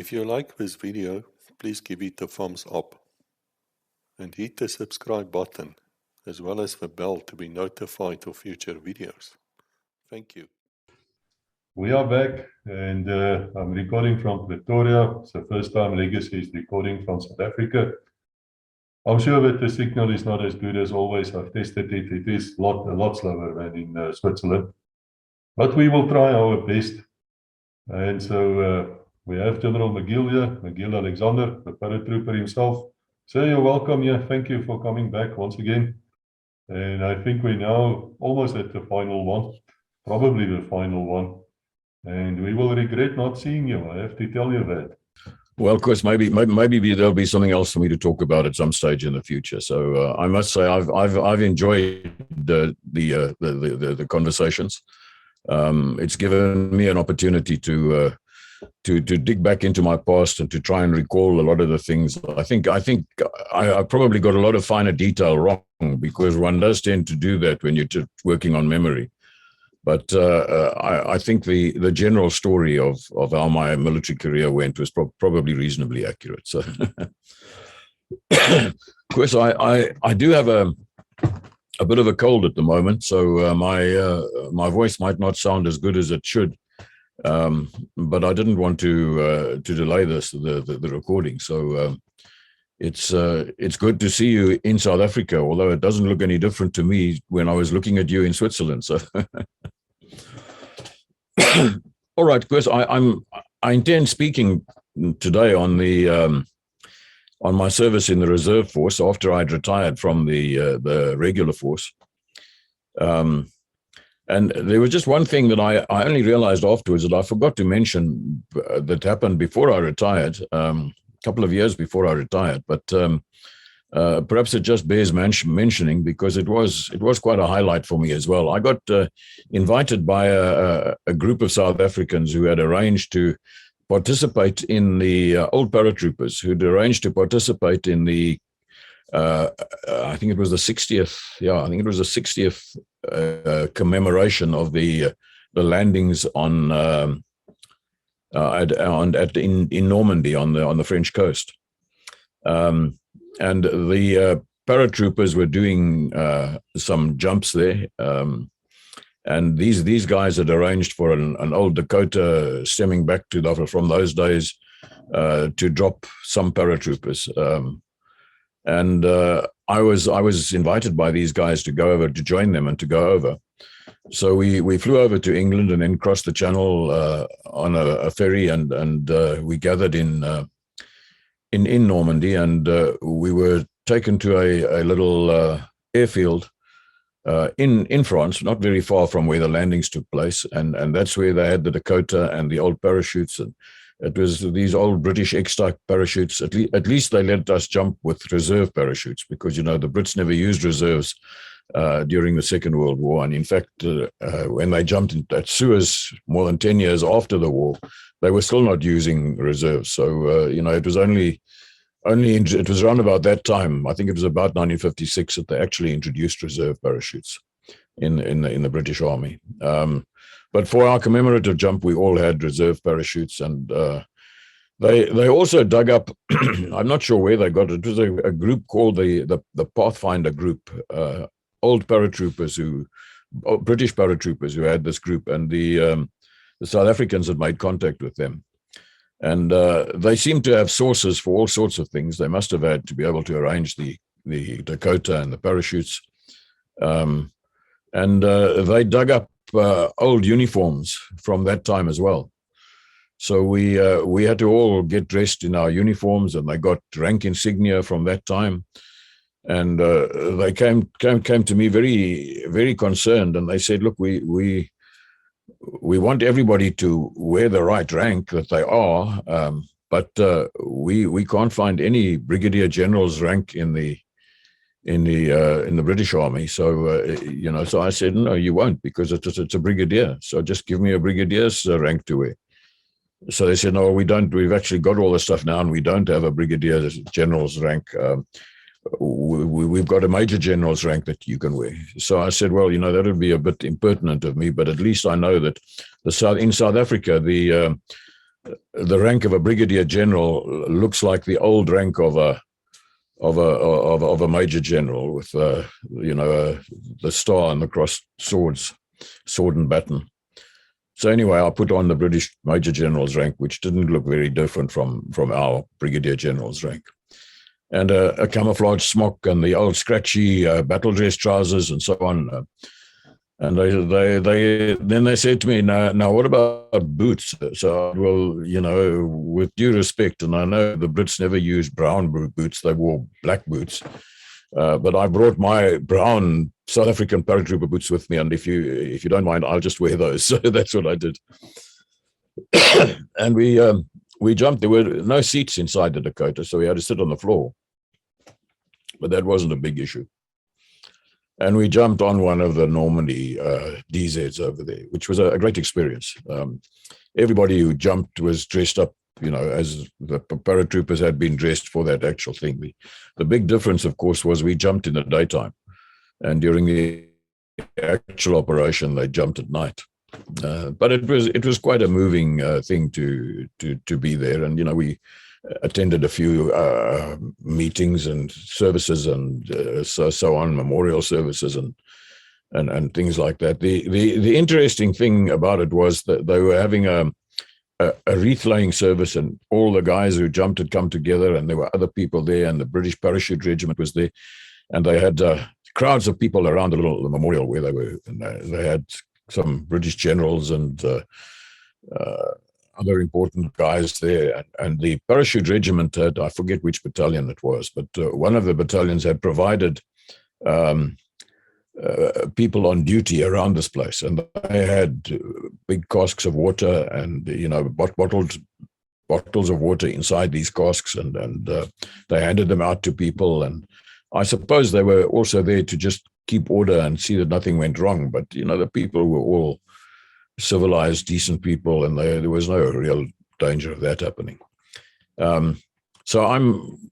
If you like this video, please give it a thumbs up and hit the subscribe button as well as the bell to be notified of future videos. Thank you. We are back and I'm recording from Pretoria. It's the first time Legacy is recording from South Africa. I'm sure that the signal is not as good as always. I've tested it. It is a lot slower than in Switzerland. But we will try our best. And so we have General McGill here, McGill Alexander, the paratrooper himself. So you're welcome here. Thank you for coming back once again. And I think we're now almost at the final one, probably the final one. And we will regret not seeing you. I have to tell you that. Well, of course, maybe there'll be something else for me to talk about at some stage in the future. So I must say I've enjoyed the conversations. It's given me an opportunity to dig back into my past and to try and recall a lot of the things. I think I probably got a lot of finer detail wrong, because one does tend to do that when you're working on memory. But I think the general story of how my military career went was probably reasonably accurate. So, of course, I do have a bit of a cold at the moment, so my voice might not sound as good as it should. But I didn't want to delay the recording. So it's good to see you in South Africa, although it doesn't look any different to me when I was looking at you in Switzerland. So. All right, of course, I intend speaking today on on my service in the reserve force after I'd retired from the regular force. And there was just one thing that I only realized afterwards that I forgot to mention that happened before I retired, a couple of years before I retired, but perhaps it just bears mentioning because it was quite a highlight for me as well. I got invited by a group of South Africans who had arranged to participate in the old paratroopers, who'd arranged to participate in the I think it was the 60th. Yeah, I think it was the 60th commemoration of the landings on in Normandy on the French coast. And the paratroopers were doing some jumps there, and these guys had arranged for an old Dakota stemming back from those days to drop some paratroopers, and I was invited by these guys to go over to join them and to go over. So we flew over to England and then crossed the Channel on a ferry, and we gathered in Normandy, and we were taken to a little airfield in France, not very far from where the landings took place, and that's where they had the Dakota and the old parachutes, and it was these old British X-type parachutes. At least they let us jump with reserve parachutes, because, you know, the Brits never used reserves during the Second World War, and in fact, when they jumped at Suez more than 10 years after the war, they were still not using reserves. So you know, it was it was around about that time, I think it was about 1956, that they actually introduced reserve parachutes in the British Army. But for our commemorative jump, we all had reserve parachutes, and they also dug up. I'm not sure where they got it. It was a group called the Pathfinder Group, old paratroopers British paratroopers who had this group, and the South Africans had made contact with them. And they seem to have sources for all sorts of things. They must have had to be able to arrange the Dakota and the parachutes. And they dug up old uniforms from that time as well. So we had to all get dressed in our uniforms, and they got rank insignia from that time. And they came to me very, very concerned, and they said, "Look, we want everybody to wear the right rank that they are, but we can't find any brigadier general's rank in the British Army." So you know, so I said, "No, you won't, because it's a brigadier. So just give me a brigadier's rank to wear." So they said, "No, we don't. We've actually got all the stuff now, and we don't have a brigadier general's rank. We've got a major general's rank that you can wear." So I said, "Well, you know, that would be a bit impertinent of me, but at least I know that in South Africa, the the rank of a brigadier general looks like the old rank of a major general with the star and the crossed swords, sword and baton. So anyway, I put on the British Major General's rank, which didn't look very different from our Brigadier General's rank. And a camouflage smock and the old scratchy battle dress trousers and so on. And they said to me, now what about boots? So, well, with due respect, and I know the Brits never used brown boots, they wore black boots. But I brought my brown South African paratrooper boots with me, and if you don't mind, I'll just wear those. So that's what I did. And we jumped. There were no seats inside the Dakota, so we had to sit on the floor. But that wasn't a big issue. And we jumped on one of the Normandy DZs over there, which was a great experience. Everybody who jumped was dressed up, as the paratroopers had been dressed for that actual thing. The big difference, of course, was we jumped in the daytime, and during the actual operation, they jumped at night. But it was quite a moving thing to be there, and we attended a few meetings and services and so on, memorial services and things like that. The interesting thing about it was that they were having a wreath laying service, and all the guys who jumped had come together, and there were other people there, and the British Parachute Regiment was there, and they had crowds of people around the little memorial where they were, and they had some British generals and other important guys there. And the Parachute Regiment had, I forget which battalion it was, but one of the battalions had provided people on duty around this place, and they had big casks of water and bottles of water inside these casks, and they handed them out to people. And I suppose they were also there to just keep order and see that nothing went wrong. But the people were all civilized, decent people, and there was no real danger of that happening. So I'm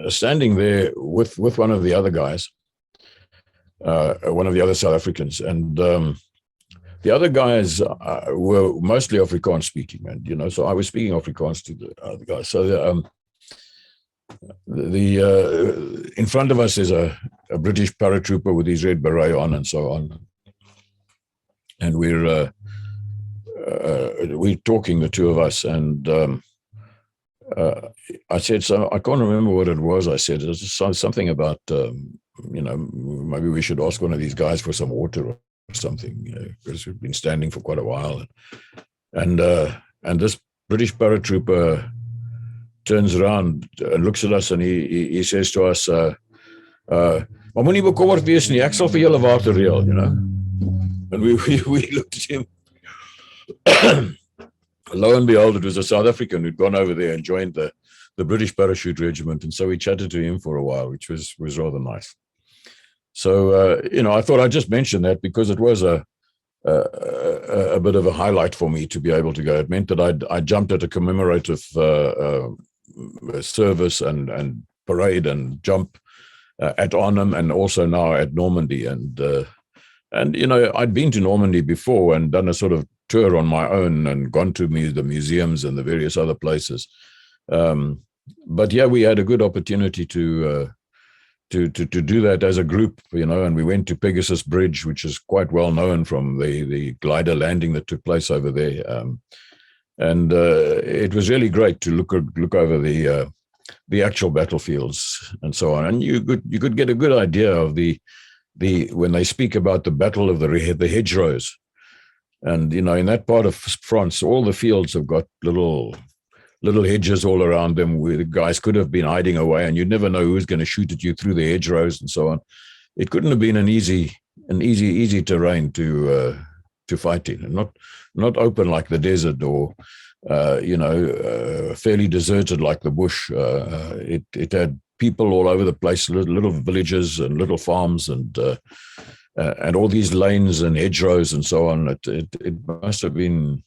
standing there with one of the other guys, one of the other South Africans, and the other guys were mostly Afrikaans speaking, and so I was speaking Afrikaans to the other guys. So in front of us is a British paratrooper with his red beret on and so on, and we're talking, the two of us, and I said, so I can't remember what it was. I said something about maybe we should ask one of these guys for some water or something, because we've been standing for quite a while. And this British paratrooper turns around and looks at us, and he says to us, "Maar moenie bekommerd wees nie, ek sal vir julle water reël," And we looked at him. Lo and behold, it was a South African who'd gone over there and joined the British Parachute Regiment, and so we chatted to him for a while, which was rather nice. So I thought I'd just mention that because it was a bit of a highlight for me to be able to go. It meant that I jumped at a commemorative service and parade and jump at Arnhem, and also now at Normandy. And I'd been to Normandy before and done a sort of tour on my own and gone to the museums and the various other places. But yeah, we had a good opportunity to do that as a group, and we went to Pegasus Bridge, which is quite well known from the glider landing that took place over there. And it was really great to look over the actual battlefields and so on. And you could get a good idea of the when they speak about the battle of the hedgerows. And, in that part of France, all the fields have got little hedges all around them where the guys could have been hiding away, and you'd never know who's going to shoot at you through the hedgerows and so on. It couldn't have been an easy terrain to fight in, and not open like the desert or, fairly deserted like the bush. It had people all over the place, little villages and little farms and all these lanes and hedgerows and so on. It must have been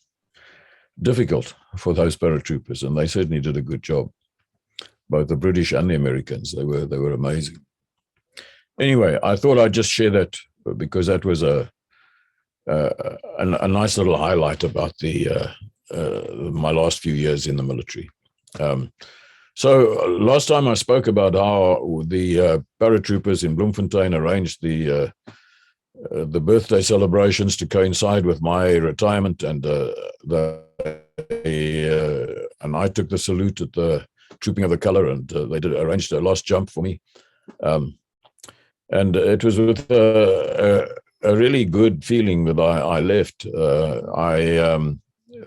difficult for those paratroopers, and they certainly did a good job. Both the British and the Americans, they were amazing. Anyway, I thought I'd just share that because that was a nice little highlight about the my last few years in the military. So last time I spoke about how the paratroopers in Bloemfontein arranged the birthday celebrations to coincide with my retirement, and I took the salute at the Trooping of the Colour, and they arranged a last jump for me. And it was with a really good feeling that I left.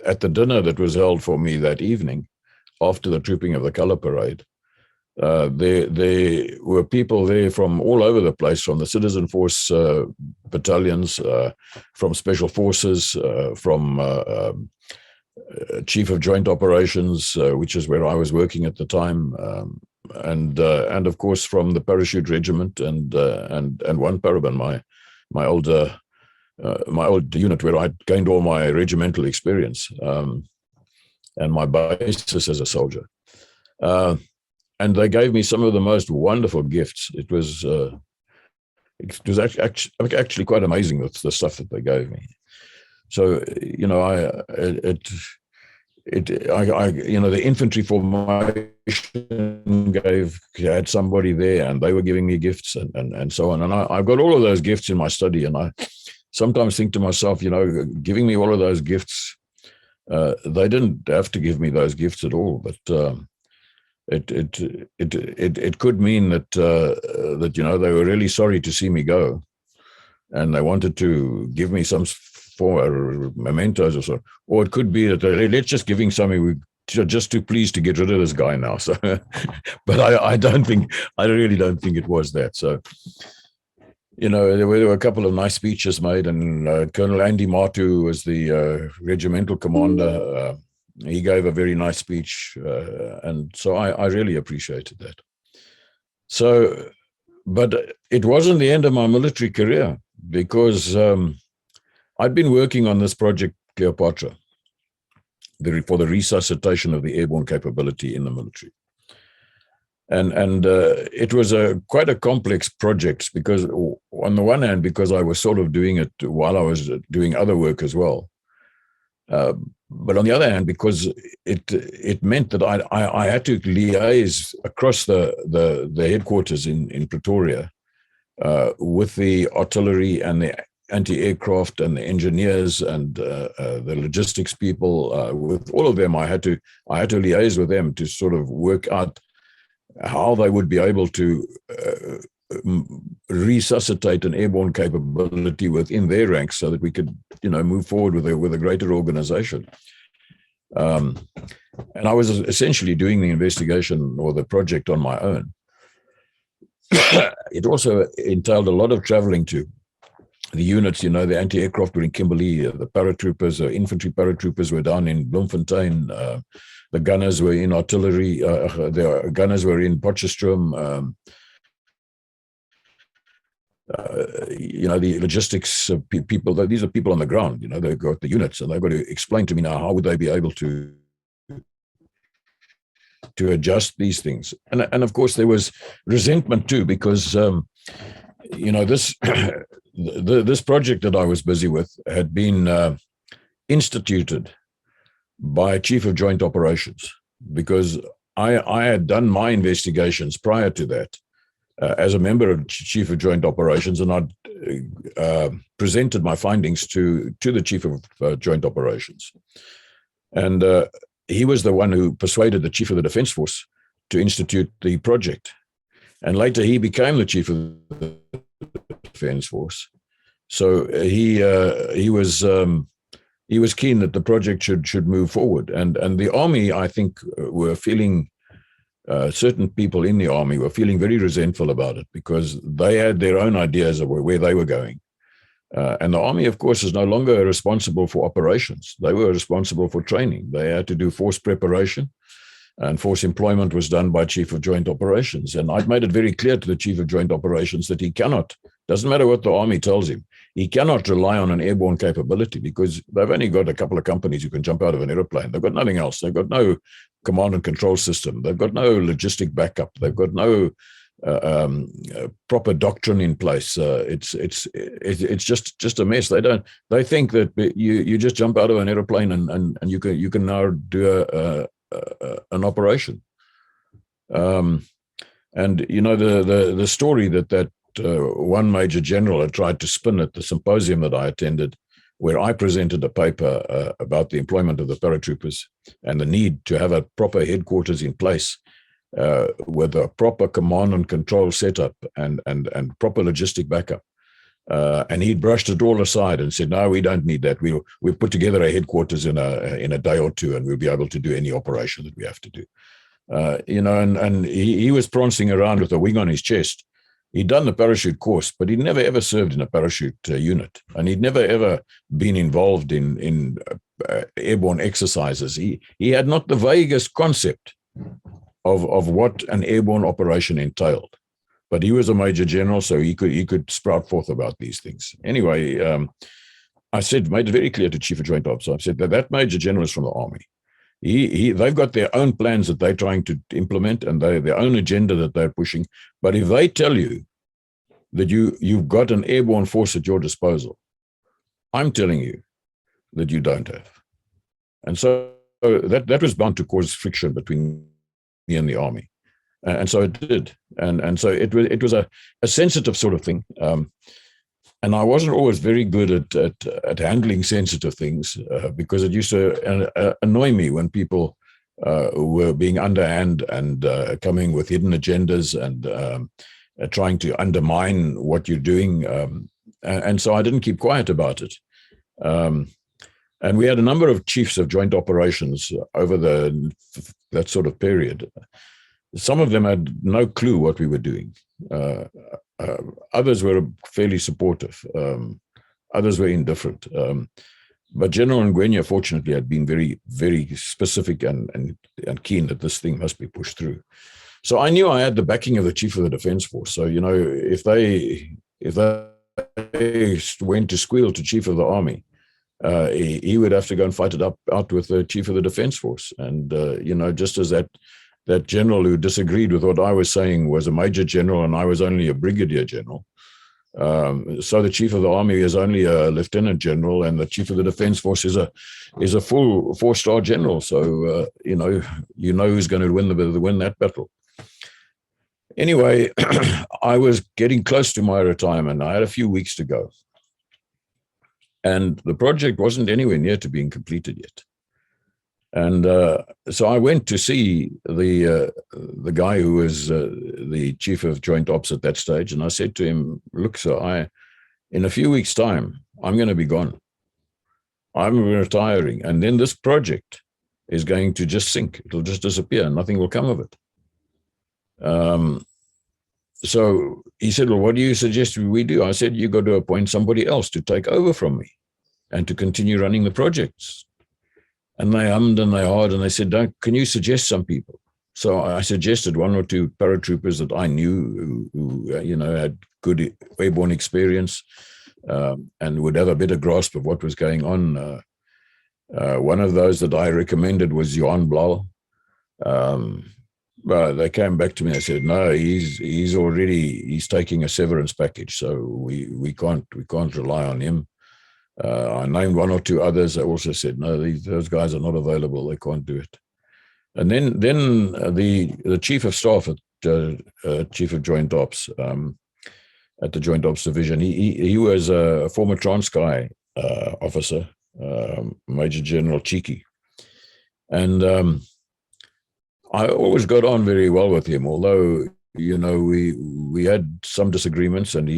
At the dinner that was held for me that evening, after the Trooping of the Colour parade, there were people there from all over the place, from the Citizen Force battalions, from Special Forces, from Chief of Joint Operations, which is where I was working at the time, and of course from the Parachute Regiment and one paraban, my old unit where I gained all my regimental experience and my basis as a soldier. And they gave me some of the most wonderful gifts. It was actually quite amazing, the stuff that they gave me. So, you know, the infantry formation had somebody there, and they were giving me gifts and so on. And I've got all of those gifts in my study, and I sometimes think to myself, you know, giving me all of those gifts, they didn't have to give me those gifts at all, but it could mean that you know, they were really sorry to see me go, and they wanted to give me some form mementos or so. Or it could be that let's just give him something just too pleased to get rid of this guy now. So, but I really don't think it was that. So, you know, there were a couple of nice speeches made, and Colonel Andy Martu was the regimental commander. He gave a very nice speech, and so I really appreciated that. So, but it wasn't the end of my military career, because I'd been working on this project Cleopatra for the resuscitation of the airborne capability in the military. And it was quite a complex project, because on the one hand, because I was sort of doing it while I was doing other work as well. But on the other hand, because it meant that I had to liaise across the headquarters in Pretoria with the artillery and the anti-aircraft and the engineers and the logistics people. With all of them, I had to liaise with them to sort of work out how they would be able to resuscitate an airborne capability within their ranks, so that we could, you know, move forward with a greater organization. And I was essentially doing the investigation or the project on my own. It also entailed a lot of traveling to the units. You know, the anti-aircraft were in Kimberley, the paratroopers, infantry paratroopers were down in Bloemfontein, the gunners were in artillery, the gunners were in Potchefstroom. You know, the logistics people, these are people on the ground, you know, they've got the units, and they've got to explain to me now, how would they be able to adjust these things. And of course there was resentment too, because you know, this this project that I was busy with had been instituted by Chief of Joint Operations, because I had done my investigations prior to that as a member of Chief of Joint Operations, and I'd presented my findings to the Chief of Joint Operations. And he was the one who persuaded the Chief of the Defence Force to institute the project. And later he became the Chief of the Defence Force. So he was keen that the project should move forward. And the Army, I think, were feeling, certain people in the Army were feeling very resentful about it, because they had their own ideas of where they were going. And the Army, of course, is no longer responsible for operations. They were responsible for training. They had to do force preparation, and force employment was done by Chief of Joint Operations. And I'd made it very clear to the Chief of Joint Operations that he cannot, doesn't matter what the Army tells him, he cannot rely on an airborne capability, because they've only got a couple of companies who can jump out of an airplane. They've got nothing else. They've got no command and control system. They've got no logistic backup. They've got no proper doctrine in place. It's just a mess. They think that you just jump out of an aeroplane and you can now do an operation. And you know, the story that one major general had tried to spin at the symposium that I attended, where I presented a paper about the employment of the paratroopers and the need to have a proper headquarters in place with a proper command and control setup and proper logistic backup. And he brushed it all aside and said, no, we don't need that. We'll put together a headquarters in a day or two, and we'll be able to do any operation that we have to do. You know, and he was prancing around with a wing on his chest. He'd done the parachute course, but he'd never ever served in a parachute unit, and he'd never ever been involved in airborne exercises. He had not the vaguest concept of what an airborne operation entailed. But he was a major general, so he could sprout forth about these things. Anyway, I made it very clear to Chief of Joint Ops. I said that major general is from the Army. They've got their own plans that they're trying to implement, and their own agenda that they're pushing. But if they tell you that you've got an airborne force at your disposal, I'm telling you that you don't have. And so that was bound to cause friction between me and the Army. And so it did. And so it was a sensitive sort of thing. And I wasn't always very good at handling sensitive things because it used to annoy me when people were being underhand and coming with hidden agendas and trying to undermine what you're doing. And so I didn't keep quiet about it. And we had a number of chiefs of joint operations over that sort of period. Some of them had no clue what we were doing. Others were fairly supportive. Others were indifferent. But General Ngwenya, fortunately, had been very, very specific and keen that this thing must be pushed through. So I knew I had the backing of the Chief of the Defense Force. So, you know, if they went to squeal to Chief of the Army, he would have to go and fight it out with the Chief of the Defense Force. And, you know, just as that general who disagreed with what I was saying was a major general and I was only a brigadier general. So the Chief of the Army is only a lieutenant general and the Chief of the Defense Force is a full 4-star general. So, you know who's going to win that battle. Anyway, I was getting close to my retirement. I had a few weeks to go. And the project wasn't anywhere near to being completed yet. And so I went to see the guy who was the Chief of Joint Ops at that stage, and I said to him, look, sir, in a few weeks' time, I'm going to be gone. I'm retiring, and then this project is going to just sink. It'll just disappear. Nothing will come of it. So he said, well, what do you suggest we do? I said, you got to appoint somebody else to take over from me and to continue running the projects. And they hummed and they hawed and they said, can you suggest some people? So I suggested 1 or 2 paratroopers that I knew who you know, had good airborne experience and would have a better grasp of what was going on. One of those that I recommended was Johan Blau. But they came back to me and said, no, he's taking a severance package, so we can't rely on him. I named 1 or 2 others. I also said, no, those guys are not available. They can't do it. And then the Chief of Staff at Chief of Joint Ops at the Joint Ops Division, he was a former Transkei officer, Major General Cheeky. And I always got on very well with him, although, you know, we had some disagreements, and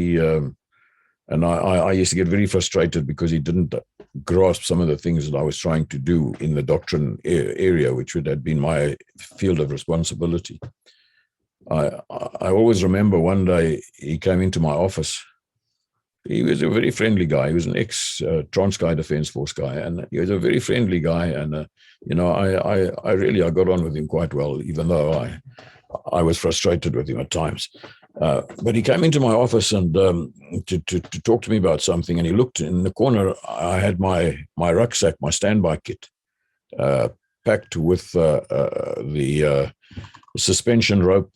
I used to get very frustrated because he didn't grasp some of the things that I was trying to do in the doctrine area, which would have been my field of responsibility. I always remember one day he came into my office. He was a very friendly guy. He was an ex-Transkei Defence Force guy, and he was a very friendly guy. And you know, I got on with him quite well, even though I was frustrated with him at times. But he came into my office and to talk to me about something, and he looked in the corner. I had my rucksack, my standby kit, packed with the suspension rope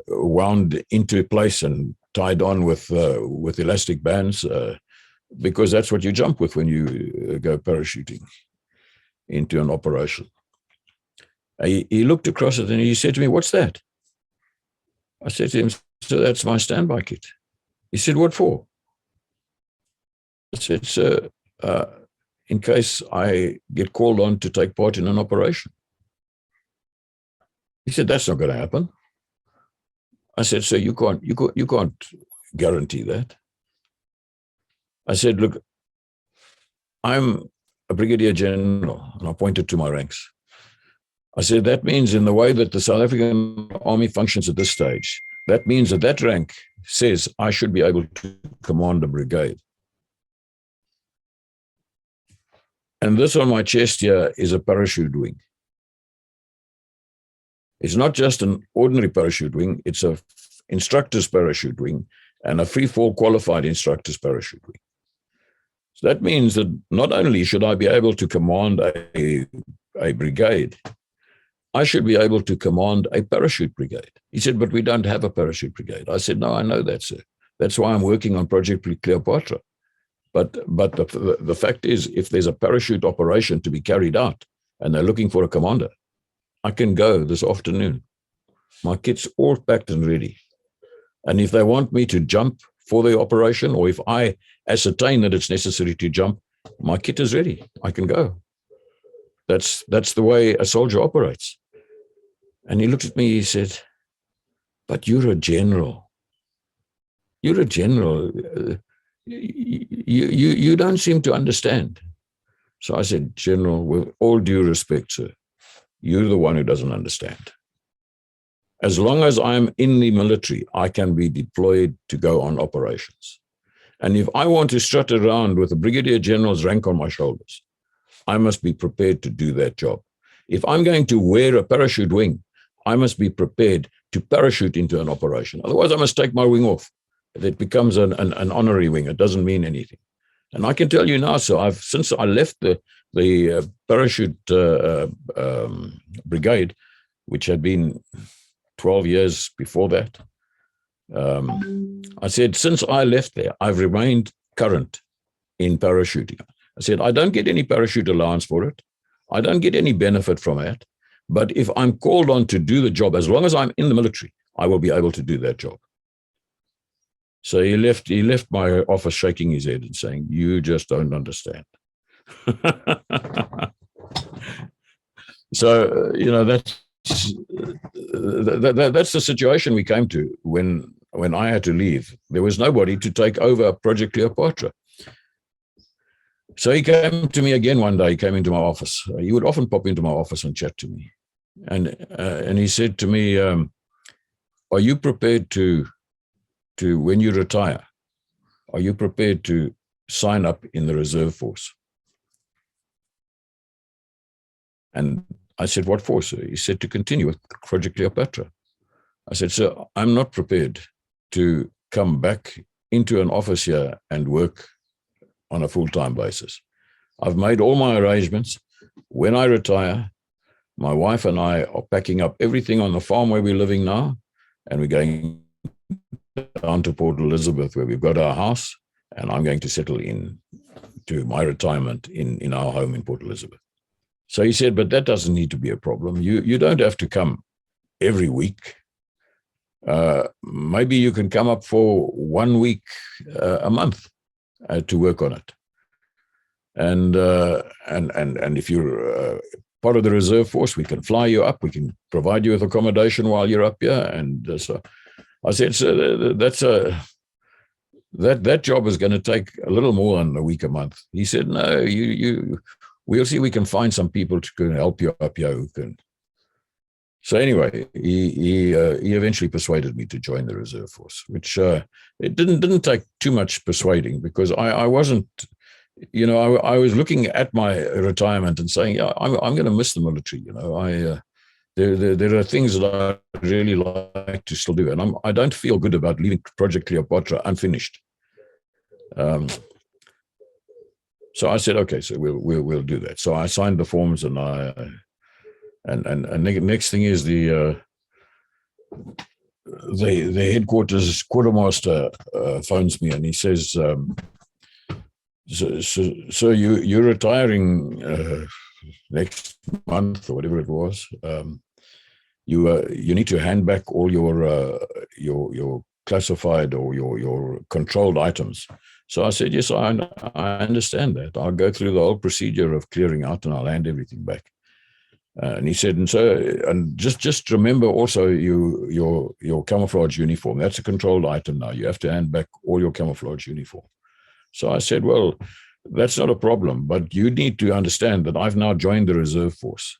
wound into place and tied on with elastic bands, because that's what you jump with when you go parachuting into an operation. He looked across it and he said to me, "What's that?" I said to him, "So that's my standby kit." He said, "What for?" I said, "Sir, in case I get called on to take part in an operation." He said, "That's not going to happen." I said, "Sir, you can't guarantee that." I said, "Look, I'm a brigadier general," and I pointed to my ranks. I said, "That means in the way that the South African Army functions at this stage, that means that that rank says I should be able to command a brigade. And this on my chest here is a parachute wing. It's not just an ordinary parachute wing, it's a instructor's parachute wing and a free fall qualified instructor's parachute wing. So that means that not only should I be able to command a brigade, I should be able to command a parachute brigade." He said, "But we don't have a parachute brigade." I said, "No, I know that, sir. That's why I'm working on Project Cleopatra. But the fact is, if there's a parachute operation to be carried out and they're looking for a commander, I can go this afternoon. My kit's all packed and ready. And if they want me to jump for the operation, or if I ascertain that it's necessary to jump, my kit is ready. I can go. That's the way a soldier operates." And he looked at me, he said, "But you're a general. You're a general. You don't seem to understand." So I said, "General, with all due respect, sir, you're the one who doesn't understand. As long as I'm in the military, I can be deployed to go on operations. And if I want to strut around with a brigadier general's rank on my shoulders, I must be prepared to do that job. If I'm going to wear a parachute wing, I must be prepared to parachute into an operation. Otherwise, I must take my wing off. It becomes an honorary wing. It doesn't mean anything. And I can tell you now, so since I left the parachute brigade, which had been 12 years before that, I said, since I left there, I've remained current in parachuting. I said, I don't get any parachute allowance for it. I don't get any benefit from it. But if I'm called on to do the job, as long as I'm in the military, I will be able to do that job. So he left my office shaking his head and saying, "You just don't understand." So, that's the situation we came to when I had to leave. There was nobody to take over Project Cleopatra. So he came to me again one day. He came into my office. He would often pop into my office and chat to me. And he said to me, "Are you prepared to when you retire, are you prepared to sign up in the reserve force?" And I said, "What for, sir?" He said, "To continue with Project Cleopatra." I said, "Sir, I'm not prepared to come back into an office here and work on a full-time basis. I've made all my arrangements. When I retire, my wife and I are packing up everything on the farm where we're living now, and we're going down to Port Elizabeth, where we've got our house, and I'm going to settle in to my retirement in our home in Port Elizabeth." So he said, "But that doesn't need to be a problem. You don't have to come every week. Maybe you can come up for 1 week a month to work on it. And if you're part of the reserve force, we can fly you up. We can provide you with accommodation while you're up here." And so I said, "So that job is going to take a little more than a week a month." He said, "No, we'll see. We can find some people to help you up here who can." So anyway, he eventually persuaded me to join the reserve force, which it didn't take too much persuading, because I wasn't, I was looking at my retirement and saying, "Yeah, I'm going to miss the military. There are things that I really like to still do, and I don't feel good about leaving Project Cleopatra unfinished." So I said, "Okay, so we'll do that." So I signed the forms, and next thing is the the headquarters quartermaster phones me and he says, so you're retiring next month or whatever it was. You need to hand back all your classified or your controlled items. So I said, yes, I understand that. I'll go through the whole procedure of clearing out and I'll hand everything back. And he said, and just remember also your camouflage uniform. That's a controlled item now. You have to hand back all your camouflage uniform. So I said, well, that's not a problem, but you need to understand that I've now joined the reserve force.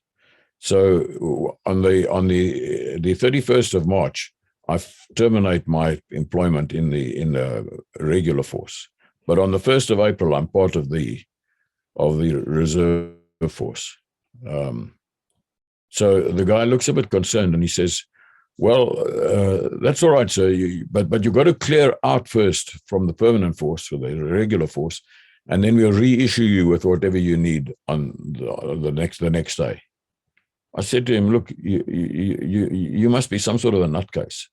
So on the 31st of March, I terminate my employment in the regular force. But on the 1st of April, I'm part of the reserve force. So the guy looks a bit concerned and he says, well, that's all right, sir, but you've got to clear out first from the permanent force or the regular force, and then we'll reissue you with whatever you need on the next day. I said to him, look, you must be some sort of a nutcase.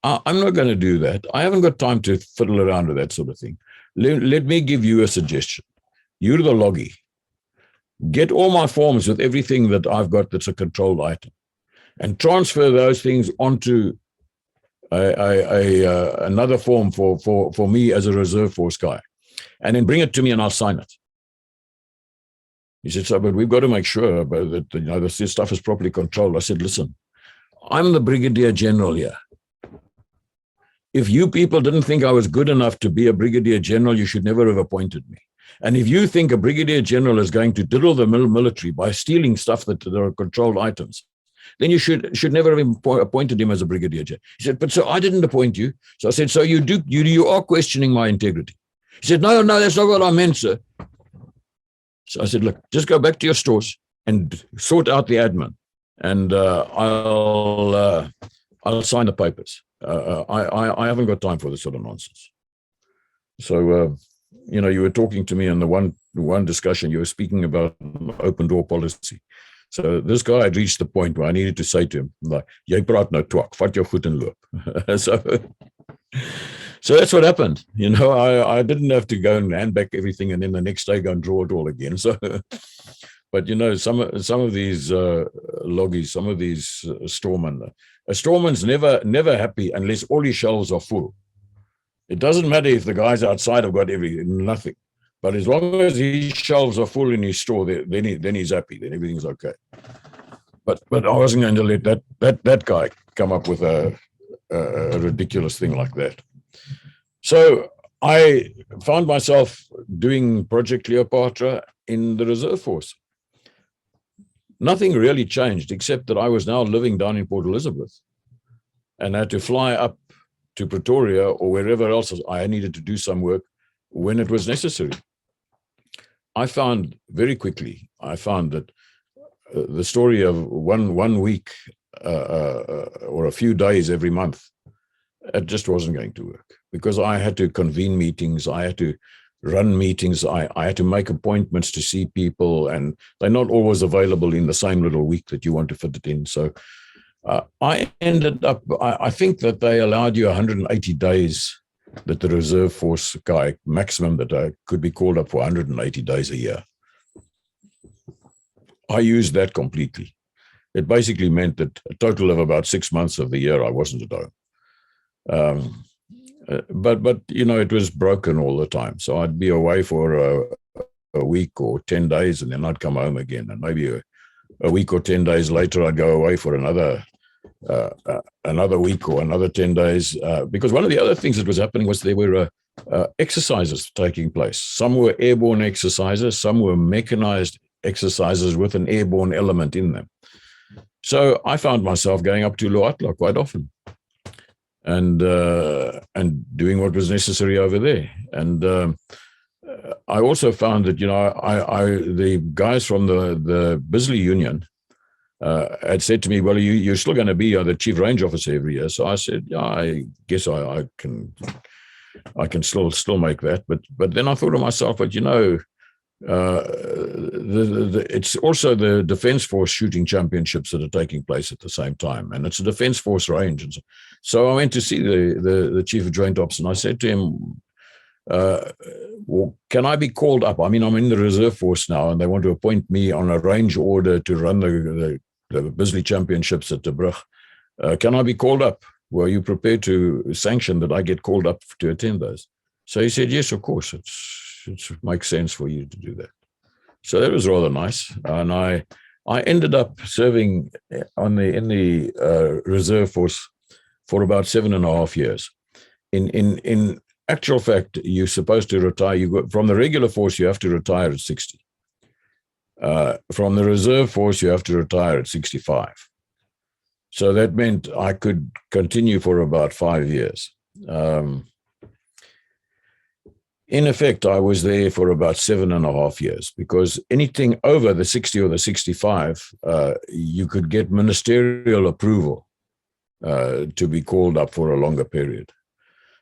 I'm not going to do that. I haven't got time to fiddle around with that sort of thing. Let me give you a suggestion. You're the loggy. Get all my forms with everything that I've got that's a controlled item and transfer those things onto another form for me as a reserve force guy, and then bring it to me and I'll sign it. He said, so, but we've got to make sure that this stuff is properly controlled. I said, listen, I'm the Brigadier General here. If you people didn't think I was good enough to be a Brigadier General, you should never have appointed me. And if you think a Brigadier General is going to diddle the military by stealing stuff that are controlled items, then you should never have appointed him as a Brigadier General. He said, but so I didn't appoint you. So I said, so you are questioning my integrity. He said, no, that's not what I meant, sir. So I said, look, just go back to your stores and sort out the admin, and I'll sign the papers. I haven't got time for this sort of nonsense. So, you were talking to me in the one discussion, you were speaking about open door policy. So this guy had reached the point where I needed to say to him, like, jy praat nou twak, vat jou goed en loop. So that's what happened. I didn't have to go and hand back everything and then the next day go and draw it all again. So, but some of these loggies, some of these storemen, a storeman's never happy unless all his shelves are full. It doesn't matter if the guys outside have got nothing, but as long as his shelves are full in his store, then he's happy. Then everything's okay. But I wasn't going to let that guy come up with a ridiculous thing like that. So I found myself doing Project Cleopatra in the reserve force. Nothing really changed except that I was now living down in Port Elizabeth and had to fly up to Pretoria or wherever else I needed to do some work when it was necessary. I found very quickly, that the story of one week or a few days every month, it just wasn't going to work because I had to convene meetings, I had to run meetings, I had to make appointments to see people, and they're not always available in the same little week that you want to fit it in. So I ended up, I think that they allowed you 180 days, that the reserve force guy, maximum that I could be called up for 180 days a year. I used that completely. It basically meant that a total of about 6 months of the year I wasn't at home. But it was broken all the time. So I'd be away for a week or 10 days, and then I'd come home again. And maybe a week or 10 days later, I'd go away for another week or another 10 days. Because one of the other things that was happening was there were exercises taking place. Some were airborne exercises, some were mechanized exercises with an airborne element in them. So I found myself going up to Luatla quite often and doing what was necessary over there. And I also found that, the guys from the Bisley Union had said to me, well, you're still going to be the chief range officer every year. So I said, yeah, I guess I can still make that. But then I thought to myself, but it's also the Defence Force shooting championships that are taking place at the same time, and it's a Defence Force range. And so I went to see the Chief of Joint Ops, and I said to him, well, can I be called up? I mean, I'm in the reserve force now, and they want to appoint me on a range order to run the Bisley Championships at the Brug. Can I be called up? Were you prepared to sanction that I get called up to attend those? So he said, yes, of course. It makes sense for you to do that. So that was rather nice. And I ended up serving in the reserve force for about 7.5 years. In actual fact, you're supposed to retire. From the regular force, you have to retire at 60. From the reserve force, you have to retire at 65. So that meant I could continue for about 5 years. In effect, I was there for about 7.5 years, because anything over the 60 or the 65, you could get ministerial approval to be called up for a longer period.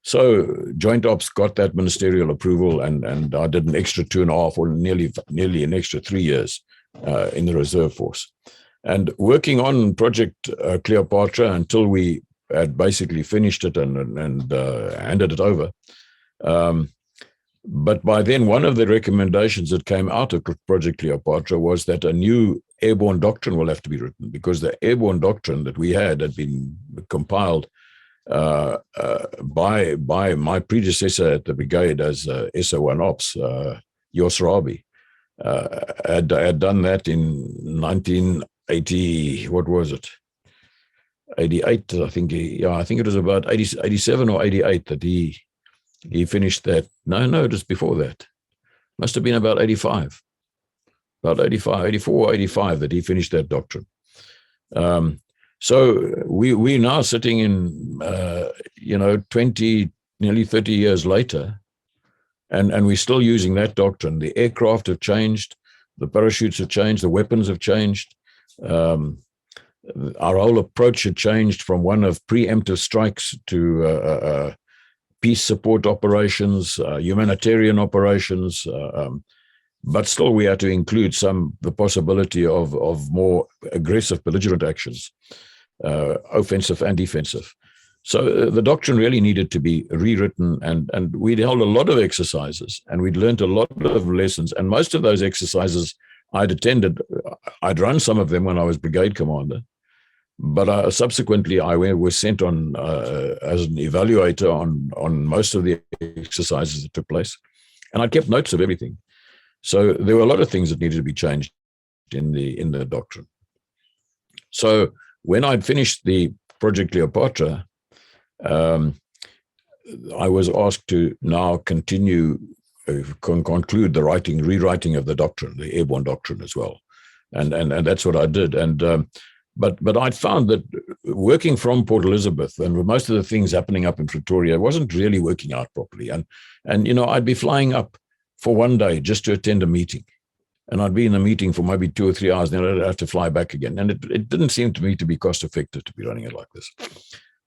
So Joint Ops got that ministerial approval, and I did an extra 2.5 or nearly an extra 3 years in the reserve force. And working on Project Cleopatra until we had basically finished it and handed it over. But by then, one of the recommendations that came out of Project Cleopatra was that a new airborne doctrine will have to be written, because the airborne doctrine that we had been compiled by my predecessor at the brigade as SO1 Ops, Jos Rabi, had done that in 1980. What was it? 88, I think. I think it was about 87 or 88 that he finished that. No, it was before that. Must have been about 85. About 85, 84, 85 that he finished that doctrine. So we're now sitting in, 20, nearly 30 years later, and we're still using that doctrine. The aircraft have changed, the parachutes have changed, the weapons have changed. Our whole approach had changed from one of preemptive strikes to peace support operations, humanitarian operations, but still we had to include the possibility of more aggressive belligerent actions, offensive and defensive. So the doctrine really needed to be rewritten, and we'd held a lot of exercises, and we'd learned a lot of lessons, and most of those exercises I'd attended. I'd run some of them when I was brigade commander, but subsequently I was sent on as an evaluator on most of the exercises that took place, and I kept notes of everything. So there were a lot of things that needed to be changed in the doctrine. So when I'd finished the Project Cleopatra, I was asked to now continue, conclude the rewriting of the doctrine, the airborne doctrine as well, and that's what I did. And but I'd found that working from Port Elizabeth and with most of the things happening up in Pretoria wasn't really working out properly. And I'd be flying up for one day just to attend a meeting, and I'd be in the meeting for maybe 2 or 3 hours, then I'd have to fly back again. And it didn't seem to me to be cost effective to be running it like this.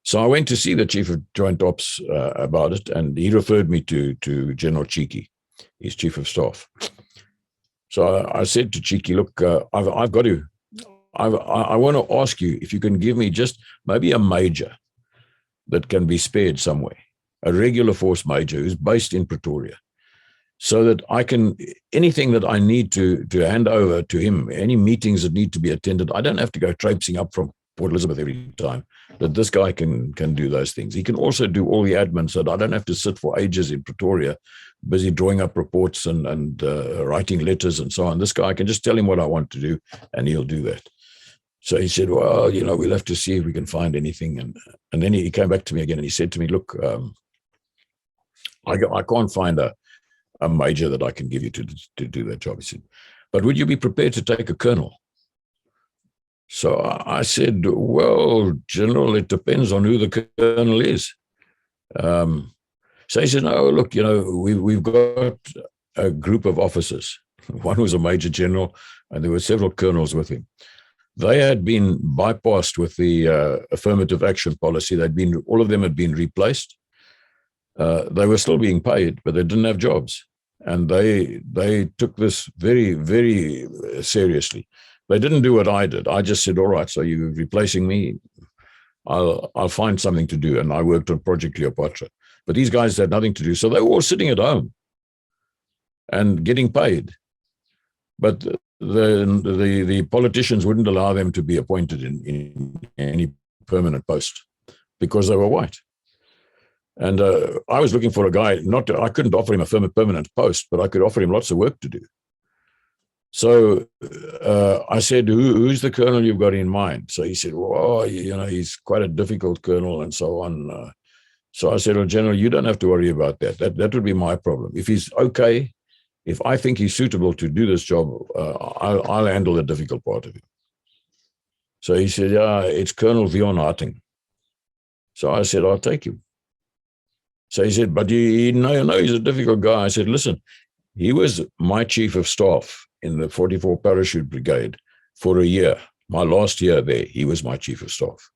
So I went to see the Chief of Joint Ops about it, and he referred me to General Cheeky, his Chief of Staff. So I said to Cheeky, look, I've got to, I want to ask you if you can give me just maybe a major that can be spared somewhere, a regular force major who's based in Pretoria, so that I can, anything that I need to hand over to him, any meetings that need to be attended, I don't have to go traipsing up from Port Elizabeth every time, that this guy can do those things. He can also do all the admin, so that I don't have to sit for ages in Pretoria, busy drawing up reports and writing letters and so on. This guy, I can just tell him what I want to do, and he'll do that. So he said, well, we'll have to see if we can find anything. And then he came back to me again, and he said to me, look, I can't find a major that I can give you to do that job. He said, but would you be prepared to take a colonel? So I said, well, General, it depends on who the colonel is. So he said, no, look, we've got a group of officers. One was a major general, and there were several colonels with him. They had been bypassed with the affirmative action policy. All of them had been replaced. They were still being paid, but they didn't have jobs. and they took this very, very seriously. They didn't do what I did. I just said, all right, so you're replacing me. I'll find something to do. And I worked on Project Cleopatra. But these guys had nothing to do. So they were all sitting at home and getting paid. But the politicians wouldn't allow them to be appointed in any permanent post because they were white. And I was looking for a guy, I couldn't offer him a permanent post, but I could offer him lots of work to do. So I said, who's the colonel you've got in mind? So he said, well, he's quite a difficult colonel and so on. So I said, well, General, you don't have to worry about that. That would be my problem. If he's okay, if I think he's suitable to do this job, I'll handle the difficult part of it. So he said, yeah, it's Colonel Vion Harting. So I said, I'll take him. So he said, but you know he's a difficult guy. I said, listen, he was my chief of staff in the 44 Parachute Brigade for a year. My last year there, he was my chief of staff.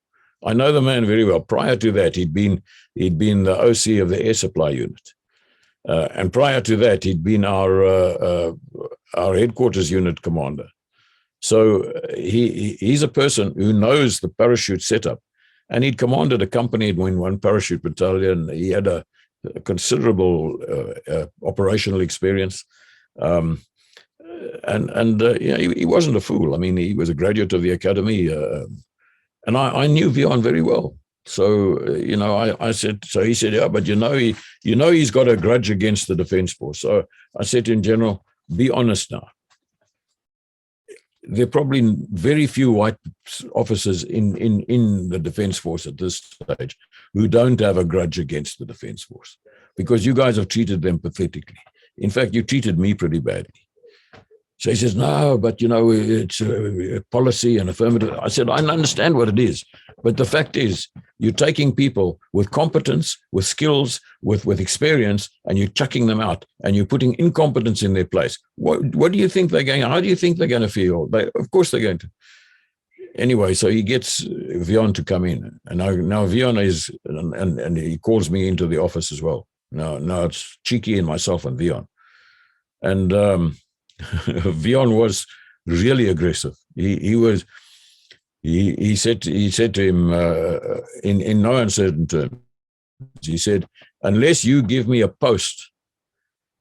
I know the man very well. Prior to that, he'd been the OC of the air supply unit. And prior to that, he'd been our headquarters unit commander. So he's a person who knows the parachute setup. And he'd commanded a company in one Parachute Battalion. He had a considerable operational experience. He wasn't a fool. I mean, he was a graduate of the academy. And I knew Vion very well. So, I said, so he said, yeah, but he's got a grudge against the Defence Force. So I said to him, General, be honest now. There are probably very few white officers in the Defence Force at this stage who don't have a grudge against the Defence Force, because you guys have treated them pathetically. In fact, you treated me pretty badly. So he says, no, but it's a policy and affirmative. I said, I understand what it is. But the fact is, you're taking people with competence, with skills, with experience, and you're chucking them out, and you're putting incompetence in their place. What do you think they're going? How do you think they're going to feel? Of course they're going to. Anyway, so he gets Vion to come in, and now Vion is, and he calls me into the office as well. Now it's Cheeky and myself and Vion, and Vion was really aggressive. He said to him in no uncertain terms, he said, unless you give me a post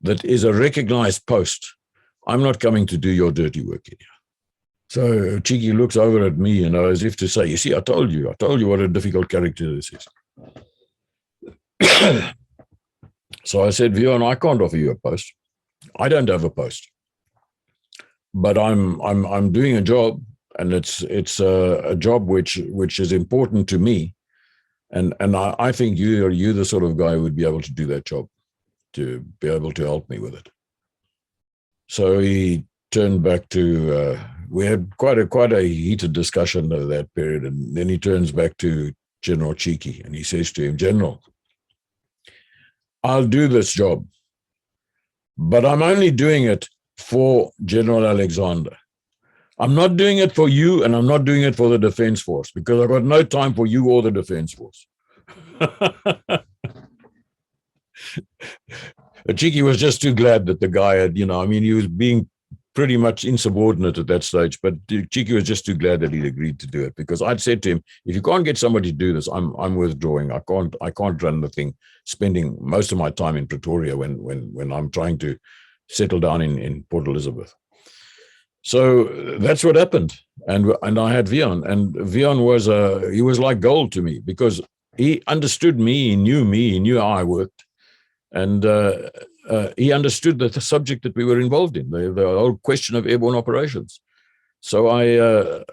that is a recognized post, I'm not coming to do your dirty work here. So Cheeky looks over at me, as if to say, you see, I told you what a difficult character this is. So I said, Vion, I can't offer you a post. I don't have a post. But I'm doing a job, and it's a job which is important to me, and I think you're the sort of guy who would be able to do that job, to be able to help me with it. So he turned back to we had quite a heated discussion of that period, and then he turns back to General Cheeky and he says to him, General, I'll do this job, but I'm only doing it for General Alexander. I'm not doing it for you, and I'm not doing it for the Defence Force, because I've got no time for you or the Defence Force. Cheeky was just too glad that the guy had, he was being pretty much insubordinate at that stage, but Cheeky was just too glad that he'd agreed to do it, because I'd said to him, if you can't get somebody to do this, I'm withdrawing. I can't run the thing, spending most of my time in Pretoria when I'm trying to settle down in Port Elizabeth. So that's what happened, and I had Vion, and Vion was like gold to me, because he understood me, he knew how I worked, and he understood the subject that we were involved in, the whole question of airborne operations. So I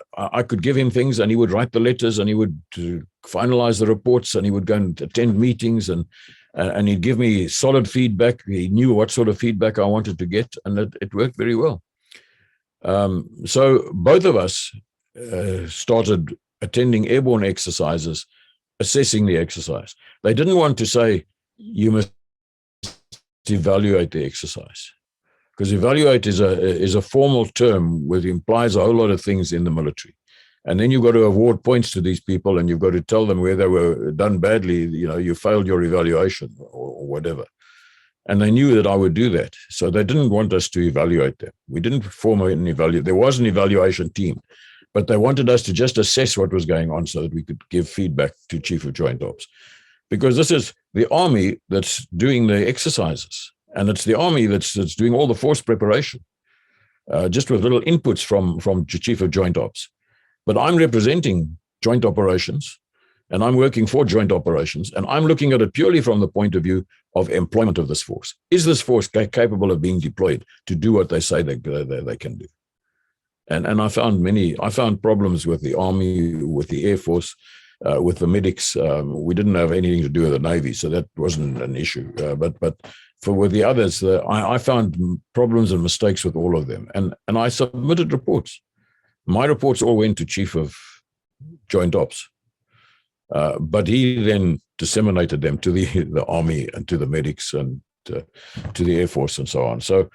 could give him things, and he would write the letters, and he would finalize the reports, and he would go and attend meetings, and he'd give me solid feedback. He knew what sort of feedback I wanted to get, and it worked very well. So both of us started attending airborne exercises, assessing the exercise. They didn't want to say, you must evaluate the exercise, because evaluate is a formal term which implies a whole lot of things in the military. And then you've got to award points to these people, and you've got to tell them where they were done badly, you failed your evaluation or whatever. And they knew that I would do that. So they didn't want us to evaluate them. We didn't form an evaluation. There was an evaluation team, but they wanted us to just assess what was going on so that we could give feedback to Chief of Joint Ops. Because this is the Army that's doing the exercises, and it's the Army that's doing all the force preparation, just with little inputs from Chief of Joint Ops. But I'm representing joint operations, and I'm working for joint operations, and I'm looking at it purely from the point of view of employment of this force. Is this force capable of being deployed to do what they say they can do? And I found problems with the Army, with the Air Force, with the medics. We didn't have anything to do with the Navy, so that wasn't an issue. But with the others, I found problems and mistakes with all of them. And I submitted reports. My reports all went to Chief of Joint Ops. But he then disseminated them to the Army and to the medics and to the Air Force and so on. So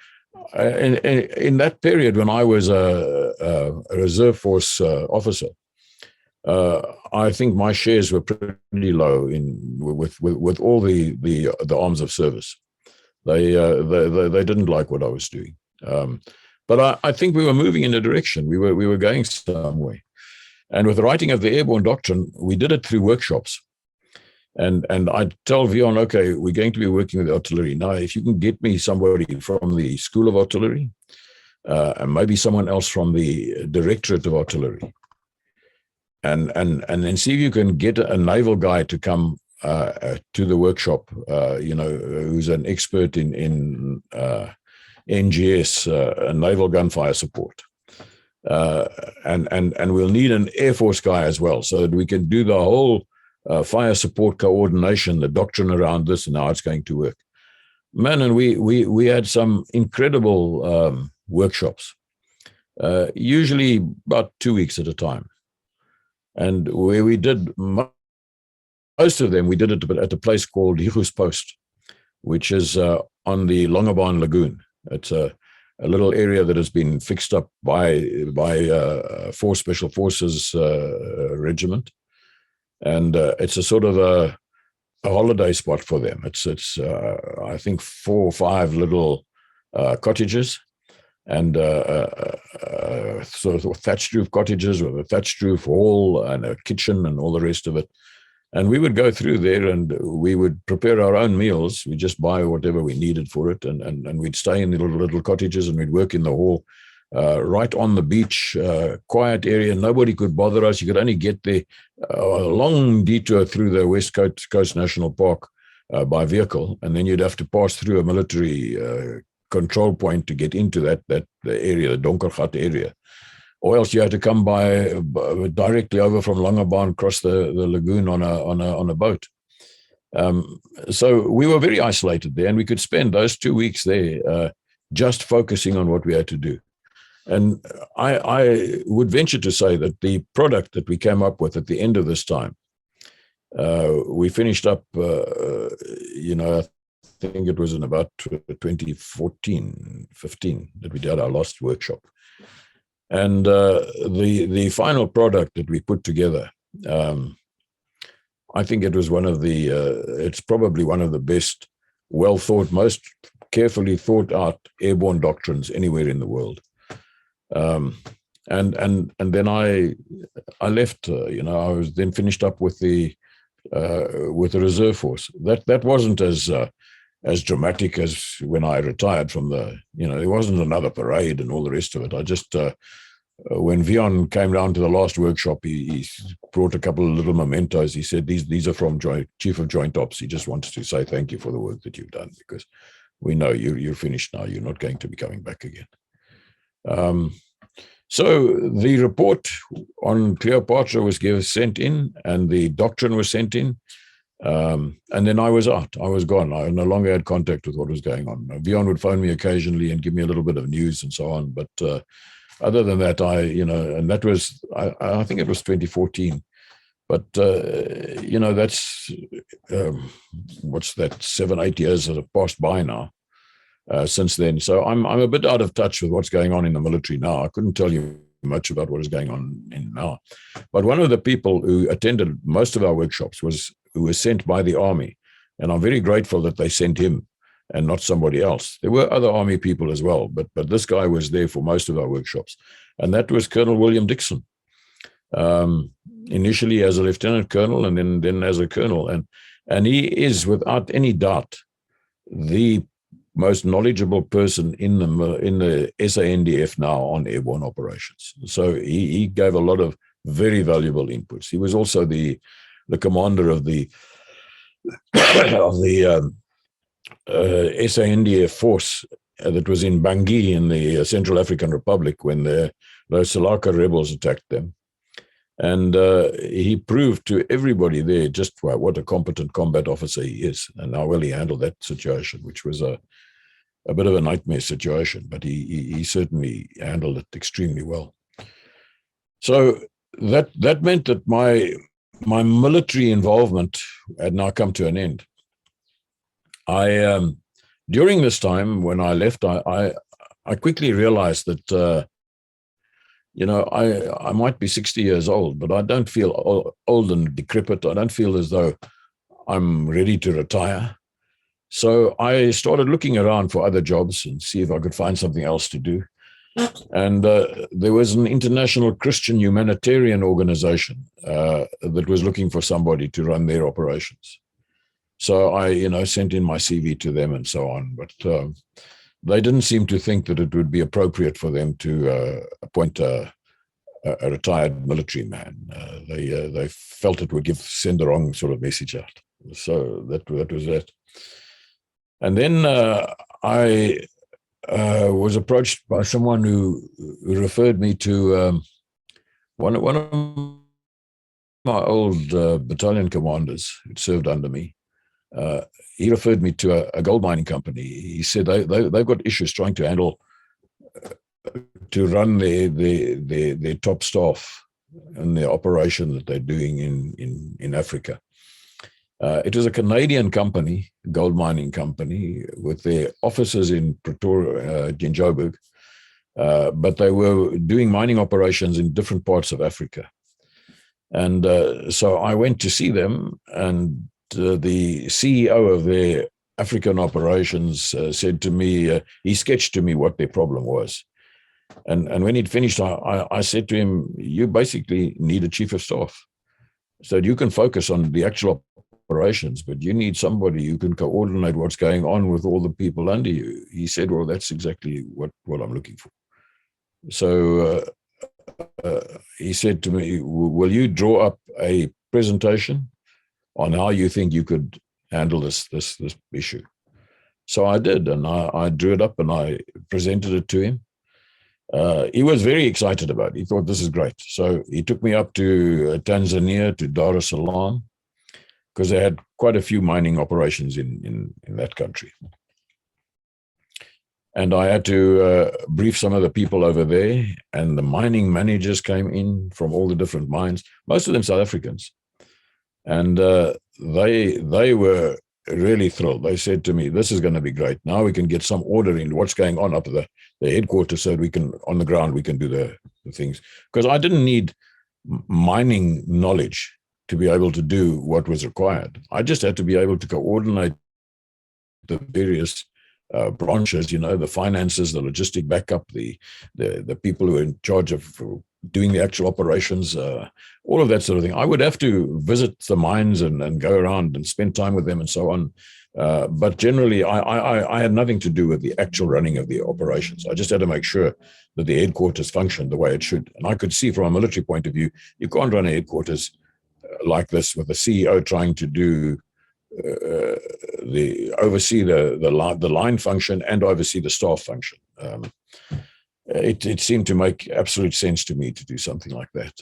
in that period when I was a reserve force officer, I think my shares were pretty low with all the arms of service. They didn't like what I was doing, but I think we were moving in a direction. We were going somewhere. And with the writing of the Airborne Doctrine, we did it through workshops. And I'd tell Vion, okay, we're going to be working with artillery. Now, if you can get me somebody from the School of Artillery, and maybe someone else from the Directorate of Artillery, and then see if you can get a naval guy to come to the workshop, who's an expert in NGS, naval gunfire support. And we'll need an Air Force guy as well, so that we can do the whole fire support coordination, the doctrine around this and how it's going to work. Man, and we had some incredible workshops, usually about 2 weeks at a time. And where we did most of them, we did it at a place called Higus Post, which is on the Longabaan Lagoon. It's a little area that has been fixed up by 4 Special Forces regiment, and it's a sort of a holiday spot for them. It's I think 4 or 5 little cottages, and sort of thatched roof cottages with a thatched roof hall and a kitchen and all the rest of it. And we would go through there and we would prepare our own meals. We just buy whatever we needed for it. And we'd stay in the little cottages and we'd work in the hall, right on the beach, quiet area. Nobody could bother us. You could only get there a long detour through the West Coast National Park by vehicle. And then you'd have to pass through a military control point to get into the area, the Donkergat area. Or else you had to come by directly over from Longabaan, cross the lagoon on a boat. So we were very isolated there, and we could spend those 2 weeks there just focusing on what we had to do. And I would venture to say that the product that we came up with at the end of this time, we finished up, I think it was in about 2014, 15 that we did our last workshop. And the final product that we put together, I think it was it's probably one of the best, well thought, most carefully thought out airborne doctrines anywhere in the world. And then I left. I was then finished up with the reserve force. That wasn't as dramatic as when I retired from there wasn't another parade and all the rest of it. I just, when Vion came down to the last workshop, he brought a couple of little mementos. He said, these are from Chief of Joint Ops. He just wants to say thank you for the work that you've done, because we know you're finished now. You're not going to be coming back again. So the report on Cleopatra was sent in, and the doctrine was sent in. And then I was out. I was gone. I no longer had contact with what was going on. Vion would phone me occasionally and give me a little bit of news and so on. But other than that, and that was, I think it was 2014. But, that's, what's that, 7-8 years that have passed by now since then. So I'm a bit out of touch with what's going on in the military now. I couldn't tell you much about what is going on in now. But one of the people who attended most of our workshops who was sent by the Army, and I'm very grateful that they sent him. and not somebody else. There were other Army people as well, but this guy was there for most of our workshops, and that was Colonel William Dixon. Initially as a lieutenant colonel, and then as a colonel, and he is without any doubt the most knowledgeable person in the SANDF now on airborne operations. So he gave a lot of very valuable inputs. He was also the commander of the SANDF force that was in Bangui in the Central African Republic when the Salaka rebels attacked them. And he proved to everybody there just what a competent combat officer he is, and how well he handled that situation, which was a bit of a nightmare situation, but he certainly handled it extremely well. So that meant that my military involvement had now come to an end. During this time when I left, I quickly realized that I might be 60 years old, but I don't feel old and decrepit. I don't feel as though I'm ready to retire. So I started looking around for other jobs and see if I could find something else to do. And there was an international Christian humanitarian organization that was looking for somebody to run their operations. So I, sent in my CV to them and so on, but they didn't seem to think that it would be appropriate for them to appoint a retired military man. They felt it would send the wrong sort of message out. So that was that. And then I was approached by someone who referred me to one of my old battalion commanders who served under me. He referred me to a gold mining company. He said they've got issues trying to handle, to run their top staff and their operation that they're doing in Africa. It was a Canadian company, gold mining company, with their offices in Pretoria, in Joburg, but they were doing mining operations in different parts of Africa. And so I went to see them, and the CEO of their African operations said to me, he sketched to me what their problem was. And when he'd finished, I said to him, you basically need a chief of staff. So you can focus on the actual operations, but you need somebody who can coordinate what's going on with all the people under you. He said, well, that's exactly what I'm looking for. So he said to me, will you draw up a presentation on how you think you could handle this issue? So I did, and I drew it up and I presented it to him. He was very excited about it. He thought, this is great. So he took me up to Tanzania, to Dar es Salaam, because they had quite a few mining operations in that country. And I had to brief some of the people over there, and the mining managers came in from all the different mines, most of them South Africans. And they were really thrilled. They said to me, this is going to be great. Now we can get some order in what's going on up at the headquarters, so we can, on the ground, we can do the things. Because I didn't need mining knowledge to be able to do what was required. I just had to be able to coordinate the various branches, the finances, the logistic backup, the people who are in charge of doing the actual operations, all of that sort of thing. I would have to visit the mines and go around and spend time with them and so on. But generally, I had nothing to do with the actual running of the operations. I just had to make sure that the headquarters functioned the way it should. And I could see from a military point of view, you can't run a headquarters like this with the CEO trying to do oversee the line function and oversee the staff function. It seemed to make absolute sense to me to do something like that.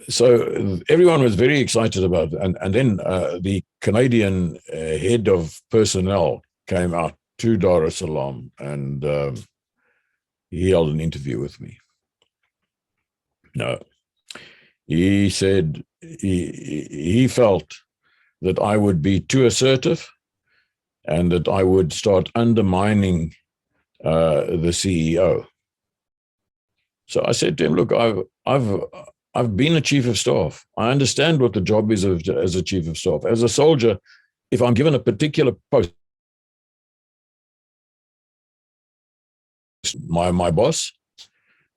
So everyone was very excited about it. And then the Canadian head of personnel came out to Dar es Salaam, and he held an interview with me. No, he said he felt that I would be too assertive and that I would start undermining the CEO. So I said to him, look, I've been a chief of staff. I understand what the job is as a chief of staff. As a soldier, if I'm given a particular post, my boss,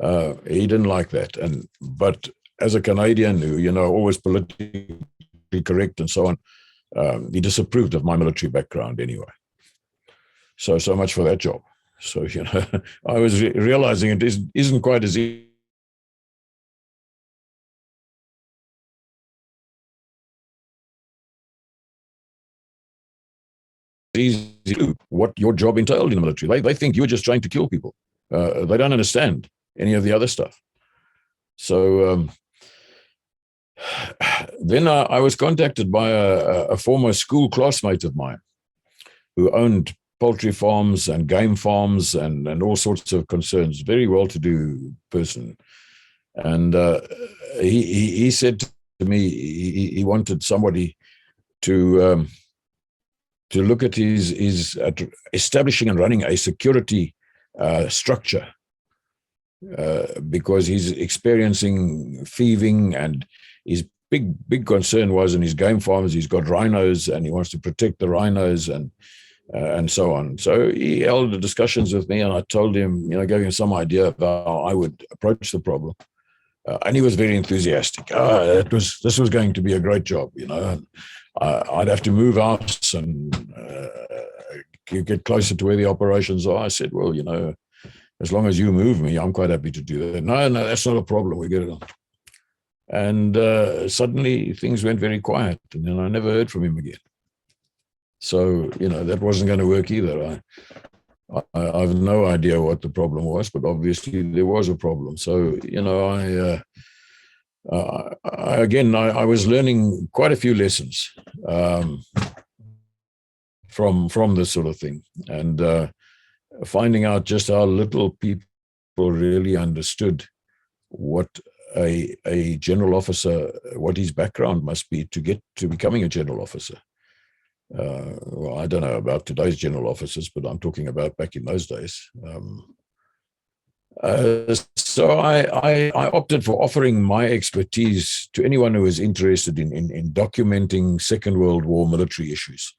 he didn't like that. But as a Canadian who, always politically correct and so on, he disapproved of my military background anyway. So much for that job. So, I was realizing it isn't quite as easy to do what your job entailed in the military. They think you're just trying to kill people. They don't understand any of the other stuff. So then I was contacted by a former school classmate of mine who owned poultry farms and game farms and all sorts of concerns, very well-to-do person. And he said to me he wanted somebody to look at his establishing and running a security structure because he's experiencing thieving, and his big concern was in his game farms, he's got rhinos and he wants to protect the rhinos and so on. So he held discussions with me, and I told him, gave him some idea of how I would approach the problem. And he was very enthusiastic. This was going to be a great job, I'd have to move out and get closer to where the operations are. I said, well, as long as you move me, I'm quite happy to do that. No, that's not a problem. We get it on. And suddenly things went very quiet, and then I never heard from him again. So, that wasn't going to work either. I have no idea what the problem was, but obviously there was a problem. So, I was learning quite a few lessons from this sort of thing, and finding out just how little people really understood what a general officer, what his background must be to get to becoming a general officer. Well, I don't know about today's general officers, but I'm talking about back in those days. So I opted for offering my expertise to anyone who is interested in documenting Second World War military issues.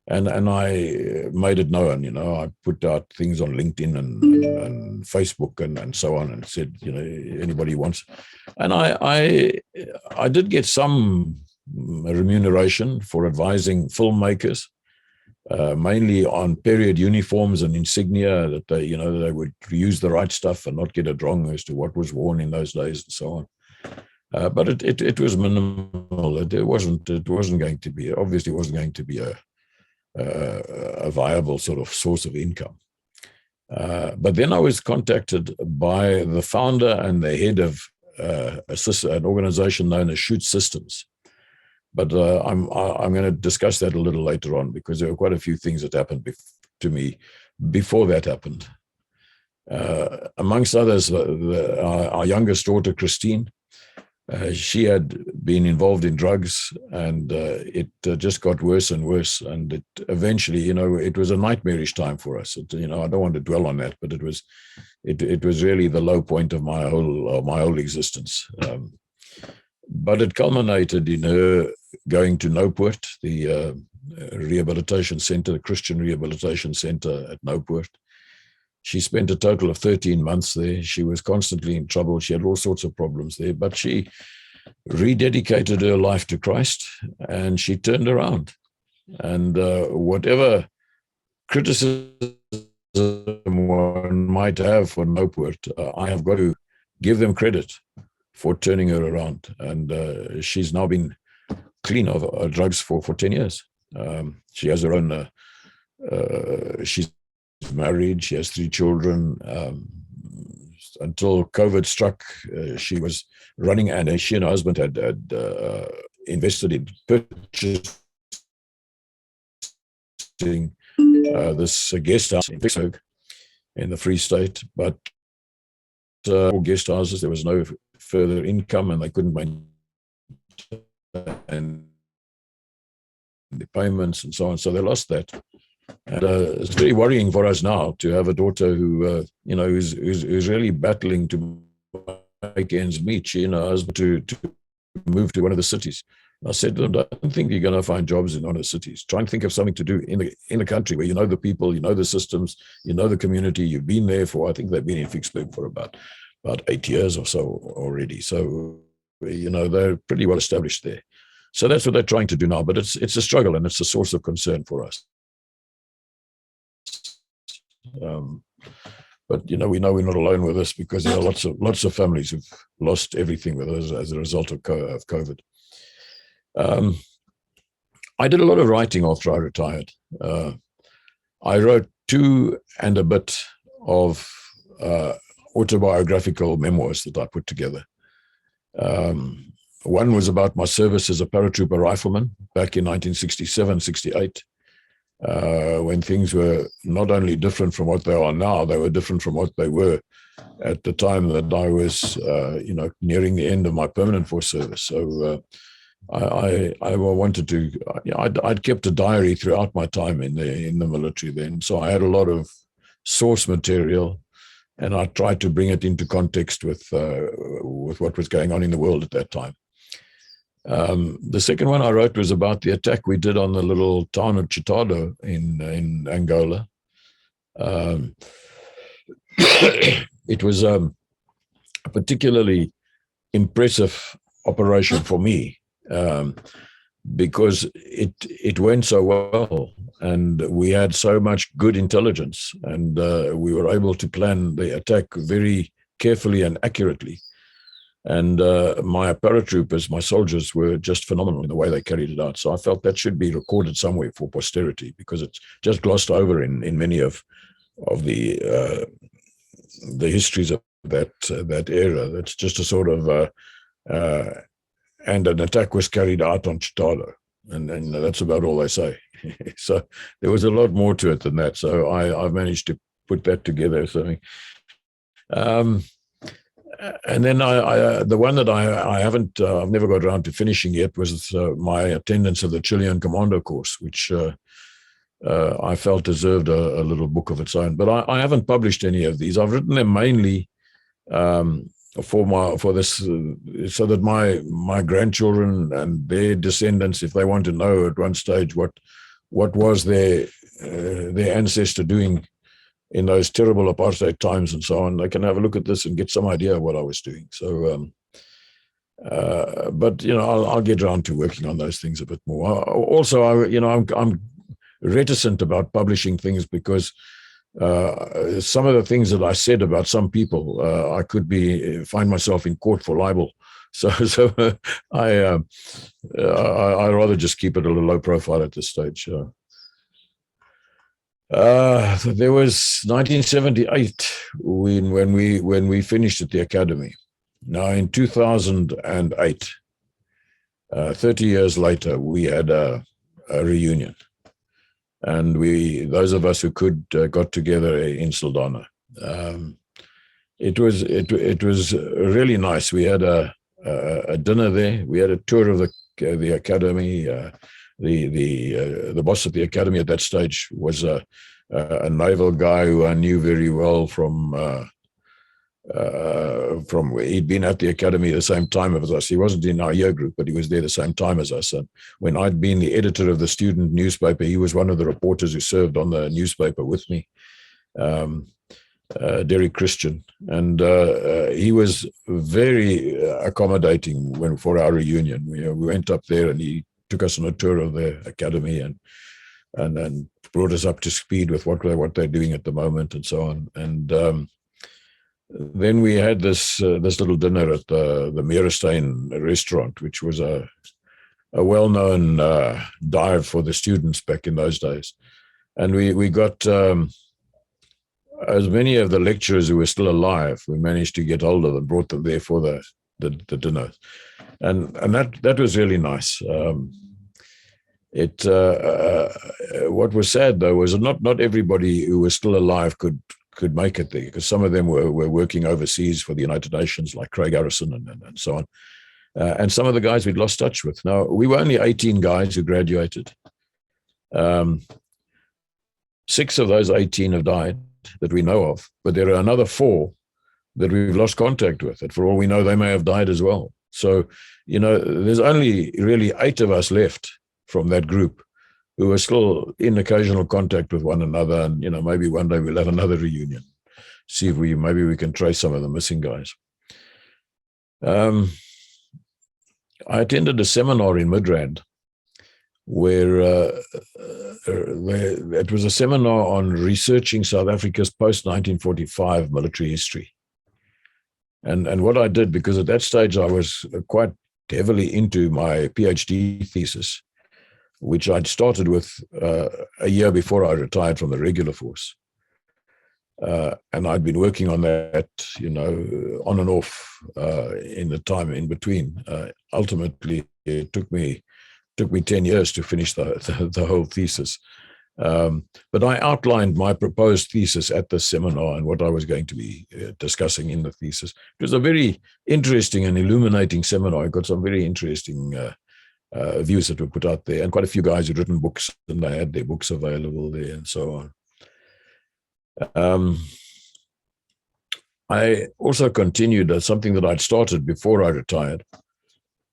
And I made it known, I put out things on LinkedIn and Facebook and so on, and said, anybody wants. And I did get some remuneration for advising filmmakers, mainly on period uniforms and insignia, that they would use the right stuff and not get it wrong as to what was worn in those days and so on. But it was minimal. It wasn't going to be, obviously it wasn't going to be a viable sort of source of income. But then I was contacted by the founder and the head of an organization known as Shoot Systems. But I'm going to discuss that a little later on, because there were quite a few things that happened to me before that happened. Amongst others, our youngest daughter, Christine, she had been involved in drugs, and it just got worse and worse. And it eventually, it was a nightmarish time for us. I don't want to dwell on that, but it was really the low point of my whole existence. But it culminated in her going to Noupoort, the rehabilitation center, the Christian rehabilitation center at Noupoort. She spent a total of 13 months there. She was constantly in trouble. She had all sorts of problems there, but she rededicated her life to Christ, and she turned around. And whatever criticism one might have for Noupoort, I have got to give them credit for turning her around. And she's now been clean of drugs for 10 years. She has her own, she's married, she has 3 children. Until COVID struck, she was running, and she and her husband had invested in purchasing this guest house in Vicksburg in the Free State. But all guest houses, there was no further income, and they couldn't maintain the payments and so on. So they lost that. And it's very worrying for us now to have a daughter who, who's really battling to make ends meet. She and her husband to move to one of the cities I said to them, I don't think you're going to find jobs in honor cities. Try and think of something to do in the country where you know the people, you know the systems, you know the community. You've been there for, I think they've been in Vicksburg for about 8 years or so already. So, you know, they're pretty well established there. So that's what they're trying to do now. But it's a struggle, and it's a source of concern for us. But you know we're not alone with this, because there are lots of families who've lost everything with us as a result of COVID. I did a lot of writing after I retired. I wrote 2 and a bit of autobiographical memoirs that I put together. One was about my service as a paratrooper rifleman back in 1967, 68. When things were not only different from what they are now, they were different from what they were at the time that I was, nearing the end of my permanent force service. So I wanted to. I'd kept a diary throughout my time in the military then, so I had a lot of source material, and I tried to bring it into context with what was going on in the world at that time. The second one I wrote was about the attack we did on the little town of Chitado in Angola. It was a particularly impressive operation for me, because it went so well, and we had so much good intelligence, and we were able to plan the attack very carefully and accurately. And my paratroopers, my soldiers, were just phenomenal in the way they carried it out. So I felt that should be recorded somewhere for posterity, because it's just glossed over in many of the histories of that era. That's just a sort of and an attack was carried out on Chitalo, and that's about all they say. So there was a lot more to it than that. So I've managed to put that together. Something. And then the one that I haven't, I've never got around to finishing yet, was my attendance of the Chilean Commando course, which I felt deserved a little book of its own. But I haven't published any of these. I've written them mainly for this, so that my grandchildren and their descendants, if they want to know at one stage what was their ancestor doing in those terrible apartheid times and so on, they can have a look at this and get some idea of what I was doing. So, but I'll get around to working on those things a bit more. Also, I'm reticent about publishing things, because some of the things that I said about some people, I could find myself in court for libel. So I rather just keep it a little low profile at this stage. There was 1978 when we finished at the academy. Now in 2008, 30 years later, we had a reunion, and those of us who could got together in Saldanha. It was really nice. We had a dinner there. We had a tour of the academy. The boss of the academy at that stage was a naval guy who I knew very well from he'd been at the academy at the same time as us. He wasn't in our year group, but he was there the same time as us. And when I'd been the editor of the student newspaper, he was one of the reporters who served on the newspaper with me, Derek Christian. And he was very accommodating for our reunion. We went up there, and he took us on a tour of the academy and brought us up to speed with what they're doing at the moment and so on. And then we had this little dinner at the Meerestein restaurant, which was a well-known dive for the students back in those days. And we got as many of the lecturers who were still alive, we managed to get hold of and brought them there for the dinner. And that was really nice. What was sad though was not everybody who was still alive could make it there, because some of them were working overseas for the United Nations, like Craig Harrison and so on. And some of the guys we'd lost touch with. Now, we were only 18 guys who graduated. 6 of those 18 have died that we know of, but there are another 4 that we've lost contact with. And for all we know, they may have died as well. So, there's only really 8 of us left from that group who are still in occasional contact with one another. And, maybe one day we'll have another reunion, see if maybe we can trace some of the missing guys. I attended a seminar in Midrand where it was a seminar on researching South Africa's post-1945 military history. And what I did, because at that stage I was quite heavily into my PhD thesis, which I'd started with a year before I retired from the regular force. And I'd been working on that, on and off in the time in between. Ultimately, it took me 10 years to finish the whole thesis. But I outlined my proposed thesis at the seminar and what I was going to be discussing in the thesis. It was a very interesting and illuminating seminar. I got some very interesting views that were put out there, and quite a few guys who'd written books, and they had their books available there and so on. I also continued something that I'd started before I retired.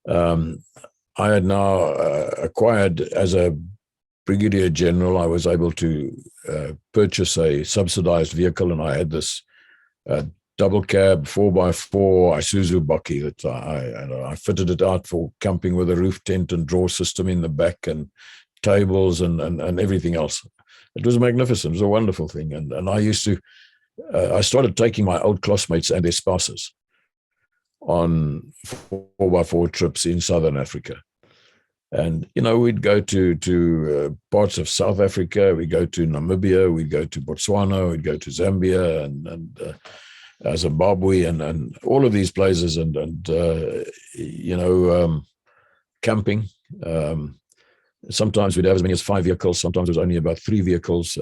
I had now acquired, as a brigadier general, I was able to purchase a subsidized vehicle, and I had this double cab 4x4 Isuzu Bakkie that I fitted it out for camping with a roof tent and drawer system in the back and tables and everything else. It was magnificent. It was a wonderful thing. And I used to, I started taking my old classmates and their spouses on 4x4 trips in Southern Africa. And, we'd go to parts of South Africa, we'd go to Namibia, we'd go to Botswana, we'd go to Zambia and Zimbabwe and all of these places and camping. Sometimes we'd have as many as 5 vehicles. Sometimes it was only about 3 vehicles,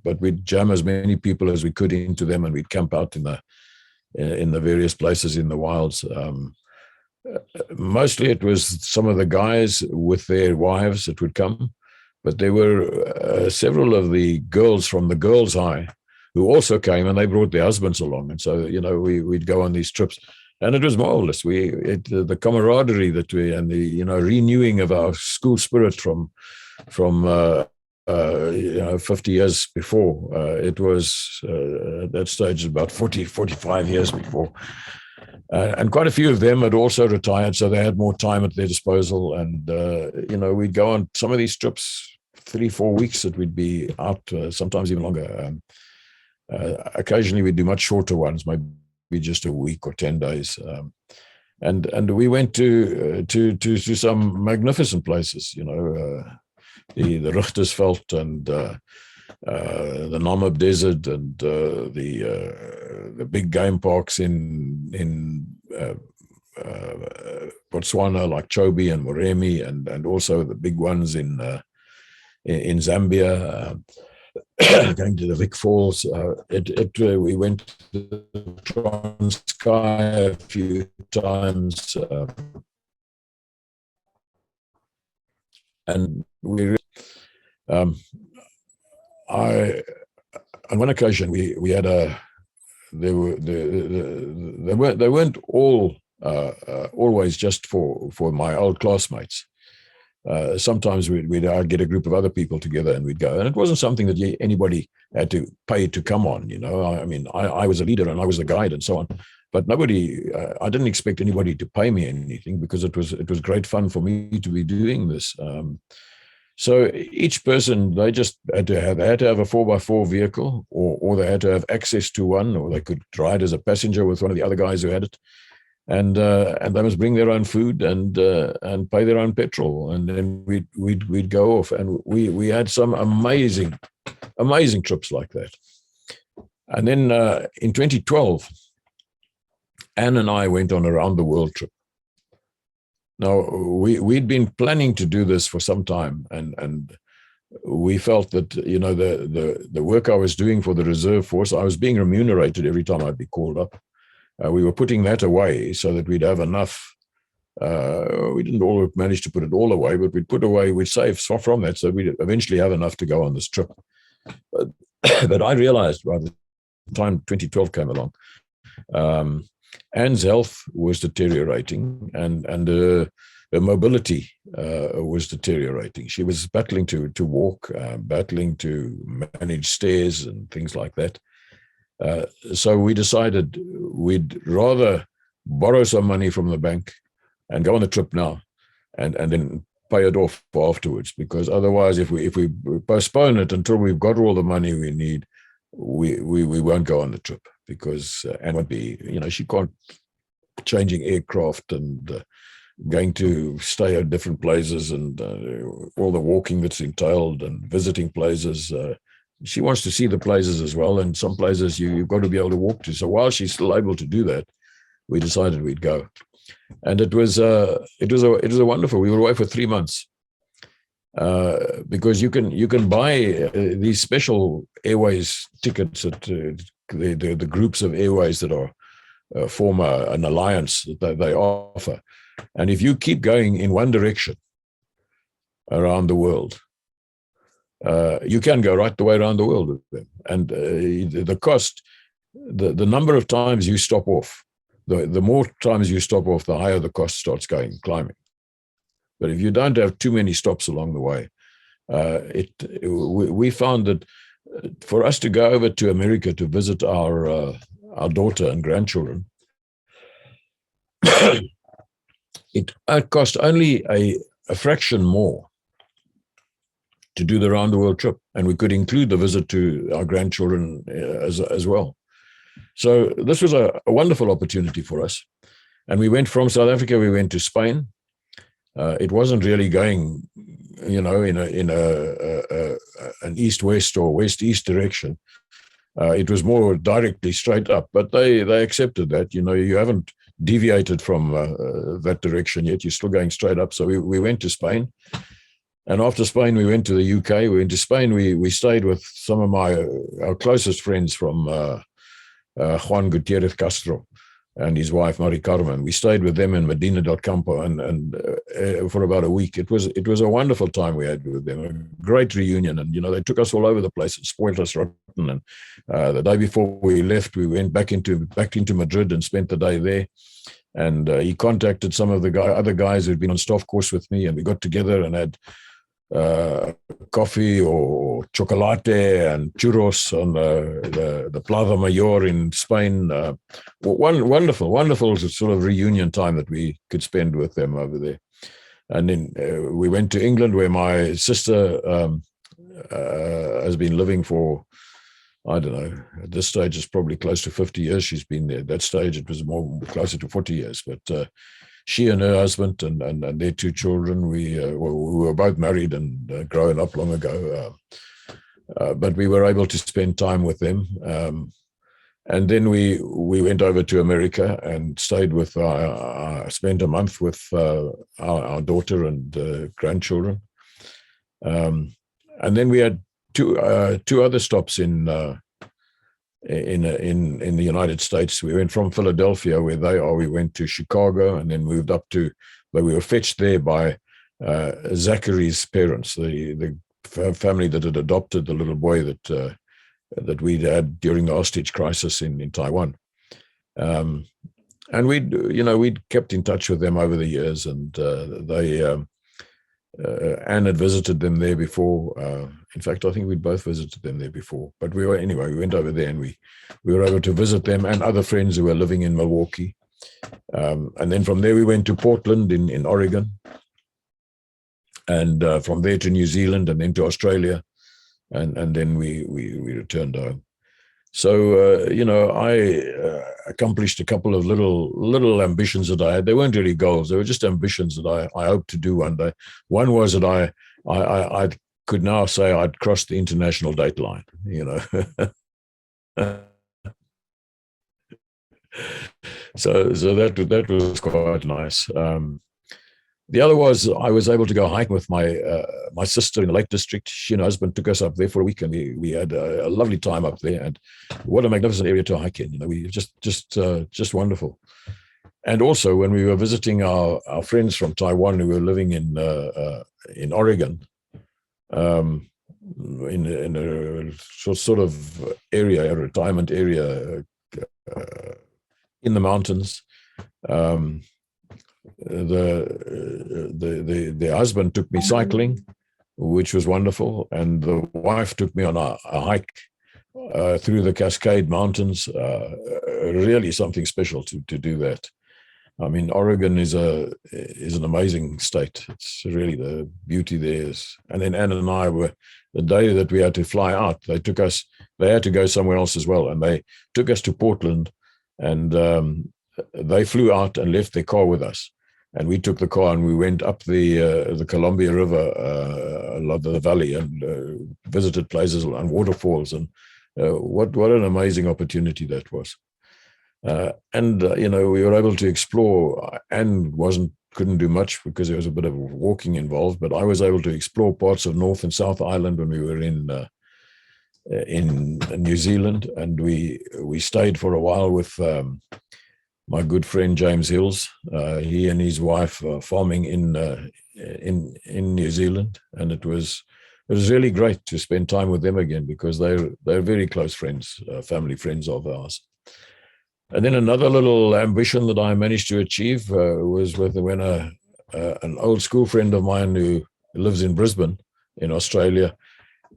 but we'd jam as many people as we could into them, and we'd camp out in the various places in the wilds. Mostly it was some of the guys with their wives that would come, but there were several of the girls from the girls' high who also came, and they brought their husbands along. And so, we'd go on these trips. And it was marvelous. The camaraderie that and the renewing of our school spirit from 50 years before. It was at that stage about 45 years before, and quite a few of them had also retired, so they had more time at their disposal. And we'd go on some of these trips 3-4 weeks that we'd be out, sometimes even longer. Occasionally we'd do much shorter ones, maybe just a week or 10 days. And we went to some magnificent places, the Richtersveld and the Namib Desert and the big game parks in Botswana, like Chobe and Moremi, and also the big ones in Zambia. Going to the Vic Falls. We went to Transkei a few times, and we. On one occasion, we had they weren't all always just for my old classmates. Sometimes I'd get a group of other people together and we'd go, and it wasn't something that anybody had to pay to come on. I mean, I was a leader and I was the guide and so on, but I didn't expect anybody to pay me anything, because it was great fun for me to be doing this. So each person, they just had to have a 4x4 vehicle, or they had to have access to one, or they could ride as a passenger with one of the other guys who had it. And they must bring their own food and pay their own petrol, and then we'd go off, and we had some amazing trips like that. And then in 2012, Anne and I went on a round the world trip. Now we'd been planning to do this for some time, and we felt that the work I was doing for the reserve force, I was being remunerated every time I'd be called up. We were putting that away so that we'd have enough. We didn't all manage to put it all away, but we'd save from that, so we'd eventually have enough to go on this trip. But I realized by the time 2012 came along, Anne's health was deteriorating, and her mobility was deteriorating. She was battling to walk, battling to manage stairs and things like that. So we decided we'd rather borrow some money from the bank and go on the trip now, and then pay it off afterwards, because otherwise, if we postpone it until we've got all the money we need, we won't go on the trip, because Anne won't be, she can't changing aircraft and going to stay at different places and all the walking that's entailed and visiting places. She wants to see the places as well, and some places you've got to be able to walk to. So while she's still able to do that, we decided we'd go. And it was a wonderful. We were away for 3 months, because you can buy these special airways tickets at the groups of airways that are form an alliance that they offer. And if you keep going in one direction around the world, you can go right the way around the world with them. And the cost, the number of times you stop off, the more times you stop off, the higher the cost starts climbing. But if you don't have too many stops along the way, we found that for us to go over to America to visit our daughter and grandchildren, it cost only a fraction more to do the round the world trip, and we could include the visit to our grandchildren as well. So this was a wonderful opportunity for us. And we went from South Africa, we went to Spain. It wasn't really going, in an east-west or west-east direction. It was more directly straight up, but they accepted that. You haven't deviated from that direction yet. You're still going straight up. So we went to Spain. And after Spain, we went to the UK. We went to Spain. We stayed with some of our closest friends from Juan Gutierrez Castro and his wife, Mari Carmen. We stayed with them in Medina del Campo and for about a week. It was a wonderful time we had with them, a great reunion. And, they took us all over the place and spoiled us rotten. And the day before we left, we went back into Madrid and spent the day there. And he contacted some of the other guys who'd been on staff course with me, and we got together and had coffee or chocolate and churros on the Plaza Mayor in Spain. Wonderful sort of reunion time that we could spend with them over there. And then we went to England, where my sister has been living for, I don't know, at this stage it's probably close to 50 years she's been there. At that stage it was more closer to 40 years, but she and her husband and their 2 children, we were both married and grown up long ago, but we were able to spend time with them. And then we went over to America and stayed with, spent a month with our daughter and grandchildren. And then we had two other stops in the United States. We went from Philadelphia, where they are. We went to Chicago, and then moved up to, where we were fetched there by Zachary's parents, the family that had adopted the little boy that we'd had during the hostage crisis in Taiwan. And we'd kept in touch with them over the years, and Anne had visited them there before. In fact, I think we'd both visited them there before. But we went over there, and we were able to visit them and other friends who were living in Milwaukee. And then from there, we went to Portland in Oregon. And from there to New Zealand, and then to Australia. And then we returned home. So, I accomplished a couple of little ambitions that I had. They weren't really goals. They were just ambitions that I hoped to do one day. One was that I could now say I'd crossed the international date line, So that was quite nice. The other was I was able to go hiking with my sister in the Lake District. She and her husband took us up there for a week, and we had a lovely time up there. And what a magnificent area to hike in! We just wonderful. And also, when we were visiting our friends from Taiwan who were living in Oregon, in a sort of area, a retirement area, in the mountains. The husband took me cycling, which was wonderful, and the wife took me on a hike through the Cascade Mountains. Really something special to do that. I mean, Oregon is an amazing state. It's really, the beauty there is. And then Anna and I were, the day that we had to fly out, they had to go somewhere else as well, and they took us to Portland, and they flew out and left their car with us. And we took the car and we went up the Columbia River, the valley, and visited places and waterfalls. And what an amazing opportunity that was. You know, we were able to explore, and couldn't do much because there was a bit of walking involved, but I was able to explore parts of North and South Island when we were in New Zealand, and we stayed for a while with my good friend James Hills. He and his wife farming in New Zealand, and it was really great to spend time with them again, because they're very close friends, family friends of ours. And then another little ambition that I managed to achieve was when an old school friend of mine who lives in Brisbane in Australia,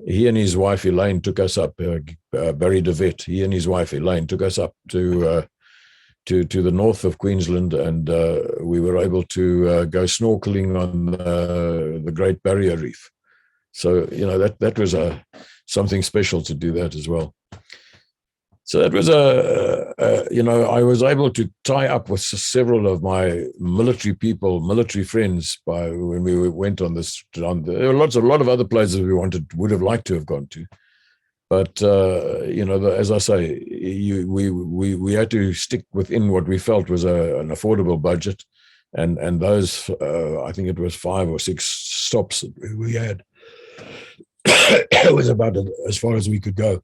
he and his wife Elaine took us up, Barry DeVette, he and his wife Elaine took us up to the north of Queensland, and we were able to go snorkeling on the Great Barrier Reef. So, you know, that was something special to do that as well. So that was you know, I was able to tie up with several of my military friends when we went on this. There were a lot of other places we would have liked to have gone to. But, you know, as I say, we had to stick within what we felt was an affordable budget. And those, I think it was 5 or 6 stops that we had. It was about as far as we could go.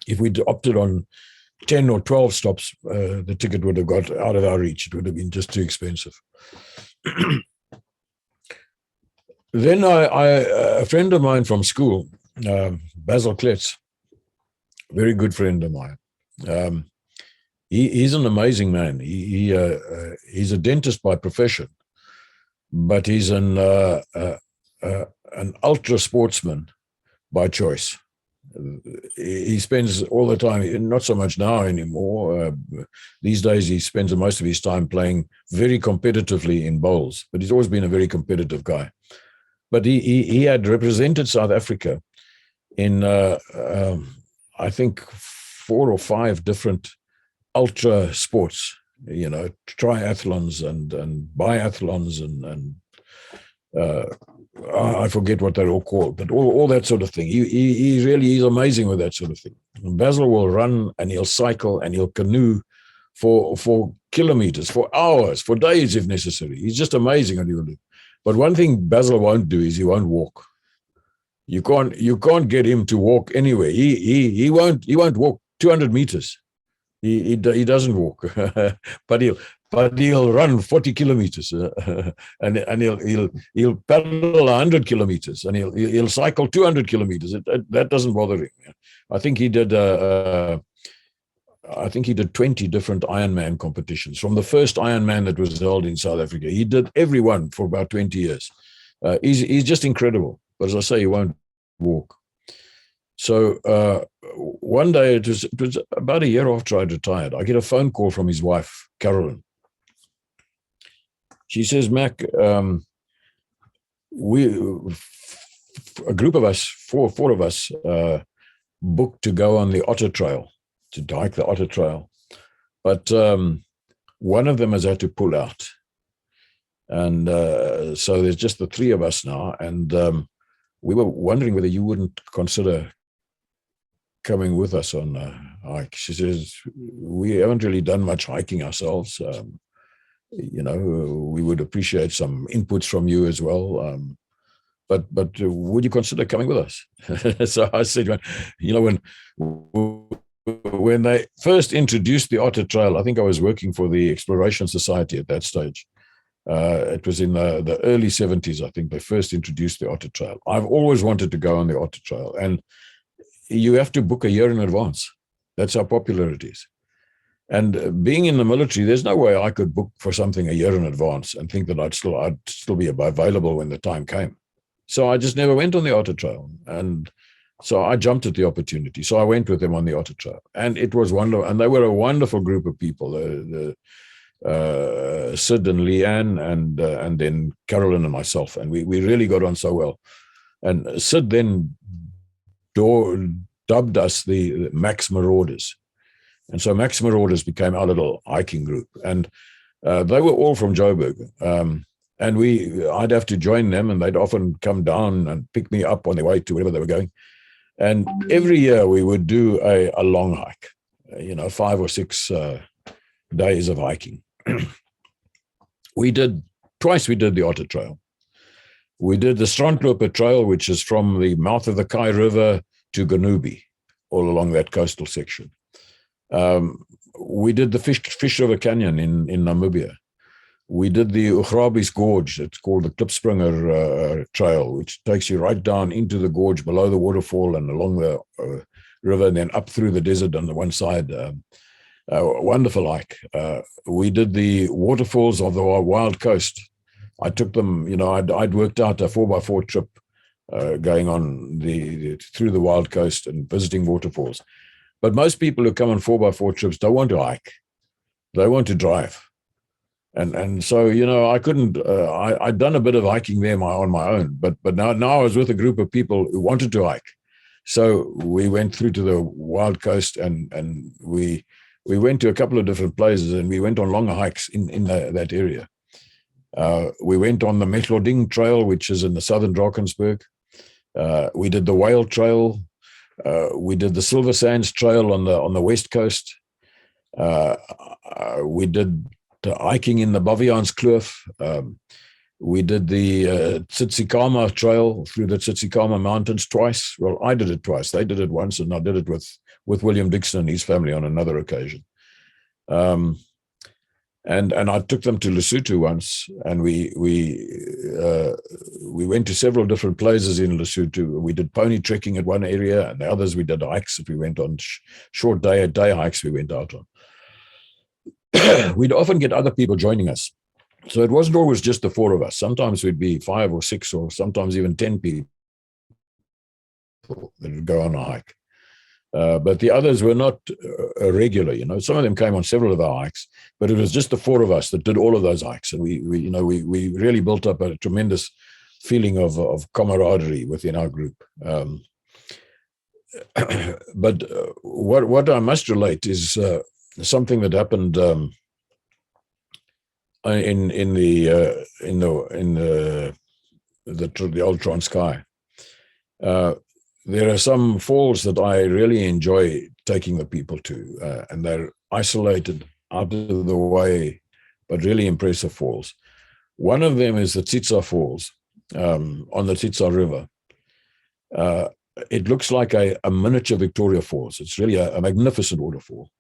If we'd opted on 10 or 12 stops, the ticket would have got out of our reach. It would have been just too expensive. Then a friend of mine from school, Basil Kletz, very good friend of mine. He's an amazing man. He's a dentist by profession, but he's an ultra sportsman by choice. He spends all the time, not so much now anymore. These days, he spends most of his time playing very competitively in bowls, but he's always been a very competitive guy. But he had represented South Africa in, I think, 4 or 5 different ultra sports, you know, triathlons and biathlons and I forget what they're all called, but all that sort of thing. He really is amazing with that sort of thing. And Basil will run and he'll cycle and he'll canoe for kilometers, for hours, for days if necessary. He's just amazing at what he'll do. But one thing Basil won't do is he won't walk. You can't get him to walk anywhere. He won't walk 200 meters. He doesn't walk, but he'll run 40 kilometers, and he'll paddle 100 kilometers, and he'll cycle 200 kilometers. That doesn't bother him. I think he did 20 different Ironman competitions from the first Ironman that was held in South Africa. He did every one for about 20 years. He's just incredible. But as I say, he won't walk. So one day, it was about a year after I'd retired, I get a phone call from his wife, Carolyn. She says, Mac, a group of us, four of us, booked to go on the Otter Trail, to hike the Otter Trail. But one of them has had to pull out. And so there's just the 3 of us now. And we were wondering whether you wouldn't consider coming with us on a hike. She says, we haven't really done much hiking ourselves. You know, we would appreciate some inputs from you as well. But would you consider coming with us? So I said, you know, when they first introduced the Otter Trail, I think I was working for the Exploration Society at that stage. It was in the early 70s, I think they first introduced the Otter Trail. I've always wanted to go on the Otter Trail, and you have to book a year in advance. That's how popular it is. And being in the military, there's no way I could book for something a year in advance and think that I'd still be available when the time came. So I just never went on the otter trail. And so I jumped at the opportunity. So I went with them on the otter trail. And it was wonderful. And they were a wonderful group of people. Sid and Leanne and then Carolyn and myself. And we really got on so well. And Sid then dubbed us the Max Marauders. And so Max Marauders became our little hiking group. And they were all from Joburg. And I'd have to join them, and they'd often come down and pick me up on their way to wherever they were going. And every year we would do a long hike, 5 or 6 days of hiking. Twice we did the Otter Trail. We did the Strandloper Trail, which is from the mouth of the Kai River to Ganubi, all along that coastal section. We did the Fish River Canyon in Namibia. We did the Ugrabis Gorge. It's called the Klipspringer Trail, which takes you right down into the gorge below the waterfall and along the river, and then up through the desert on the one side. Wonderful hike. We did the waterfalls of the Wild Coast. I took them, I'd worked out a 4x4 trip going on through the Wild Coast and visiting waterfalls. But most people who come on 4x4 trips don't want to hike. They want to drive. And so, I couldn't, I'd done a bit of hiking there on my own, but now I was with a group of people who wanted to hike. So we went through to the Wild Coast and we went to a couple of different places, and we went on longer hikes in that area. We went on the Mechloding Trail, which is in the southern Drakensberg. We did the Whale Trail. We did the Silver Sands Trail on the west coast. We did hiking in the Baviaanskloof. We did the Tsitsikamma Trail through the Tsitsikamma Mountains twice. Well, I did it twice. They did it once, and I did it with William Dixon and his family on another occasion. And I took them to Lesotho once, and we went to several different places in Lesotho. We did pony trekking at one area, and the others we did hikes that we went on, short day hikes we went out on. We'd often get other people joining us. So it wasn't always just the 4 of us. Sometimes we'd be 5 or 6 or sometimes even 10 people that would go on a hike. But the others were not regular, Some of them came on several of our hikes, but it was just the 4 of us that did all of those hikes. And we really built up a tremendous feeling of camaraderie within our group. But what I must relate is something that happened in the old Transkei. There are some falls that I really enjoy taking the people to, and they're isolated, out of the way, but really impressive falls. One of them is the Tzitza Falls on the Tzitza River. It looks like a miniature Victoria Falls. It's really a magnificent waterfall.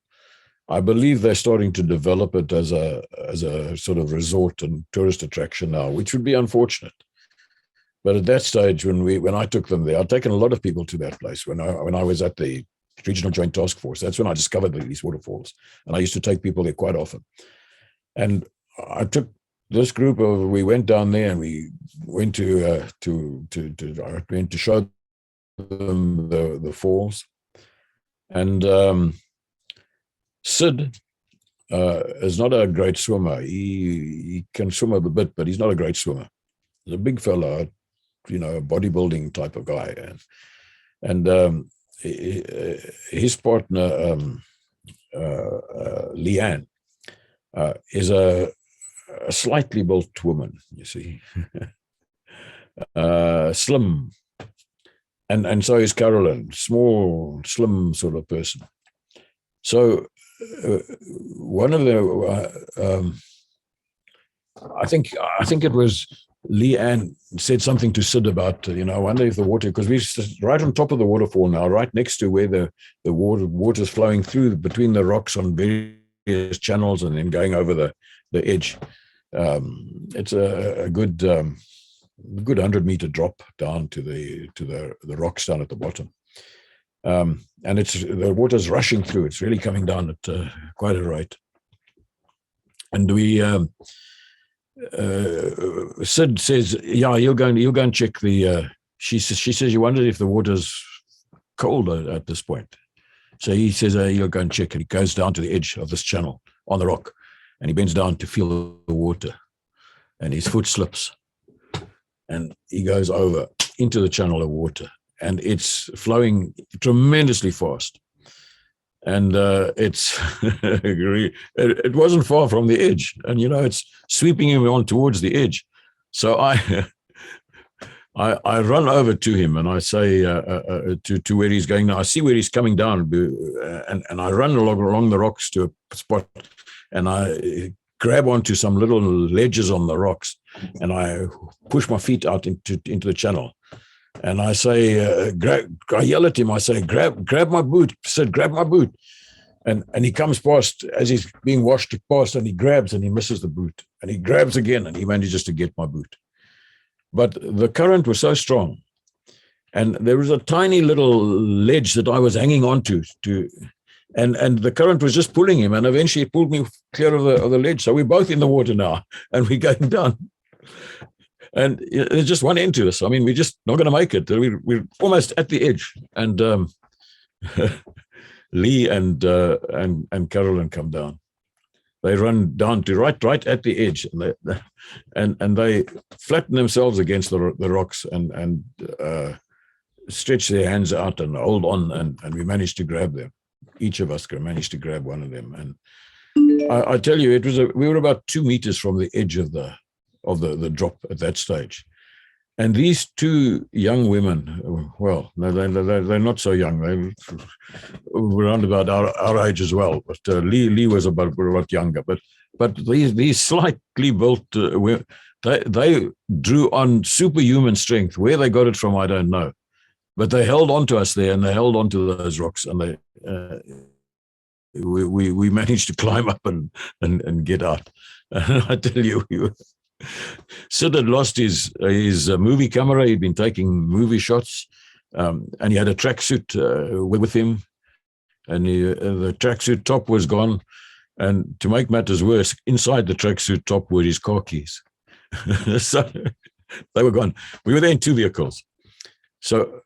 I believe they're starting to develop it as a sort of resort and tourist attraction now, which would be unfortunate. But at that stage, when I took them there, I'd taken a lot of people to that place when I was at the Regional Joint Task Force. That's when I discovered these waterfalls, and I used to take people there quite often. And I took this group we went down there, and we went to show them the falls. And Sid is not a great swimmer. He can swim a bit, but he's not a great swimmer. He's a big fellow, a bodybuilding type of guy. And his partner, Leanne, is a slightly built woman, you see, slim. And so is Carolyn, small, slim sort of person. So one of the, I think it was Leanne said something to Sid about, I wonder if the water, because we're right on top of the waterfall now, right next to where the water's flowing through between the rocks on various channels and then going over the edge. It's a good 100-meter drop down to the rocks down at the bottom. And the water's rushing through. It's really coming down at quite a rate. And we Sid says, "Yeah, you'll go and check the." She says, "You wondered if the water's cold at this point." So he says, "You'll go and check." And he goes down to the edge of this channel on the rock, and he bends down to feel the water, and his foot slips, and he goes over into the channel of water, and it's flowing tremendously fast. And it wasn't far from the edge, and it's sweeping him on towards the edge. So I run over to him and I say to where he's going now. I see where he's coming down, and I run along the rocks to a spot, and I grab onto some little ledges on the rocks, and I push my feet out into the channel. And I say, I yell at him. I say, grab my boot. I said, grab my boot. And he comes past as he's being washed past, and he grabs and he misses the boot. And he grabs again and he manages to get my boot. But the current was so strong. And there was a tiny little ledge that I was hanging onto, and the current was just pulling him. And eventually it pulled me clear of the ledge. So we're both in the water now, and we're going down. And there's just one end to this. I mean, we're just not going to make it. We're almost at the edge. And Lee and Carolyn come down. They run down to right at the edge, and they flatten themselves against the rocks and stretch their hands out and hold on, and we managed to grab them. Each of us managed to grab one of them. And I tell you, we were about 2 meters from the edge of the drop at that stage. And these two young women, well, no, they're not so young. They were around about our age as well. But Lee was a lot younger. But these slightly built, they drew on superhuman strength. Where they got it from, I don't know. But they held on to us there, and they held on to those rocks, and we managed to climb up and get out. And I tell you, Sid had lost his movie camera. He'd been taking movie shots, and he had a tracksuit with him, and the tracksuit top was gone. And to make matters worse, inside the tracksuit top were his car keys. So they were gone. We were there in 2 vehicles. So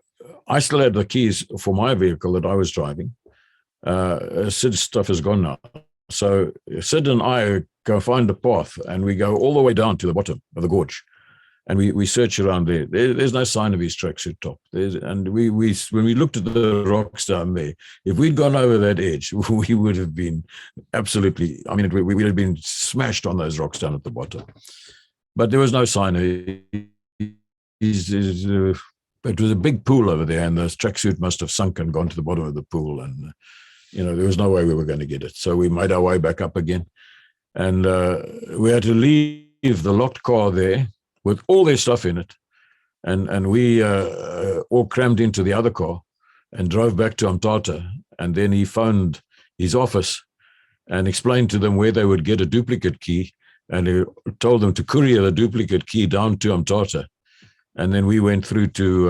I still had the keys for my vehicle that I was driving. Sid's stuff is gone now. So Sid and I go find the path, and we go all the way down to the bottom of the gorge, and we search around there. There's no sign of his tracksuit top. And we when we looked at the rocks down there, if we'd gone over that edge, we would have been absolutely. I mean, we would have been smashed on those rocks down at the bottom. But there was no sign of it was a big pool over there, and the tracksuit must have sunk and gone to the bottom of the pool, and there was no way we were going to get it. So we made our way back up again, and we had to leave the locked car there with all their stuff in it, and we all crammed into the other car and drove back to Umtata. And then he phoned his office and explained to them where they would get a duplicate key, and he told them to courier the duplicate key down to Umtata. And then we went through to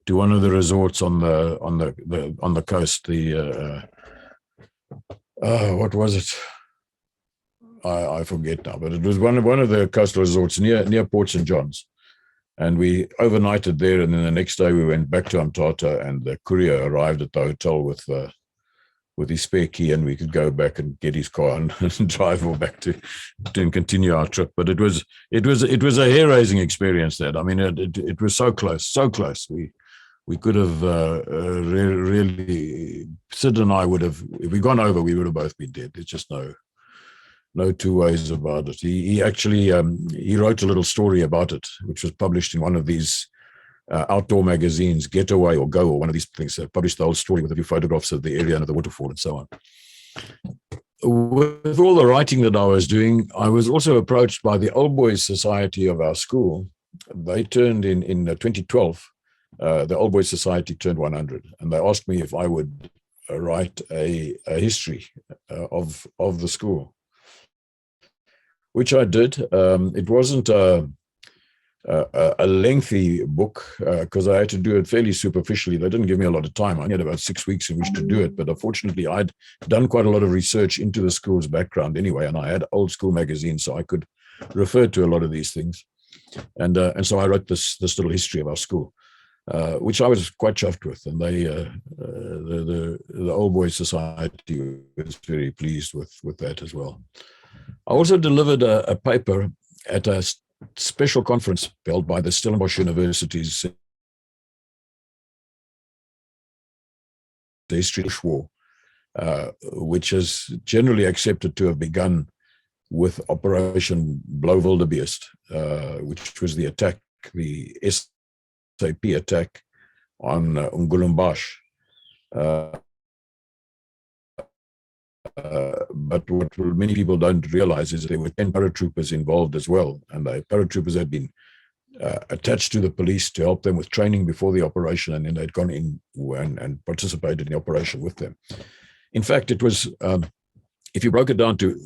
one of the resorts on the coast. What was it? I forget now, but it was one of the coastal resorts near Port St. John's, and we overnighted there. And then the next day we went back to Umtata, and the courier arrived at the hotel with his spare key, and we could go back and get his car and drive all back to continue our trip. But it was a hair-raising experience. That, I mean, it was so close. We could have really, Sid and I would have, if we'd gone over, we would have both been dead. There's just no two ways about it. He actually he wrote a little story about it, which was published in one of these outdoor magazines, Getaway or Go, or one of these things. Published the whole story with a few photographs of the area and of the waterfall and so on. With all the writing that I was doing, I was also approached by the Old Boys Society of our school. They turned in 2012. The Old Boys Society turned 100, and they asked me if I would write a history of the school, which I did. It wasn't a lengthy book because I had to do it fairly superficially. They didn't give me a lot of time. I had about 6 weeks in which to do it, but unfortunately I'd done quite a lot of research into the school's background anyway, and I had old school magazines, so I could refer to a lot of these things. And so I wrote this little history of our school, which I was quite chuffed with, and they the Old Boys Society was very pleased with that as well. I also delivered a paper at a special conference held by the Stellenbosch University's History of War, which is generally accepted to have begun with Operation Blauw Wildebeest, which was the attack, the SAP attack on Ungulumbash. But what many people don't realize is there were 10 paratroopers involved as well, and the paratroopers had been attached to the police to help them with training before the operation, and then they'd gone in and participated in the operation with them. In fact, it was, if you broke it down to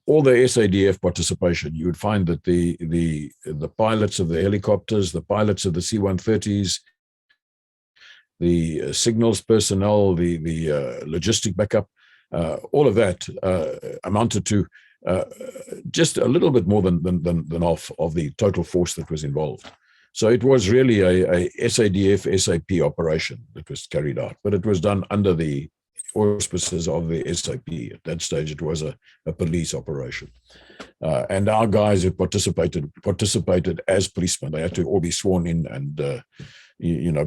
all the SADF participation, you would find that the pilots of the helicopters, the pilots of the C-130s, the signals personnel, the logistic backup, all of that amounted to just a little bit more than half of the total force that was involved. So it was really a SADF SAP operation that was carried out, but it was done under the auspices of the SAP. At that stage, it was a police operation. And our guys who participated as policemen. They had to all be sworn in and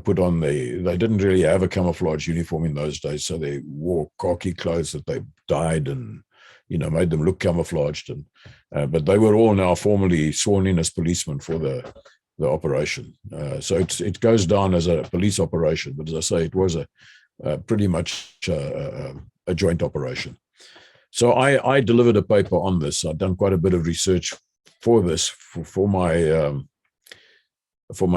put on they didn't really have a camouflage uniform in those days, so they wore khaki clothes that they dyed and made them look camouflaged, and but they were all now formally sworn in as policemen for the operation. So it goes down as a police operation, but as I say, it was a pretty much a joint operation. So I delivered a paper on this. I've done quite a bit of research for this for my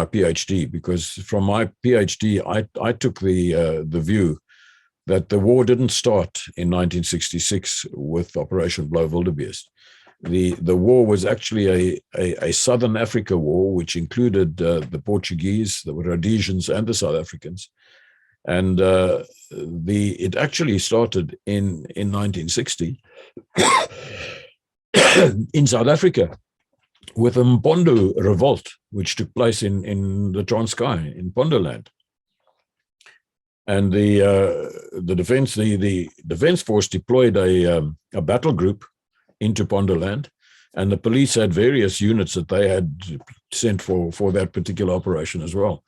PhD, because from my PhD, I took the view that the war didn't start in 1966 with Operation Blauw Wildebeest. The war was actually a Southern Africa war, which included the Portuguese, the Rhodesians, and the South Africans. And it actually started in 1960 in South Africa, with a Mpondo revolt, which took place in the Transkei, in Pondoland. And the defense force deployed a battle group into Pondoland, and the police had various units that they had sent for that particular operation as well.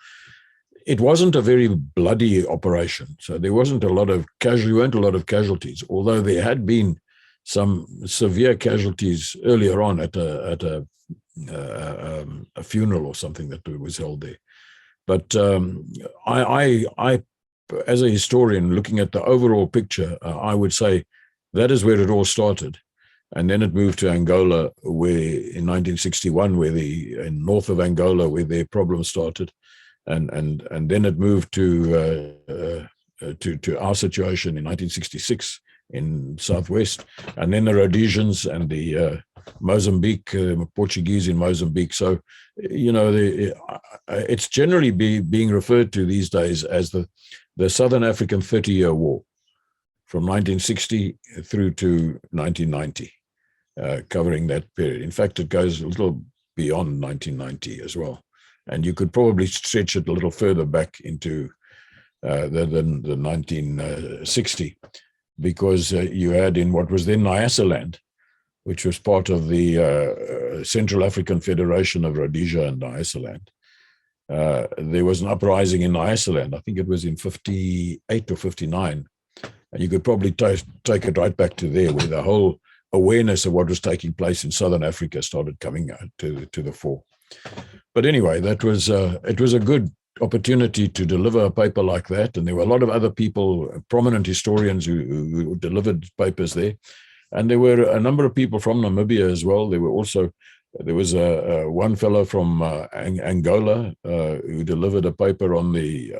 It wasn't a very bloody operation, so there weren't a lot of casualties, although there had been some severe casualties earlier on at a funeral or something that was held there. But I, as a historian, looking at the overall picture, I would say that is where it all started. And then it moved to Angola, where in 1961, in north of Angola, where their problems started. And then it moved to our situation in 1966 in Southwest, and then the Rhodesians and the Mozambique, Portuguese in Mozambique. So, it's generally being referred to these days as the Southern African 30-year War, from 1960 through to 1990, covering that period. In fact, it goes a little beyond 1990 as well. And you could probably stretch it a little further back into the 1960, because you had in what was then Nyasaland, which was part of the Central African Federation of Rhodesia and Nyasaland. There was an uprising in Nyasaland. I think it was in 58 or 59. And you could probably take it right back to there, where the whole awareness of what was taking place in Southern Africa started coming out to the fore. But anyway, it was a good opportunity to deliver a paper like that, and there were a lot of other people, prominent historians who delivered papers there, and there were a number of people from Namibia as well. There was one fellow from Angola who delivered a paper on the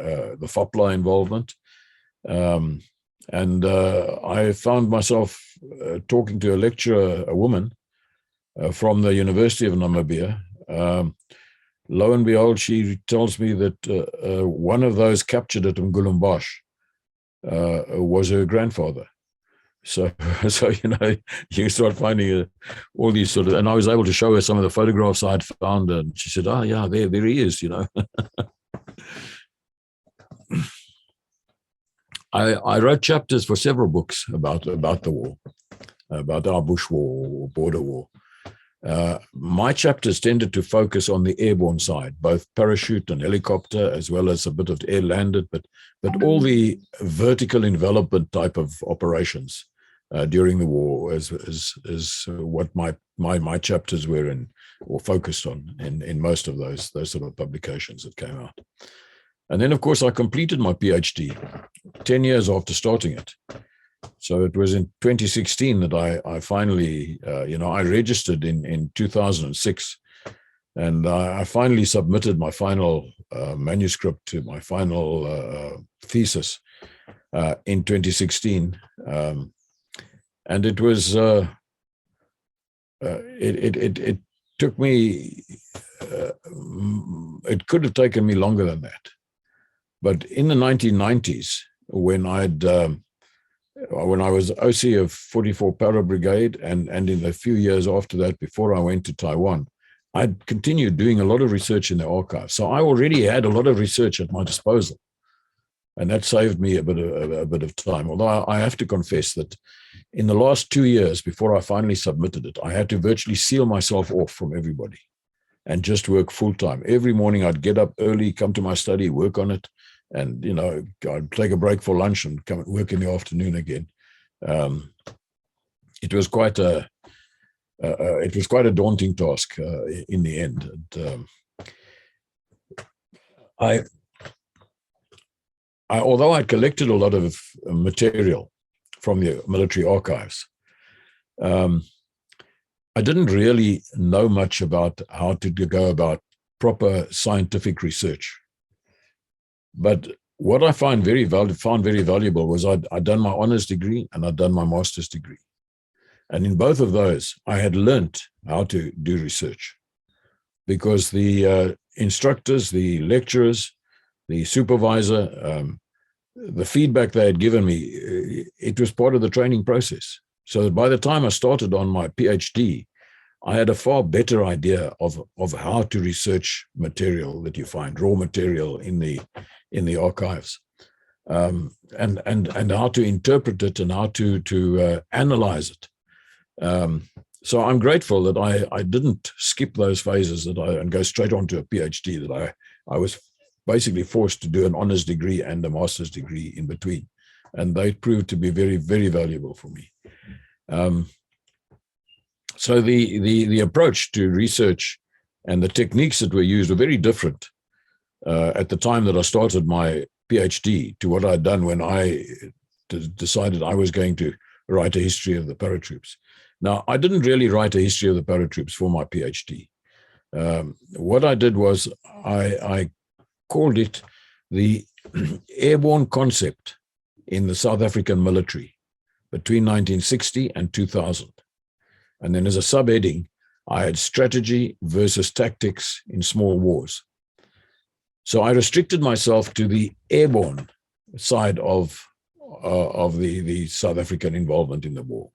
FOPLA involvement, and I found myself talking to a lecturer, a woman from the University of Namibia, Lo and behold, she tells me that one of those captured at McGill was her grandfather. So you start finding all these sort of, and I was able to show her some of the photographs I had found, and she said, "Oh yeah, there he is." I wrote chapters for several books about the war, about our bush war or border war. My chapters tended to focus on the airborne side, both parachute and helicopter, as well as a bit of air landed, but all the vertical envelopment type of operations during the war is what my chapters were in or focused on in most of those sort of publications that came out. And then, of course, I completed my PhD 10 years after starting it. So it was in 2016 that I finally, I registered in 2006, and I finally submitted my final manuscript to my final thesis in 2016. And it was, it took me, it could have taken me longer than that. But in the 1990s, when I was OC of 44 Para Brigade, and in the few years after that, before I went to Taiwan, I'd continued doing a lot of research in the archives. So I already had a lot of research at my disposal, and that saved me a bit of time. Although I have to confess that in the last 2 years, before I finally submitted it, I had to virtually seal myself off from everybody and just work full time. Every morning I'd get up early, come to my study, work on it. And, I'd take a break for lunch and come and work in the afternoon again. It was quite a daunting task in the end. And, although I collected a lot of material from the military archives, I didn't really know much about how to go about proper scientific research. But what I found very valuable was I'd done my honors degree and I'd done my master's degree. And in both of those, I had learnt how to do research, because the instructors, the lecturers, the supervisor, the feedback they had given me, it was part of the training process. So that by the time I started on my PhD, I had a far better idea of how to research material that you find, raw material in the archives, and how to interpret it and how to analyze it. So I'm grateful that I didn't skip those phases and go straight on to a PhD, that I was basically forced to do an honors degree and a master's degree in between, and they proved to be very, very valuable for me. So the approach to research and the techniques that were used were very different at the time that I started my PhD to what I'd done when I decided I was going to write a history of the paratroops. Now, I didn't really write a history of the paratroops for my PhD. What I did was I called it the airborne concept in the South African military between 1960 and 2000. And then as a subheading, I had strategy versus tactics in small wars. So I restricted myself to the airborne side of the South African involvement in the war.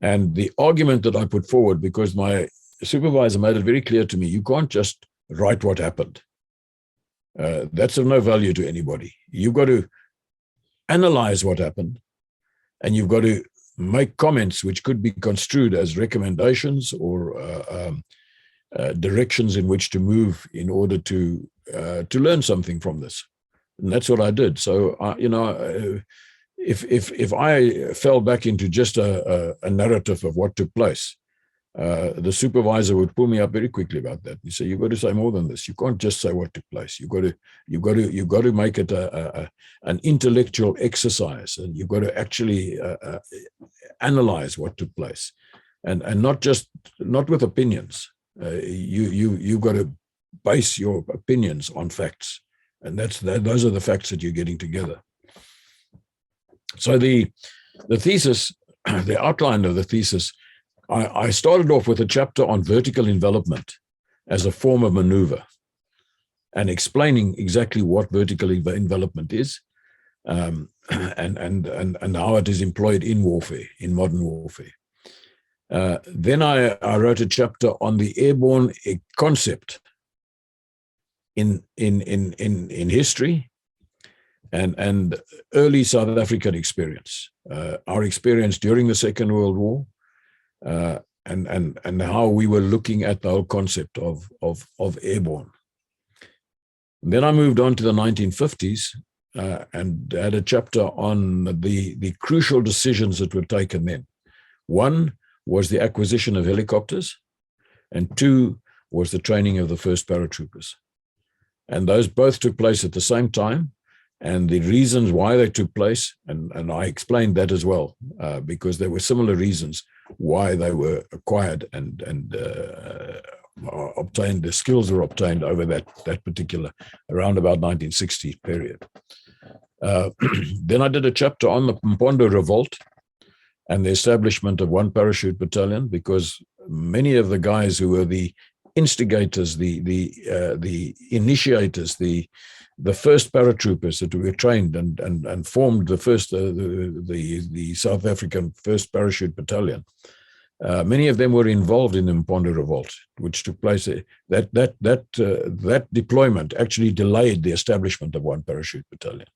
And the argument that I put forward, because my supervisor made it very clear to me, you can't just write what happened. That's of no value to anybody. You've got to analyze what happened, and you've got to make comments which could be construed as recommendations or directions in which to move in order to learn something from this. And that's what I did. So, if I fell back into just a narrative of what took place, the supervisor would pull me up very quickly about that. He said, "You've got to say more than this. You can't just say what took place. You've got to make it an intellectual exercise, and you've got to actually analyze what took place, and not with opinions. You've got to base your opinions on facts, and those are the facts that you're getting together." So the thesis, the outline of the thesis, I started off with a chapter on vertical envelopment as a form of maneuver and explaining exactly what vertical envelopment is, and how it is employed in warfare, in modern warfare. Then I wrote a chapter on the airborne concept in history and early South African experience, our experience during the Second World War, and how we were looking at the whole concept of airborne. Then I moved on to the 1950s and had a chapter on the crucial decisions that were taken then. One was the acquisition of helicopters, and two was the training of the first paratroopers. And those both took place at the same time, and the reasons why they took place, and I explained that as well, because there were similar reasons why they were acquired and obtained, the skills were obtained over that particular, around about 1960 period. Then I did a chapter on the Mpondo Revolt and the establishment of one Parachute Battalion, because many of the guys who were the instigators, the initiators, the first paratroopers that were trained and formed the first the South African first Parachute Battalion, many of them were involved in the Mpondo Revolt, which took place. That deployment actually delayed the establishment of one Parachute Battalion.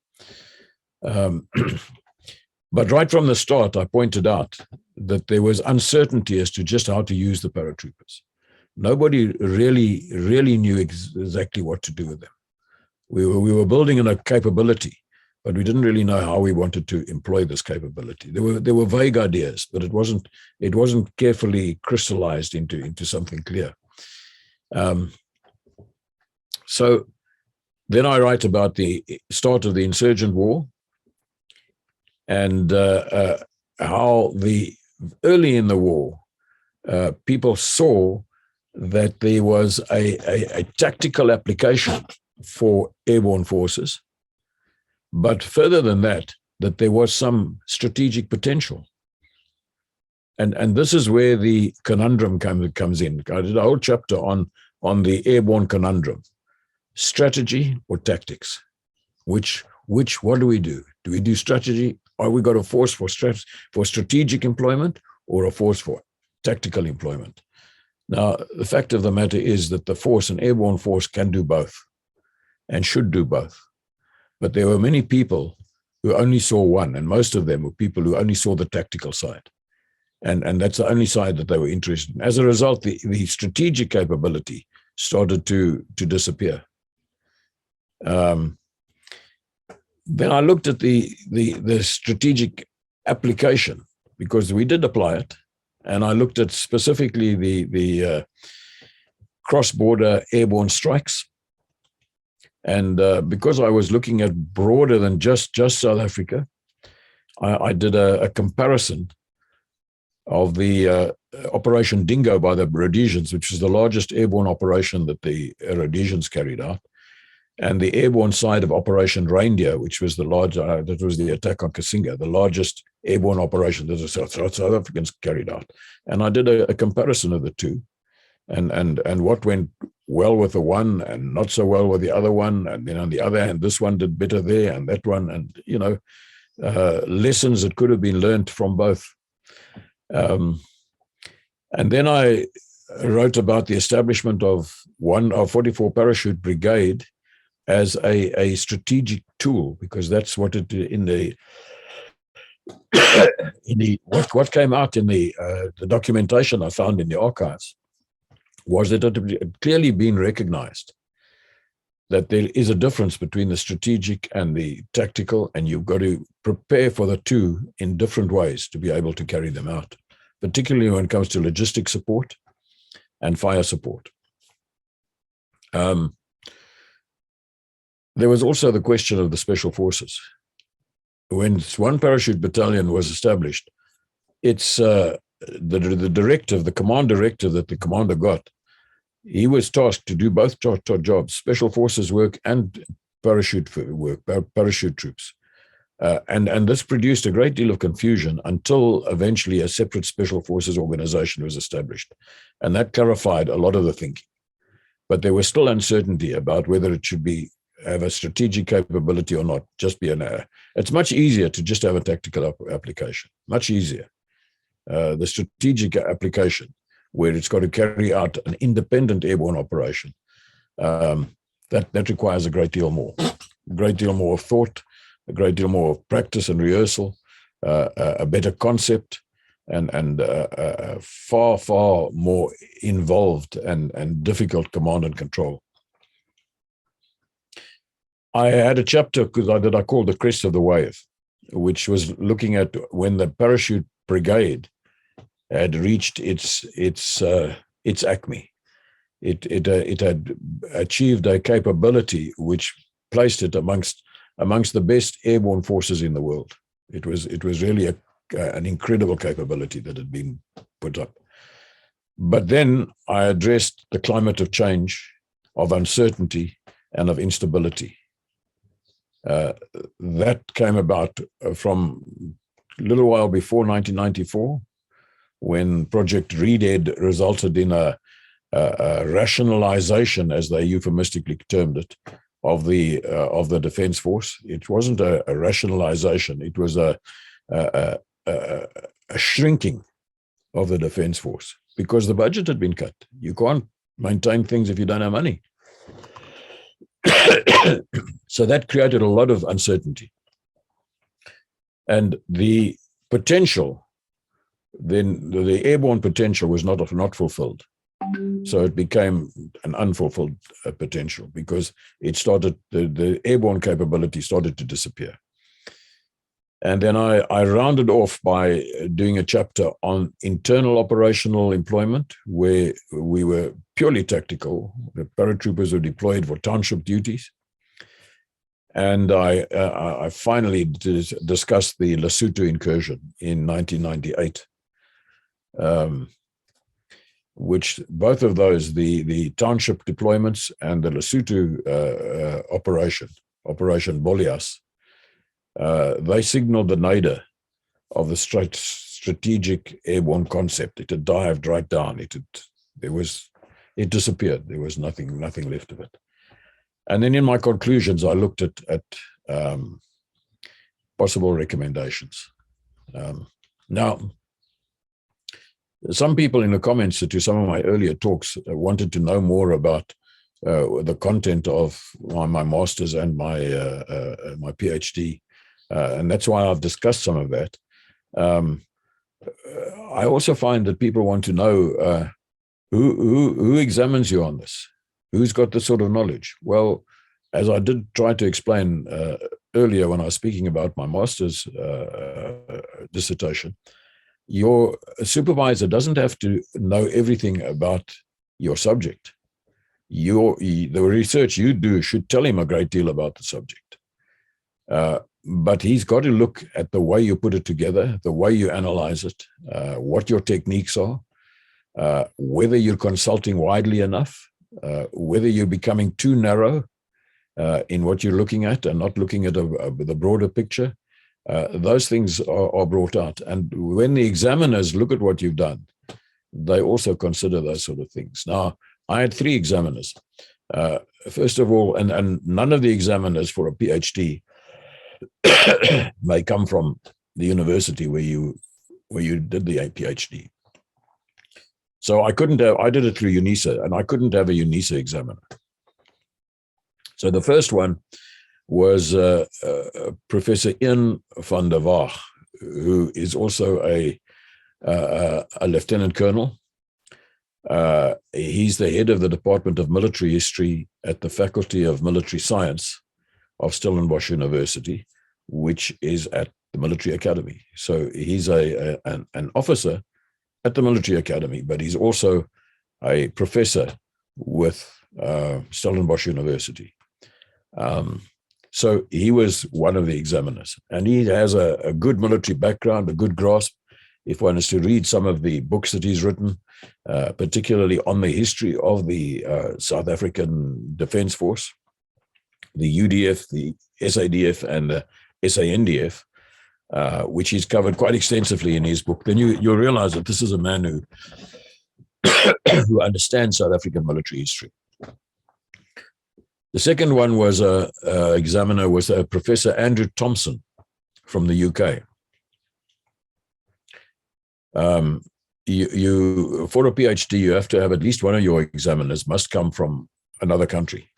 But right from the start, I pointed out that there was uncertainty as to just how to use the paratroopers. Nobody really knew exactly what to do with them. We were building in a capability, but we didn't really know how we wanted to employ this capability. There were vague ideas, but it wasn't carefully crystallized into something clear. So then I write about the start of the insurgent war, and how early in the war, people saw that there was a tactical application for airborne forces, but further than that there was some strategic potential. And this is where the conundrum comes in. I did a whole chapter on the airborne conundrum: strategy or tactics. What do we do? Do we do strategy? Are we got a force for strategic employment or a force for tactical employment? Now, the fact of the matter is that the force, an airborne force, can do both and should do both. But there were many people who only saw one, and most of them were people who only saw the tactical side. And that's the only side that they were interested in. As a result, the strategic capability started to disappear. Then I looked at the strategic application, because we did apply it, and I looked at specifically the cross-border airborne strikes. And because I was looking at broader than just South Africa, I did a comparison of the Operation Dingo by the Rhodesians, which was the largest airborne operation that the Rhodesians carried out, and the airborne side of Operation Reindeer, which was that was the attack on Kasinga, the largest airborne operation that the South Africans carried out. And I did a comparison of the two, and what went well with the one and not so well with the other one. And then on the other hand, this one did better there and that one, and lessons that could have been learned from both. And then I wrote about the establishment of 44 Parachute Brigade as a strategic tool, because that's what it what came out in the documentation I found in the archives was that it had clearly been recognized that there is a difference between the strategic and the tactical, and you've got to prepare for the two in different ways to be able to carry them out, particularly when it comes to logistic support and fire support. There was also the question of the Special Forces. When one Parachute Battalion was established, it's the directive, the command directive that the commander got, he was tasked to do both jobs, Special Forces work and parachute work, parachute troops. And this produced a great deal of confusion until eventually a separate Special Forces organization was established. And that clarified a lot of the thinking. but there was still uncertainty about whether it should have a strategic capability or not, just be an air. It's much easier to just have a tactical application, much easier. The strategic application, where it's got to carry out an independent airborne operation, that requires a great deal more of thought, a great deal more of practice and rehearsal, a better concept, and far, far more involved and difficult command and control. I had a chapter that I called The Crest of the Wave, which was looking at when the Parachute Brigade had reached its acme. It had achieved a capability which placed it amongst the best airborne forces in the world. It was really an incredible capability that had been put up. But then I addressed the climate of change, of uncertainty, and of instability. That came about from a little while before 1994, when Project Redead resulted in a rationalization, as they euphemistically termed it, of the Defense Force. It wasn't a rationalization; it was a shrinking of the Defense Force, because the budget had been cut. You can't maintain things if you don't have money. So that created a lot of uncertainty. And the potential, then the airborne potential was not fulfilled. So it became an unfulfilled potential, because it started, the airborne capability started to disappear. And then I rounded off by doing a chapter on internal operational employment, where we were purely tactical. The paratroopers were deployed for township duties. And I finally discussed the Lesotho incursion in 1998, which both of those, the township deployments and the Lesotho Operation Bolias, they signaled the nadir of the strategic airborne concept. It had dived right down. It disappeared. There was nothing left of it. And then in my conclusions, I looked at possible recommendations. Now, some people in the comments to some of my earlier talks wanted to know more about the content of my master's and my PhD, and that's why I've discussed some of that. I also find that people want to know who examines you on this. Who's got this sort of knowledge? Well, as I did try to explain earlier when I was speaking about my master's dissertation, your supervisor doesn't have to know everything about your subject. The research you do should tell him a great deal about the subject. But he's got to look at the way you put it together, the way you analyze it, what your techniques are, whether you're consulting widely enough, whether you're becoming too narrow in what you're looking at and not looking at the broader picture. Those things are brought out. And when the examiners look at what you've done, they also consider those sort of things. Now, I had 3 examiners. First of all, and none of the examiners for a PhD may come from the university where you did the PhD. So I did it through UNISA, and I couldn't have a UNISA examiner. So the first one was Professor Ian van der Waag, who is also a lieutenant colonel. He's the head of the Department of Military History at the Faculty of Military Science of Stellenbosch University, which is at the Military Academy. So he's an officer at the Military Academy, but he's also a professor with Stellenbosch University. So he was one of the examiners, and he has a good military background, a good grasp. If one is to read some of the books that he's written, particularly on the history of the South African Defense Force, the UDF, the SADF, and the SANDF, which he's covered quite extensively in his book, then you'll realize that this is a man who understands South African military history. The second one was a examiner was Professor Andrew Thompson from the UK. You for a PhD, you have to have at least one of your examiners must come from another country,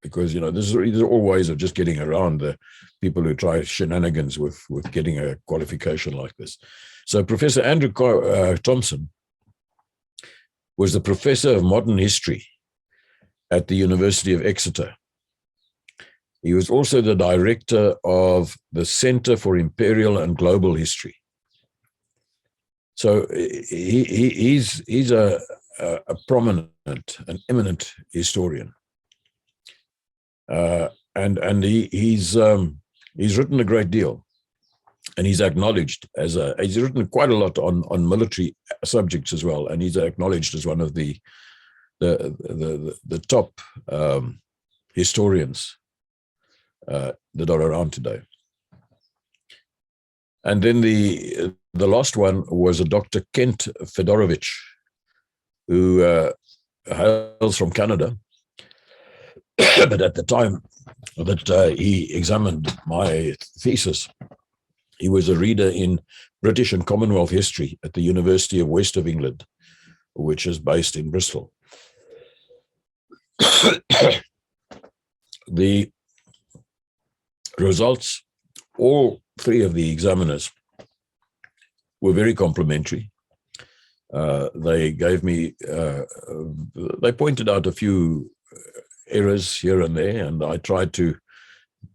because these are all ways of just getting around the people who try shenanigans with getting a qualification like this. So Professor Andrew Thompson was the professor of modern history at the University of Exeter. He was also the director of the Center for Imperial and Global History. So he's a prominent, an eminent historian, and he's written a great deal, and he's acknowledged he's written quite a lot on military subjects as well, and he's acknowledged as one of the top historians that are around today. And then the last one was a Dr. Kent Fedorovich, who hails from Canada. But at the time that he examined my thesis, he was a reader in British and Commonwealth history at the University of West of England, which is based in Bristol. The results, all three of the examiners were very complimentary. They gave me, they pointed out a few errors here and there, and I tried to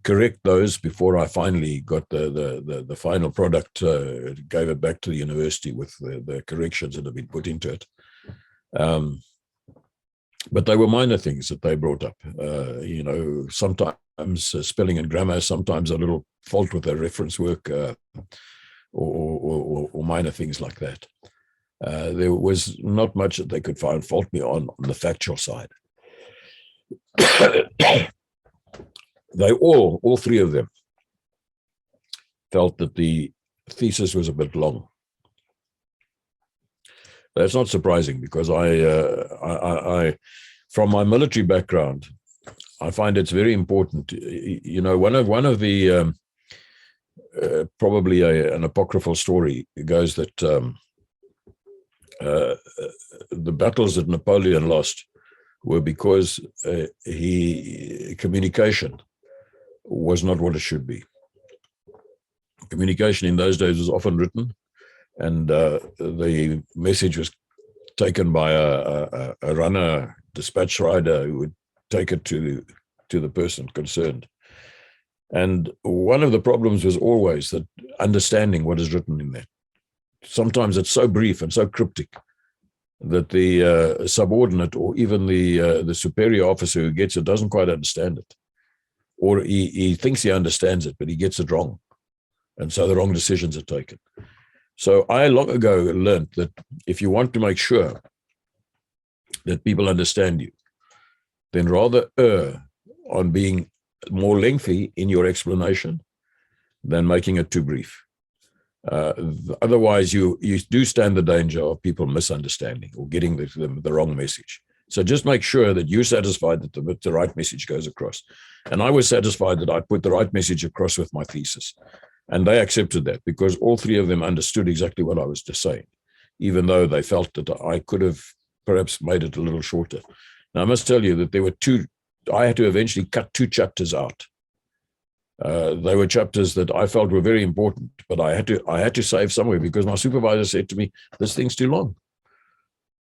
correct those before I finally got the final product, gave it back to the university with the corrections that have been put into it. But they were minor things that they brought up, sometimes spelling and grammar, sometimes a little fault with their reference work, or minor things like that. There was not much that they could find fault me on the factual side. They all three of them felt that the thesis was a bit long. That's not surprising, because I from my military background, I find it's very important. One of the probably an apocryphal story goes that the battles that Napoleon lost were because communication was not what it should be. Communication in those days was often written, and the message was taken by a runner, dispatch rider, who would take it to the person concerned. And one of the problems was always that understanding what is written in there. Sometimes it's so brief and so cryptic that the subordinate or even the superior officer who gets it doesn't quite understand it. Or he thinks he understands it, but he gets it wrong. And so the wrong decisions are taken. So I long ago learned that if you want to make sure that people understand you, then rather err on being more lengthy in your explanation than making it too brief. Otherwise, you do stand the danger of people misunderstanding or getting the wrong message. So just make sure that you're satisfied that the right message goes across. And I was satisfied that I put the right message across with my thesis. And they accepted that, because all three of them understood exactly what I was just saying, even though they felt that I could have perhaps made it a little shorter. Now, I must tell you that there were I had to eventually cut 2 chapters out. They were chapters that I felt were very important, but I had to save somewhere, because my supervisor said to me, "This thing's too long.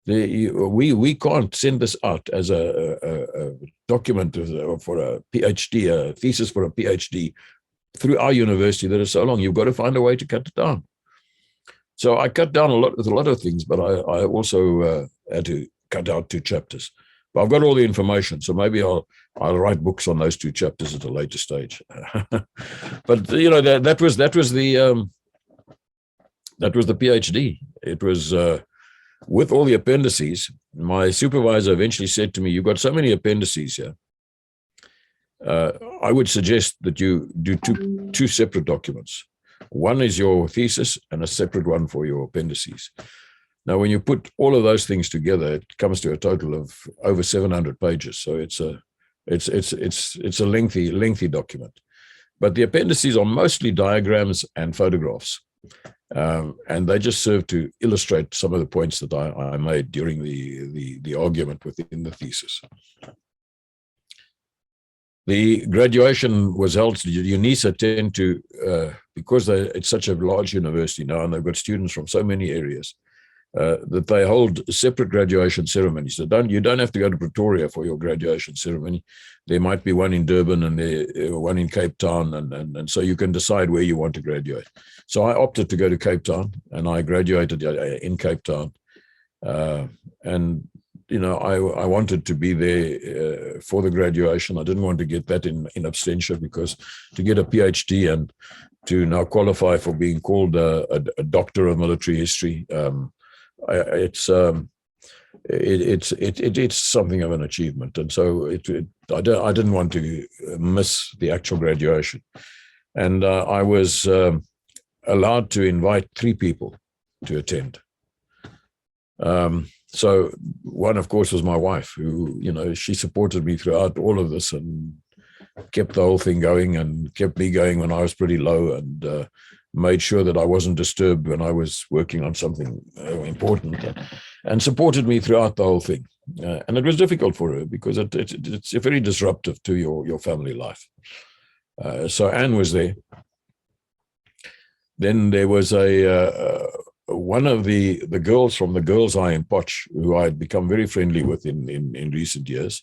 We can't send this out as a document for a PhD, a thesis for a PhD through our university that is so long. You've got to find a way to cut it down." So I cut down a lot of things, but I also had to cut out 2 chapters. But I've got all the information, so maybe I'll write books on those 2 chapters at a later stage. But that was the PhD. It was with all the appendices. My supervisor eventually said to me, "You've got so many appendices here. I would suggest that you do two separate documents. One is your thesis and a separate one for your appendices." Now, when you put all of those things together, it comes to a total of over 700 pages. So it's a It's a lengthy document. But the appendices are mostly diagrams and photographs. And they just serve to illustrate some of the points that I made during the argument within the thesis. The graduation was held. UNISA tend to, because it's such a large university now, and they've got students from so many areas, that they hold separate graduation ceremonies. So you don't have to go to Pretoria for your graduation ceremony. There might be one in Durban and one in Cape Town, and so you can decide where you want to graduate. So I opted to go to Cape Town, and I graduated in Cape Town. And I wanted to be there for the graduation. I didn't want to get that in absentia, because to get a PhD and to now qualify for being called a doctor of military history, it's something of an achievement, and so I didn't want to miss the actual graduation, and I was allowed to invite 3 people to attend. So one, of course, was my wife, who she supported me throughout all of this and kept the whole thing going and kept me going when I was pretty low, and made sure that I wasn't disturbed when I was working on something important, and supported me throughout the whole thing. And it was difficult for her, because it's very disruptive to your family life. So Anne was there. Then there was one of the girls from the Girls' Eye in Potch, who I had become very friendly with in recent years.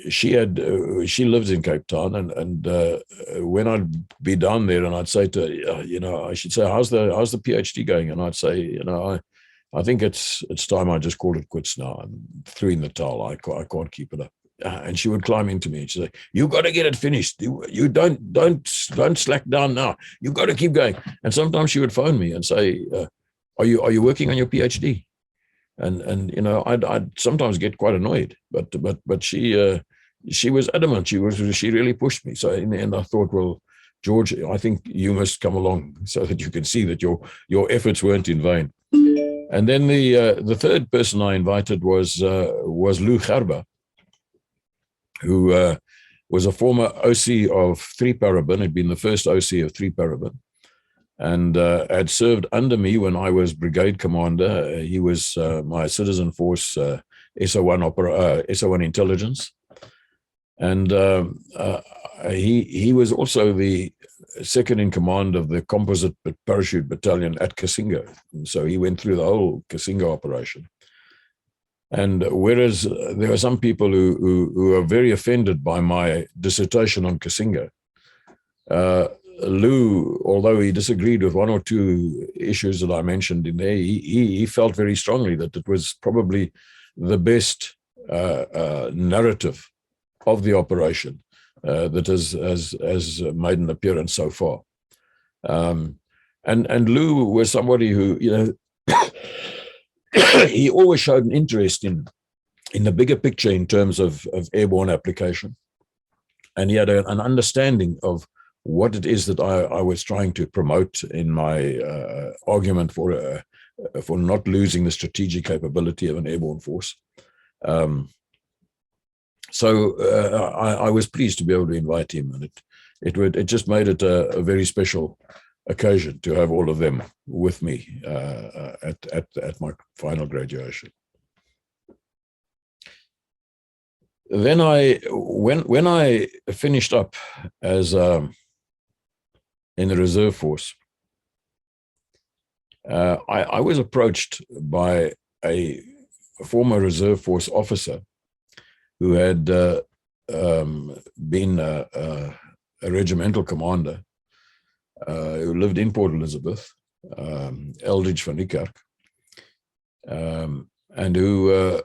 She lives in Cape Town, and when I'd be down there and I'd say to her, I should say, how's the PhD going? And I'd say, I think it's time I just called it quits now, and threw in the towel. I can't keep it up. And she would climb into me and she'd say, you got to get it finished. You don't slack down now. You got to keep going. And sometimes she would phone me and say, are you working on your PhD? And I'd sometimes get quite annoyed, but she was adamant. She really pushed me. So in the end, I thought, well, George, I think you must come along so that you can see that your efforts weren't in vain. And then the third person I invited was Lou Gerber, who was a former OC of 3 Parabon, had been the first OC of 3 Parabon, and had served under me when I was brigade commander. He was my citizen force SO1 intelligence, and he was also the second in command of the composite parachute battalion at Kasinga. So he went through the whole Kasinga operation. And whereas there are some people who are very offended by my dissertation on Kasinga, Lou, although he disagreed with 1 or 2 issues that I mentioned in there, he felt very strongly that it was probably the best narrative of the operation that has made an appearance so far. And Lou was somebody who, he always showed an interest in the bigger picture in terms of airborne application. And he had an understanding of what it is that I was trying to promote in my argument for not losing the strategic capability of an airborne force. So I was pleased to be able to invite him, and it just made it a very special occasion to have all of them with me at my final graduation. Then when I finished up as in the reserve force, I was approached by a former reserve force officer who had been a regimental commander who lived in Port Elizabeth, Eldridge van Niekerk, and who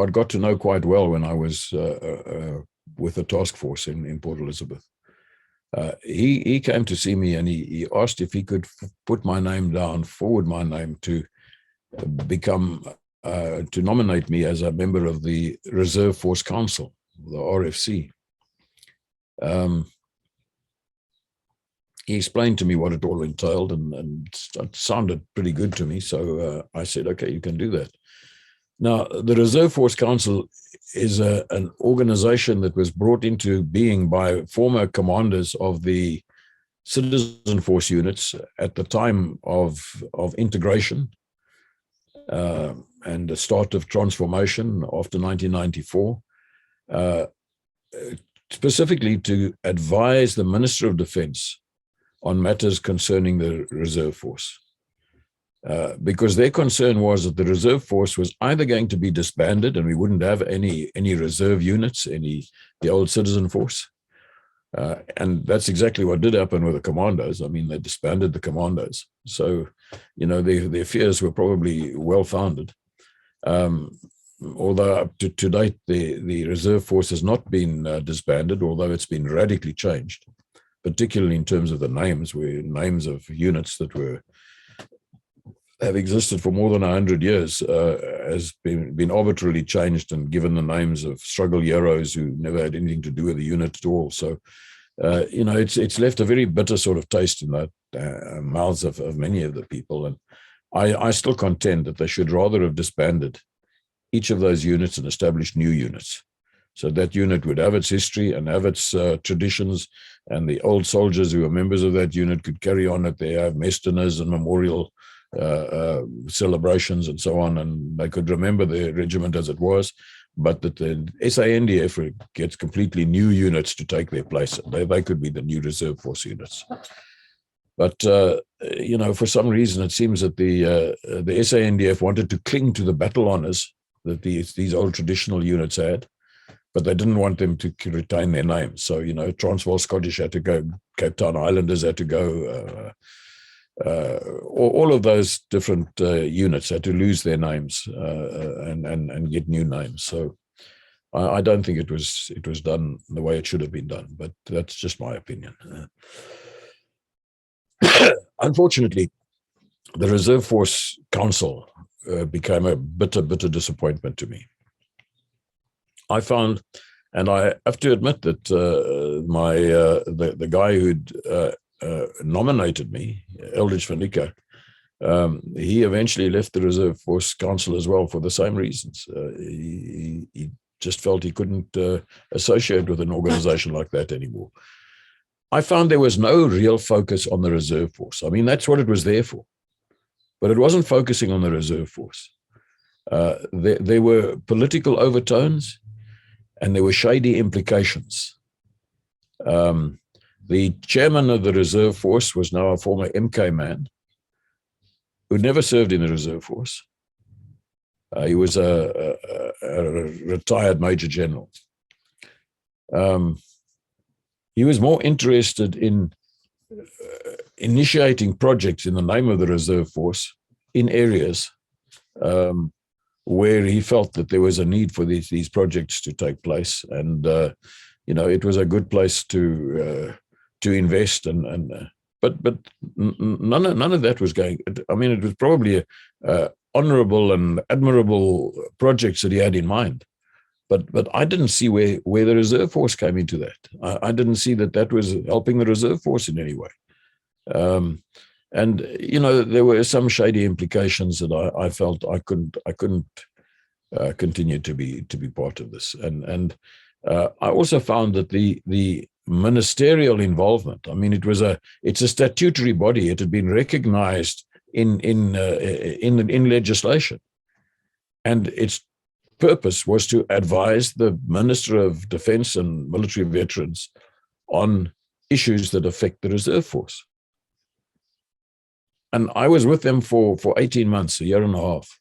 I'd got to know quite well when I was with the task force in Port Elizabeth. He came to see me, and he asked if he could put my name down, forward my name to become, to nominate me as a member of the Reserve Force Council, the RFC. He explained to me what it all entailed, and it sounded pretty good to me. So I said, okay, you can do that. Now, the Reserve Force Council is an organization that was brought into being by former commanders of the citizen force units at the time of integration and the start of transformation after 1994, specifically to advise the Minister of Defense on matters concerning the Reserve Force. Because their concern was that the Reserve Force was either going to be disbanded and we wouldn't have any reserve units, the old citizen force. And that's exactly what did happen with the commandos. I mean, they disbanded the commandos. So, you know, their fears were probably well-founded. Although up to date, the Reserve Force has not been disbanded, although it's been radically changed, particularly in terms of the names, where names of units that have existed for more than 100 years has been arbitrarily changed and given the names of struggle heroes who never had anything to do with the unit at all. So, you know, it's left a very bitter sort of taste in the mouths of many of the people. And I still contend that they should rather have disbanded each of those units and established new units. So that unit would have its history and have its traditions, and the old soldiers who were members of that unit could carry on at their mess dinners and memorial celebrations and so on, and they could remember the regiment as it was, but that the SANDF gets completely new units to take their place. They could be the new Reserve Force units. But, you know, for some reason, it seems that the SANDF wanted to cling to the battle honors that these old traditional units had, but they didn't want them to retain their names. So, you know, Transvaal Scottish had to go, Cape Town Highlanders had to go, all of those different units had to lose their names and get new names. So I don't think it was done the way it should have been done, but that's just my opinion. Unfortunately, the Reserve Force Council became a bitter disappointment to me. I found, and I have to admit that the guy who'd nominated me, Eldridge van Niekerk, he eventually left the Reserve Force Council as well for the same reasons. He just felt he couldn't associate with an organization like that anymore. I found there was no real focus on the Reserve Force. I mean, that's what it was there for. But it wasn't focusing on the Reserve Force. There were political overtones and there were shady implications. The chairman of the Reserve Force was now a former MK man who'd never served in the Reserve Force. He was a retired Major General. He was more interested in initiating projects in the name of the Reserve Force in areas where he felt that there was a need for these projects to take place. And, you know, it was a good place to invest. But none of that was going. I mean, it was probably honorable and admirable projects that he had in mind. But I didn't see where the Reserve Force came into that. I didn't see that was helping the Reserve Force in any way. And you know, there were some shady implications that I felt I couldn't continue to be part of this. And I also found that the ministerial involvement. I mean, it's a statutory body. It had been recognized in legislation, and its purpose was to advise the Minister of Defense and Military Veterans on issues that affect the Reserve Force. And I was with them for 18 months, a year and a half.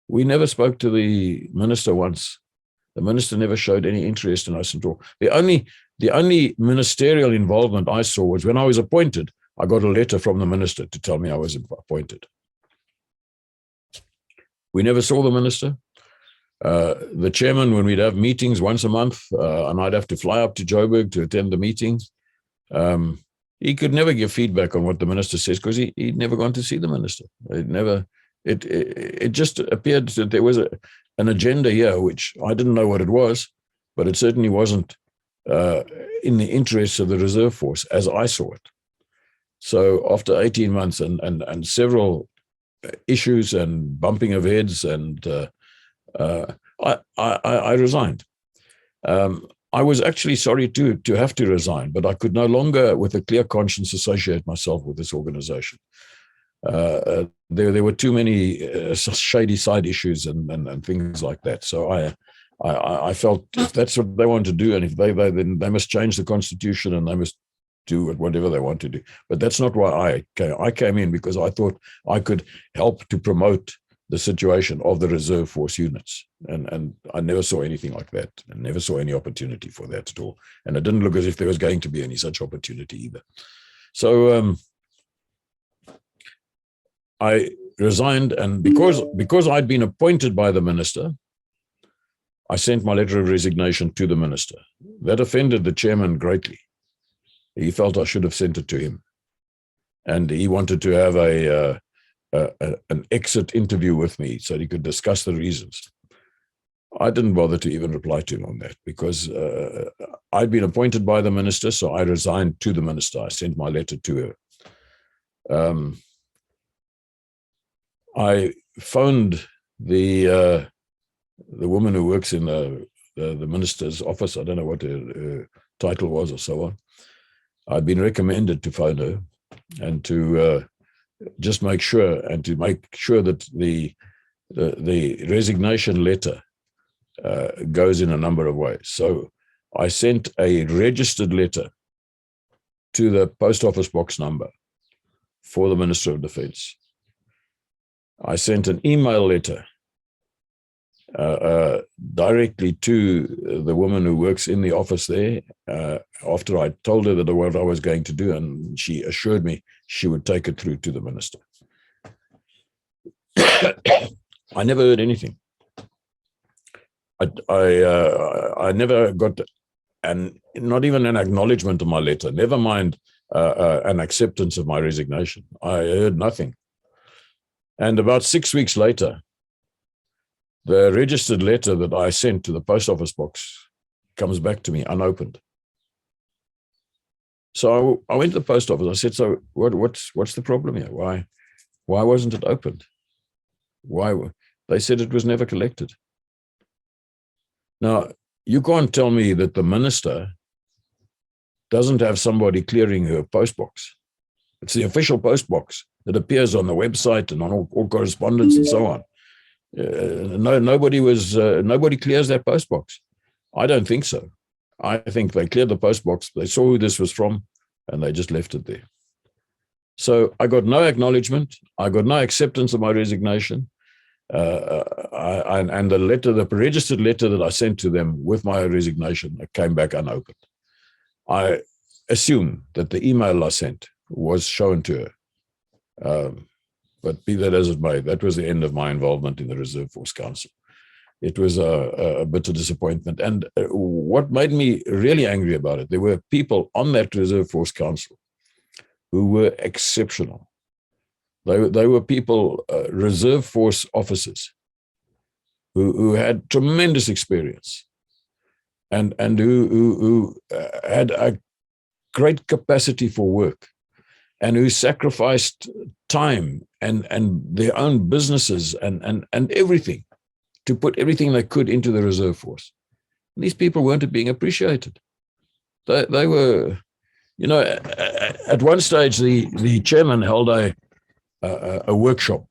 We never spoke to the minister once. The minister never showed any interest in us at all. The only ministerial involvement I saw was when I was appointed. I got a letter from the minister to tell me I was appointed. We never saw the minister. The chairman, when we'd have meetings once a month, and I'd have to fly up to Joburg to attend the meetings, he could never give feedback on what the minister says because he'd never gone to see the minister. It just appeared that there was an agenda here, which I didn't know what it was, but it certainly wasn't in the interests of the Reserve Force as I saw it. So after 18 months and several issues and bumping of heads, and I resigned. I was actually sorry to have to resign, but I could no longer, with a clear conscience, associate myself with this organization. There were too many shady side issues and things like that. So I felt if that's what they want to do, and if then they must change the constitution and they must do whatever they want to do. But that's not why I came in, because I thought I could help to promote the situation of the reserve force units. And I never saw anything like that. I never saw any opportunity for that at all. And it didn't look as if there was going to be any such opportunity either. So I resigned, and because I'd been appointed by the minister, I sent my letter of resignation to the minister. That offended the chairman greatly. He felt I should have sent it to him. And he wanted to have an exit interview with me so he could discuss the reasons. I didn't bother to even reply to him on that, because I'd been appointed by the minister, so I resigned to the minister. I sent my letter to her. I phoned the woman who works in the minister's office. I don't know what her title was or so on. I'd been recommended to phone her and to just make sure that the resignation letter goes in a number of ways. So I sent a registered letter to the post office box number for the Minister of Defense. I sent an email letter directly to the woman who works in the office there after I told her that what I was going to do, and she assured me she would take it through to the minister. I never heard anything. I never got not even an acknowledgement of my letter, never mind an acceptance of my resignation. I heard nothing. And about 6 weeks later, the registered letter that I sent to the post office box comes back to me unopened. So I went to the post office. I said, "So what's the problem here? Why wasn't it opened? Why?" They said it was never collected. Now, you can't tell me that the minister doesn't have somebody clearing her post box. It's the official post box that appears on the website and on all correspondence and so on. Nobody clears that post box. I don't think so. I think they cleared the post box. They saw who this was from, and they just left it there. So I got no acknowledgement. I got no acceptance of my resignation. And the registered letter that I sent to them with my resignation came back unopened. I assume that the email I sent was shown to her. But be that as it may, that was the end of my involvement in the Reserve Force Council. It was a bitter disappointment. And what made me really angry about it, there were people on that Reserve Force Council who were exceptional. They were people, Reserve Force officers, who had tremendous experience and who had a great capacity for work, and who sacrificed time and their own businesses and everything to put everything they could into the reserve force. And these people weren't being appreciated. They were, at one stage the chairman held a workshop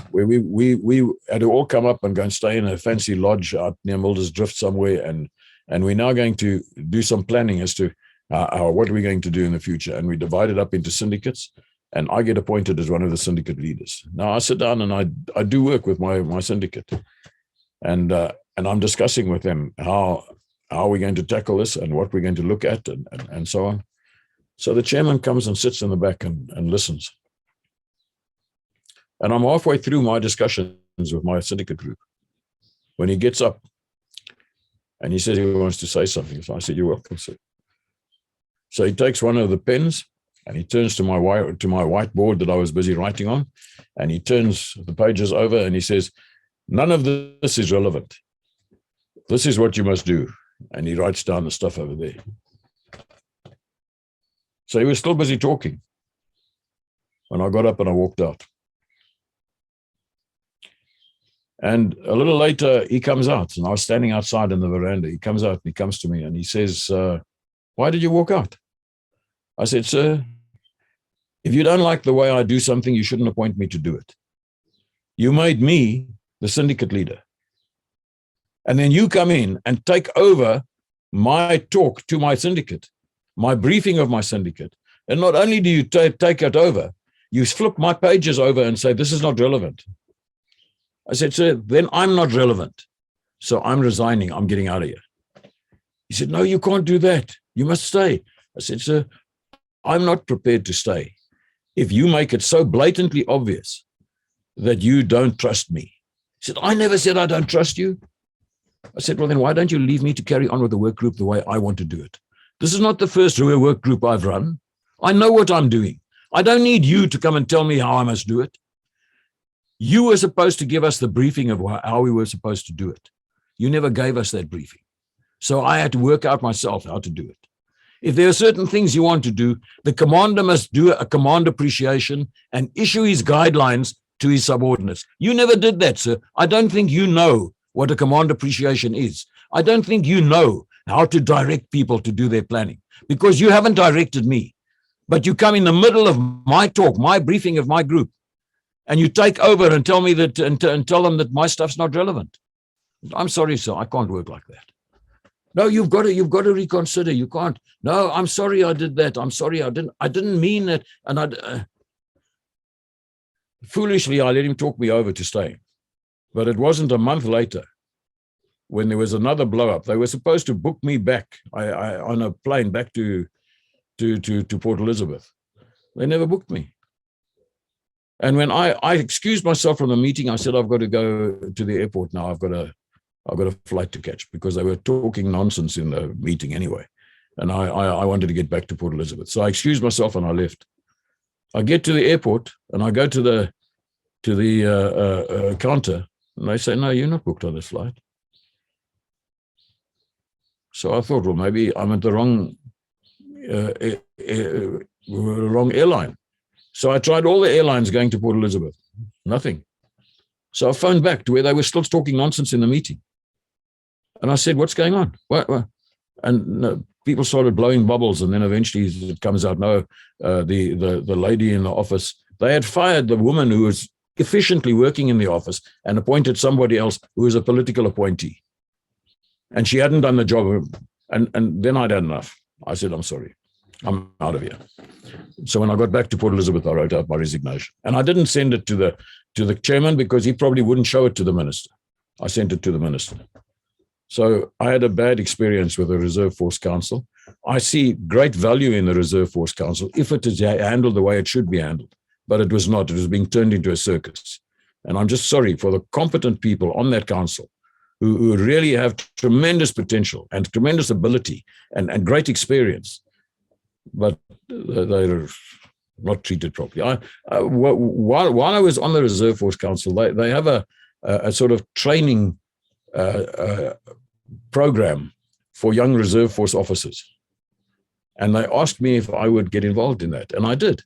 where we had to all come up and go and stay in a fancy lodge out near Mulder's Drift somewhere, and we're now going to do some planning as to what are we going to do in the future. And we divided up into syndicates, and I get appointed as one of the syndicate leaders. Now I sit down and I do work with my syndicate, and I'm discussing with them how are we going to tackle this and what we're going to look at and so on. So the chairman comes and sits in the back and listens. And I'm halfway through my discussions with my syndicate group when he gets up and he says he wants to say something. So I said, "You're welcome, sir." So he takes one of the pens and he turns to my whiteboard that I was busy writing on, and he turns the pages over and he says, "None of this is relevant. This is what you must do." And he writes down the stuff over there. So he was still busy talking when I got up and I walked out. And a little later, he comes out, and I was standing outside in the veranda. He comes out and he comes to me and he says, why did you walk out? I said, sir, if you don't like the way I do something, you shouldn't appoint me to do it. You made me the syndicate leader. And then you come in and take over my talk to my syndicate, my briefing of my syndicate. And not only do you take it over, you flip my pages over and say, this is not relevant. I said, sir, then I'm not relevant. So I'm resigning. I'm getting out of here. He said, no, you can't do that. You must stay. I said, sir, I'm not prepared to stay if you make it so blatantly obvious that you don't trust me. He said, I never said I don't trust you. I said, well, then why don't you leave me to carry on with the work group the way I want to do it? This is not the first work group I've run. I know what I'm doing. I don't need you to come and tell me how I must do it. You were supposed to give us the briefing of how we were supposed to do it. You never gave us that briefing. So I had to work out myself how to do it. If there are certain things you want to do, the commander must do a command appreciation and issue his guidelines to his subordinates. You never did that, sir. I don't think you know what a command appreciation is. I don't think you know how to direct people to do their planning, because you haven't directed me. But you come in the middle of my talk, my briefing of my group, and you take over and tell me that and tell them that my stuff's not relevant. I'm sorry, sir, I can't work like that. No, you've got to reconsider. You can't. No, I'm sorry I did that. I'm sorry I didn't mean that. And foolishly, I let him talk me over to stay. But it wasn't a month later when there was another blow up. They were supposed to book me back on a plane back to Port Elizabeth. They never booked me. And when I excused myself from the meeting, I said, I've got to go to the airport now. I've got a flight to catch, because they were talking nonsense in the meeting anyway. And I wanted to get back to Port Elizabeth. So I excused myself and I left. I get to the airport and I go to the counter, and they say, no, you're not booked on this flight. So I thought, well, maybe I'm at the wrong airline. So I tried all the airlines going to Port Elizabeth. Nothing. So I phoned back to where they were still talking nonsense in the meeting. And I said, what's going on? What? And people started blowing bubbles. And then eventually it comes out, no, the lady in the office, they had fired the woman who was efficiently working in the office and appointed somebody else who was a political appointee. And she hadn't done the job. And then I'd had enough. I said, I'm sorry. I'm out of here. So when I got back to Port Elizabeth, I wrote out my resignation. And I didn't send it to the chairman, because he probably wouldn't show it to the minister. I sent it to the minister. So I had a bad experience with the Reserve Force Council. I see great value in the Reserve Force Council if it is handled the way it should be handled. But it was not. It was being turned into a circus. And I'm just sorry for the competent people on that council who really have tremendous potential and tremendous ability and great experience. But they're not treated properly. While I was on the Reserve Force Council, they have a sort of training program for young Reserve Force officers. And they asked me if I would get involved in that, and I did.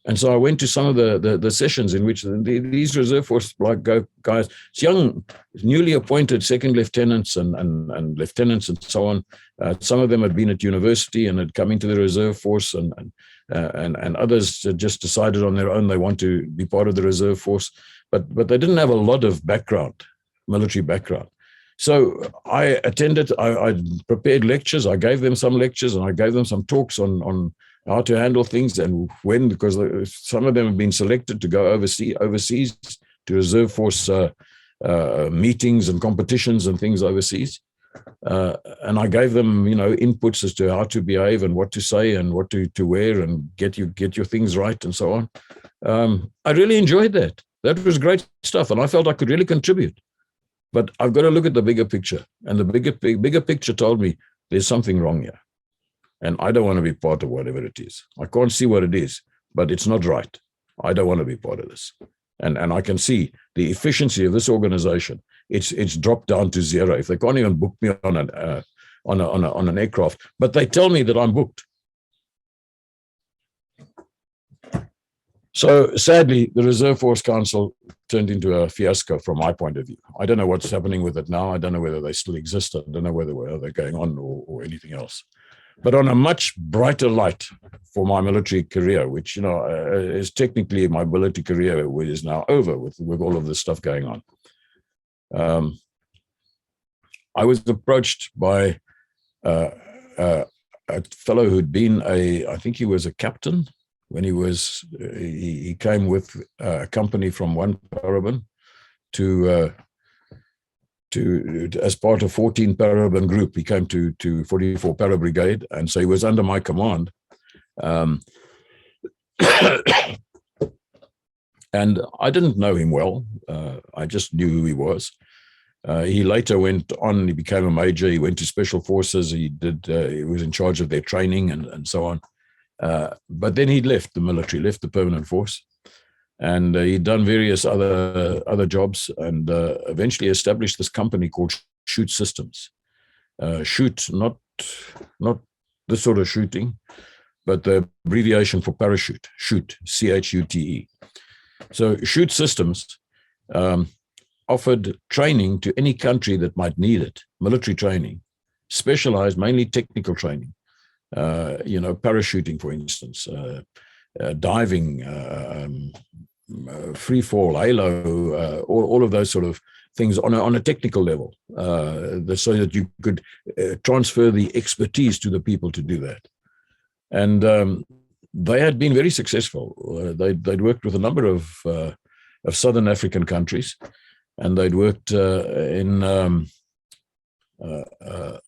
And so I went to some of the sessions in which these Reserve Force guys, young, newly appointed second lieutenants and lieutenants and so on. Some of them had been at university and had come into the Reserve Force, and others had just decided on their own they want to be part of the Reserve Force, but they didn't have a lot of background, military background. So I attended. I prepared lectures. I gave them some lectures, and I gave them some talks on how to handle things and when, because some of them have been selected to go overseas to Reserve Force meetings and competitions and things overseas. And I gave them, inputs as to how to behave and what to say and what to wear and get your things right and so on. I really enjoyed that. That was great stuff, and I felt I could really contribute. But I've got to look at the bigger picture, and the bigger picture told me there's something wrong here. And I don't want to be part of whatever it is. I can't see what it is, but it's not right. I don't want to be part of this. And I can see the efficiency of this organization. It's dropped down to zero. If they can't even book me on an aircraft, but they tell me that I'm booked. So sadly, the Reserve Force Council turned into a fiasco from my point of view. I don't know what's happening with it now. I don't know whether they still exist. I don't know whether they're going on or anything else. But on a much brighter light for my military career, which, is technically my military career is now over with all of this stuff going on. I was approached by a fellow who'd been I think he was a captain when he came with a company from one paraban to as part of 14 paraban group. He came to 44 Para Brigade, and so he was under my command. And I didn't know him well. I just knew who he was. He later went on, he became a major, he went to Special Forces, he was in charge of their training and so on. But then he left the military, left the permanent force, and he'd done various other jobs, and eventually established this company called Shoot Systems. Shoot, not this sort of shooting, but the abbreviation for parachute, Shoot, C-H-U-T-E. So Shoot Systems offered training to any country that might need it, military training, specialized, mainly technical training, parachuting, for instance, diving, free fall, halo, all of those sort of things on a technical level, so that you could transfer the expertise to the people to do that. And they had been very successful. They'd worked with a number of Southern African countries, and they'd worked in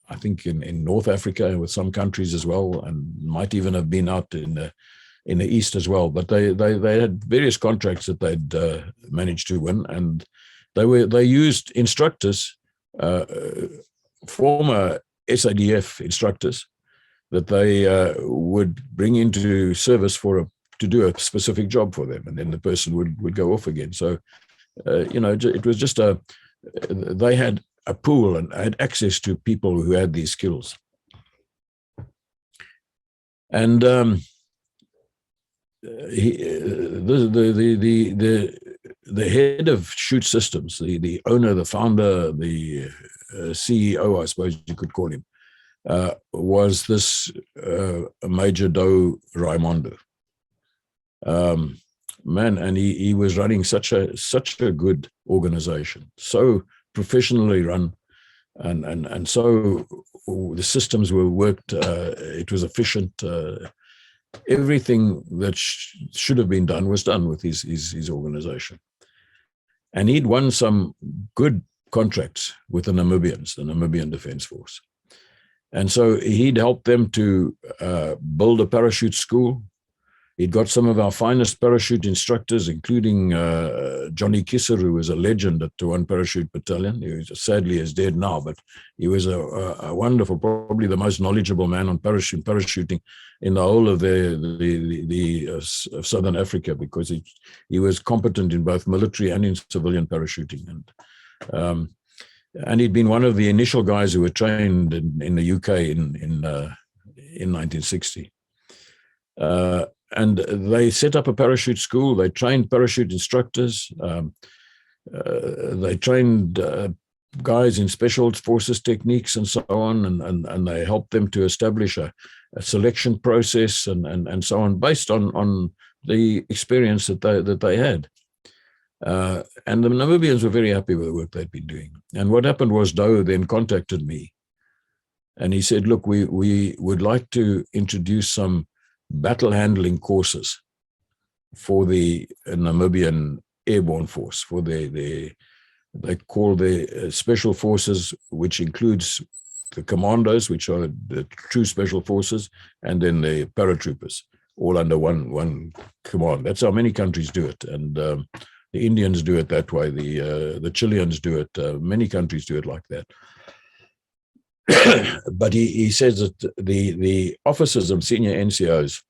I think in North Africa with some countries as well, and might even have been out in the East as well. But they had various contracts that they'd managed to win, and they used instructors, former SADF instructors, that they would bring into service to do a specific job for them, and then the person would go off again. So it was just they had a pool and had access to people who had these skills. And the head of Shoot Systems, the owner, the founder, the CEO, I suppose you could call him, was this Major Doe Raimondo. And he was running such a good organization, so professionally run, and so the systems were worked. It was efficient. Everything that should have been done was done with his organization. And he'd won some good contracts with the Namibians, the Namibian Defense Force. And so he'd helped them to build a parachute school. He'd got some of our finest parachute instructors, including Johnny Kisser, who was a legend at the 1 Parachute Battalion. He sadly is dead now, but he was a wonderful, probably the most knowledgeable man on parachuting in the whole of of Southern Africa, because he was competent in both military and in civilian parachuting. And he'd been one of the initial guys who were trained in the UK in 1960. And they set up a parachute school. They trained parachute instructors. They trained guys in special forces techniques and so on, and they helped them to establish a selection process and so on, based on the experience that they had. And the Namibians were very happy with the work they'd been doing. And what happened was Doe then contacted me, and he said, "Look, we would like to introduce some battle handling courses for the Namibian Airborne Force, for they call the Special Forces, which includes the Commandos, which are the true Special Forces, and then the Paratroopers, all under one command." That's how many countries do it. And the Indians do it that way. The Chileans do it. Many countries do it like that. But he says that the officers of senior NCOs,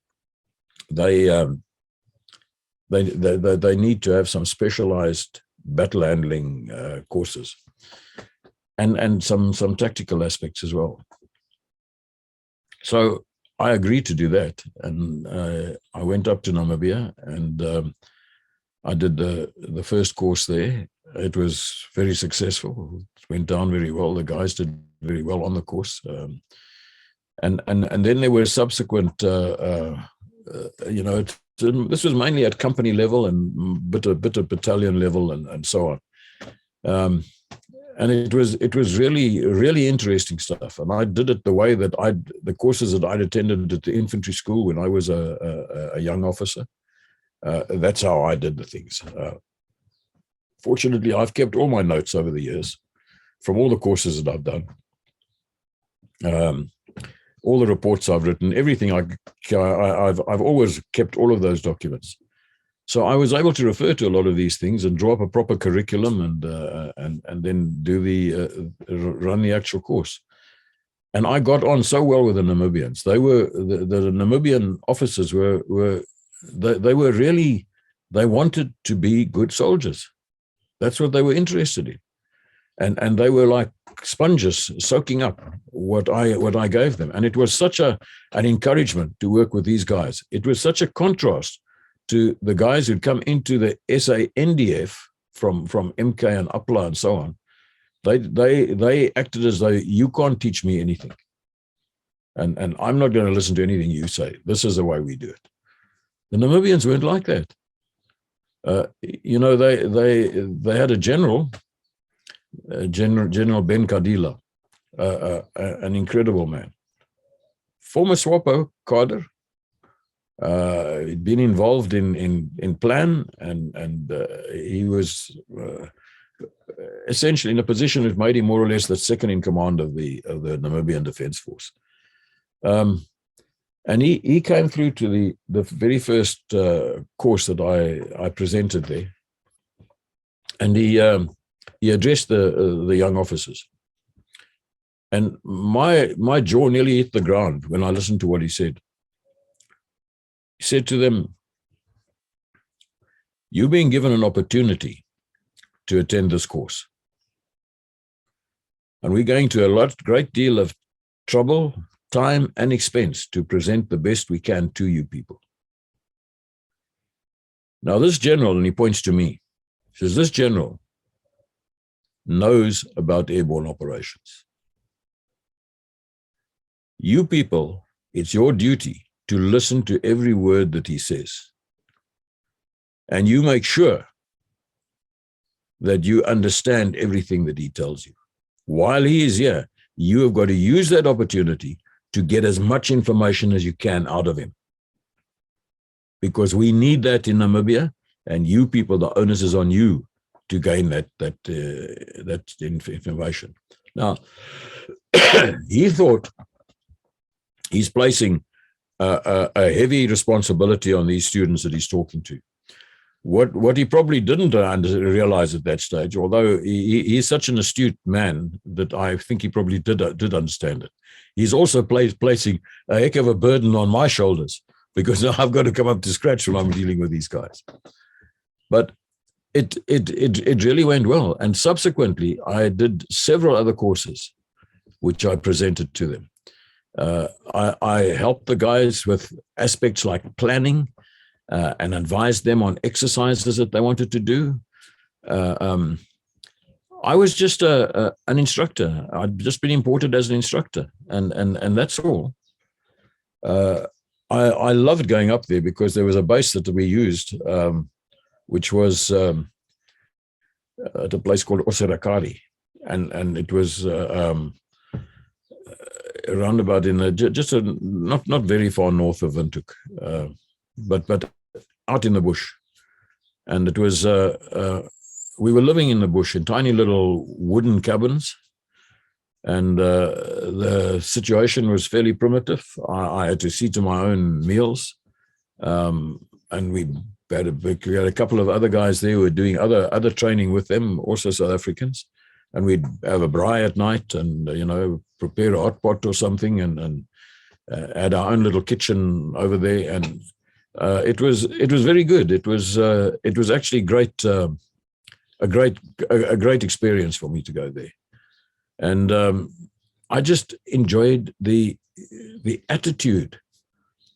they need to have some specialized battle handling courses, and some tactical aspects as well. So I agreed to do that, and I went up to Namibia, and I did the first course there. It was very successful. It went down very well. The guys did very well on the course, and then there were subsequent. This was mainly at company level and bit of battalion level and so on. And it was really interesting stuff. And I did it the way that the courses that I'd attended at the infantry school when I was a young officer. That's how I did the things. Fortunately, I've kept all my notes over the years from all the courses that I've done. All the reports I've written, everything I've always kept all of those documents. So I was able to refer to a lot of these things and draw up a proper curriculum and then do run the actual course. And I got on so well with the Namibians. They were the Namibian officers they wanted to be good soldiers. That's what they were interested in. And they were like sponges soaking up what I gave them. And it was such an encouragement to work with these guys. It was such a contrast to the guys who'd come into the SANDF from MK and UPLA and so on. They acted as though you can't teach me anything. And I'm not going to listen to anything you say. This is the way we do it. The Namibians weren't like that. They had a general, General Ben Kadila, an incredible man. Former SWAPO cadre, he'd been involved in plan, and he was essentially in a position that made him more or less the second in command of the Namibian Defence Force. And he came through to the very first course that I presented there, and he addressed the young officers. And my jaw nearly hit the ground when I listened to what he said. He said to them, "You've been given an opportunity to attend this course. And we're going to a great deal of trouble, time, and expense to present the best we can to you people. Now this general," and he points to me, says, "this general knows about airborne operations. You people, it's your duty to listen to every word that he says. And you make sure that you understand everything that he tells you. While he is here, you have got to use that opportunity to get as much information as you can out of him. Because we need that in Namibia, and you people, the onus is on you to gain that information." Now, he thought he's placing a heavy responsibility on these students that he's talking to. What he probably didn't realize at that stage, although he's such an astute man that I think he probably did understand it, he's also placing a heck of a burden on my shoulders, because now I've got to come up to scratch when I'm dealing with these guys. But it really went well. And subsequently, I did several other courses, which I presented to them. I helped the guys with aspects like planning and advised them on exercises that they wanted to do. I was just an instructor. I'd just been imported as an instructor, and that's all. I loved going up there because there was a base that we used, which was at a place called Oserakari, and it was around about in not very far north of Windhoek, but out in the bush. And it was we were living in the bush in tiny little wooden cabins, and the situation was fairly primitive. I had to see to my own meals, and we had a couple of other guys there who were doing other training with them, also South Africans, and we'd have a braai at night, and prepare a hot pot or something, and had our own little kitchen over there, and it was very good. It was actually great. A great experience for me to go there, and I just enjoyed the attitude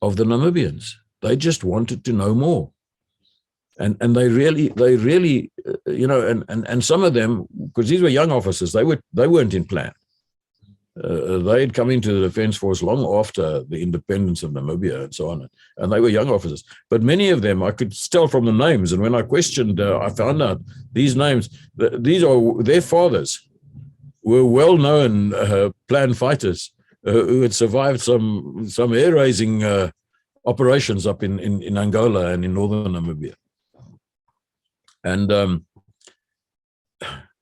of the Namibians. They just wanted to know more. And they really, you know, and some of them, because these were young officers, they weren't in plan. They had come into the Defence Force long after the independence of Namibia and so on, and they were young officers. But many of them, I could tell from the names, and when I questioned, I found out these names, these are their fathers, were well-known planned fighters who had survived some air-raising operations up in Angola and in northern Namibia. And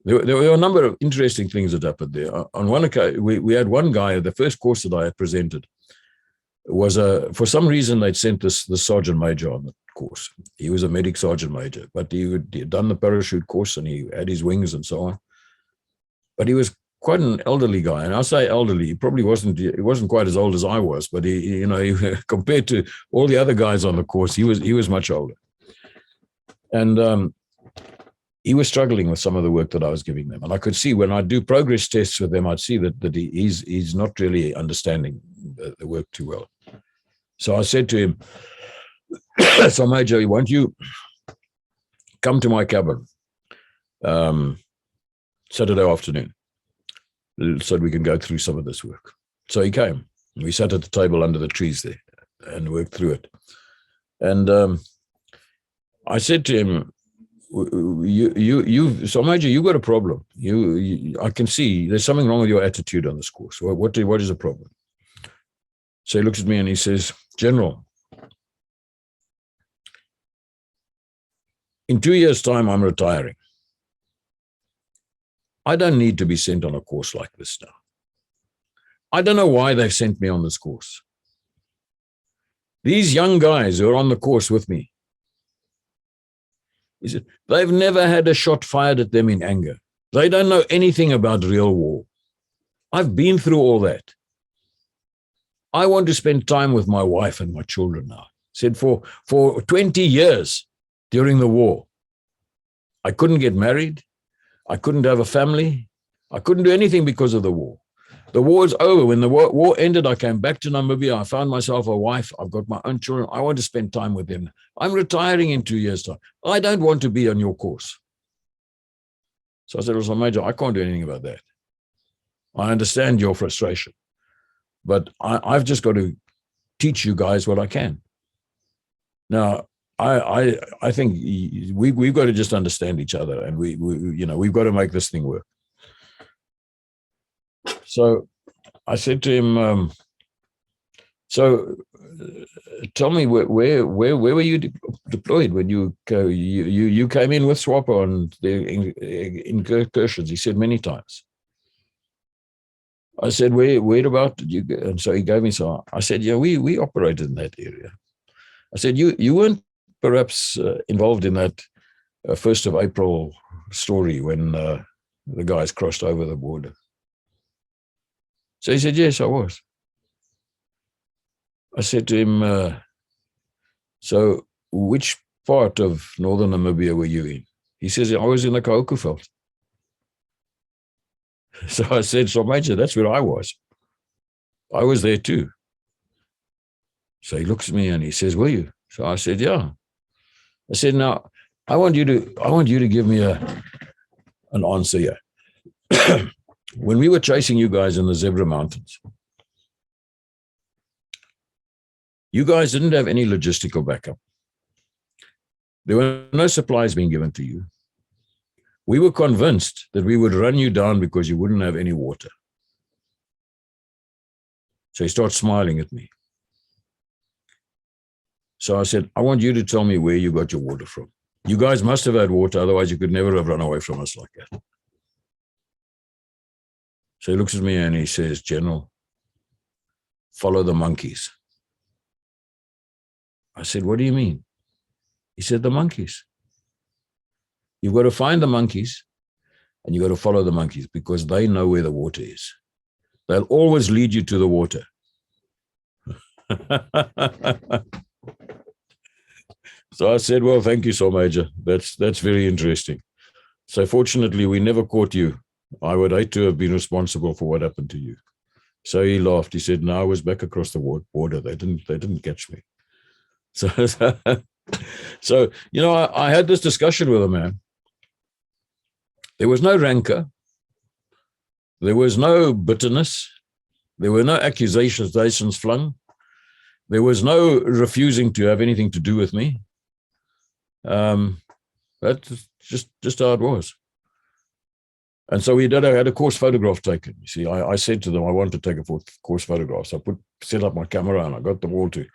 there were a number of interesting things that happened there. On one occasion, we had one guy, the first course that I had presented was, for some reason, they'd sent the sergeant major on the course. He was a medic sergeant major, but he had done the parachute course and he had his wings and so on. But he was quite an elderly guy. And I say elderly, he probably wasn't quite as old as I was, but he compared to all the other guys on the course, he was much older. And he was struggling with some of the work that I was giving them. And I could see when I do progress tests with them, I'd see that he's not really understanding the work too well. So I said to him, so Major, won't you come to my cabin Saturday afternoon so we can go through some of this work? So he came. We sat at the table under the trees there and worked through it. And I said to him, so Major, you've got a problem. I can see there's something wrong with your attitude on this course. What is the problem? So he looks at me and he says, General, in 2 years' time, I'm retiring. I don't need to be sent on a course like this now. I don't know why they've sent me on this course. These young guys who are on the course with me, he said, they've never had a shot fired at them in anger. They don't know anything about real war. I've been through all that. I want to spend time with my wife and my children now. He said, for 20 years during the war, I couldn't get married. I couldn't have a family. I couldn't do anything because of the war. The war is over. When the war ended, I came back to Namibia. I found myself a wife. I've got my own children. I want to spend time with them. I'm retiring in 2 years' time. I don't want to be on your course. So I said, well, Major, I can't do anything about that. I understand your frustration, but I've just got to teach you guys what I can. Now, I think we've got to just understand each other, and we've got to make this thing work. So I said to him, tell me where were you deployed when you came in with SWAPO on the incursions? He said many times. I said, where about did you go? And so he gave me some. I said, yeah, we operated in that area. I said, you weren't perhaps involved in that 1st of April story when the guys crossed over the border? So he said, yes, I was. I said to him, so which part of northern Namibia were you in? He says, I was in the Kahuku Veld. So I said, so Major, that's where I was. I was there too. So he looks at me and he says, were you? So I said, yeah. I said, now, I want you to give me an answer here. When we were chasing you guys in the Zebra Mountains, you guys didn't have any logistical backup. There were no supplies being given to you. We were convinced that we would run you down because you wouldn't have any water. So he starts smiling at me. So I said, I want you to tell me where you got your water from. You guys must have had water, otherwise you could never have run away from us like that. So he looks at me and he says, General, follow the monkeys. I said, what do you mean? He said, the monkeys. You've got to find the monkeys and you've got to follow the monkeys because they know where the water is. They'll always lead you to the water. So I said, well, thank you so, Major. That's very interesting. So fortunately, we never caught you. I would hate to have been responsible for what happened to you. So he laughed. He said, no, I was back across the border. They didn't catch me. So, so you know, I had this discussion with a man. There was no rancor. There was no bitterness. There were no accusations flung. There was no refusing to have anything to do with me. That's just how it was. And so we had a course photograph taken. You see, I said to them, I want to take a course photograph. So I set up my camera and I got them all to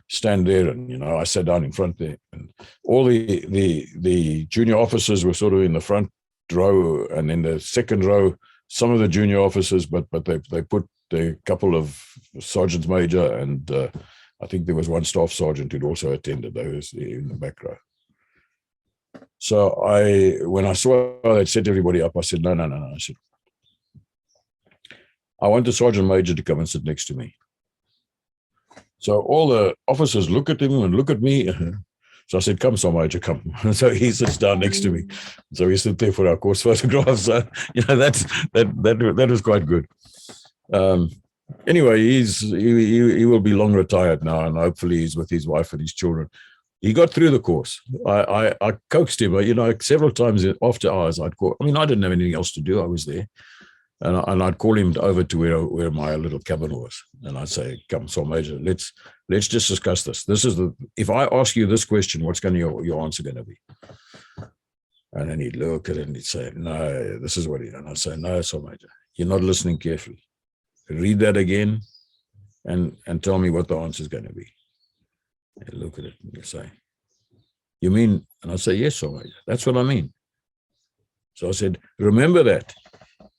stand there. And, you know, I sat down in front there. And all the junior officers were sort of in the front row, and in the second row, some of the junior officers, but they put a couple of sergeant major, and I think there was one staff sergeant who'd also attended. Those in the back row. So when I saw they'd set everybody up, I said, no. I said, I want the sergeant major to come and sit next to me. So all the officers look at him and look at me. So I said, come, Sergeant Major, come. So he sits down next to me. So we sit there for our course photographs. So, you know, that was quite good. Anyway, he will be long retired now, and hopefully he's with his wife and his children. He got through the course. I coaxed him, you know, several times after hours. I didn't have anything else to do. I was there. And I'd call him over to where my little cabin was. And I'd say, come, Sergeant Major, let's just discuss this. If I ask you this question, what's going to your answer going to be? And then he'd look at it and he'd say, no, this is what he, and I'd say, no, Sergeant Major, you're not listening carefully. Read that again and tell me what the answer is going to be. He'd look at it and he'd say, you mean? And I'd say, yes, Sergeant Major, that's what I mean. So I said, remember that.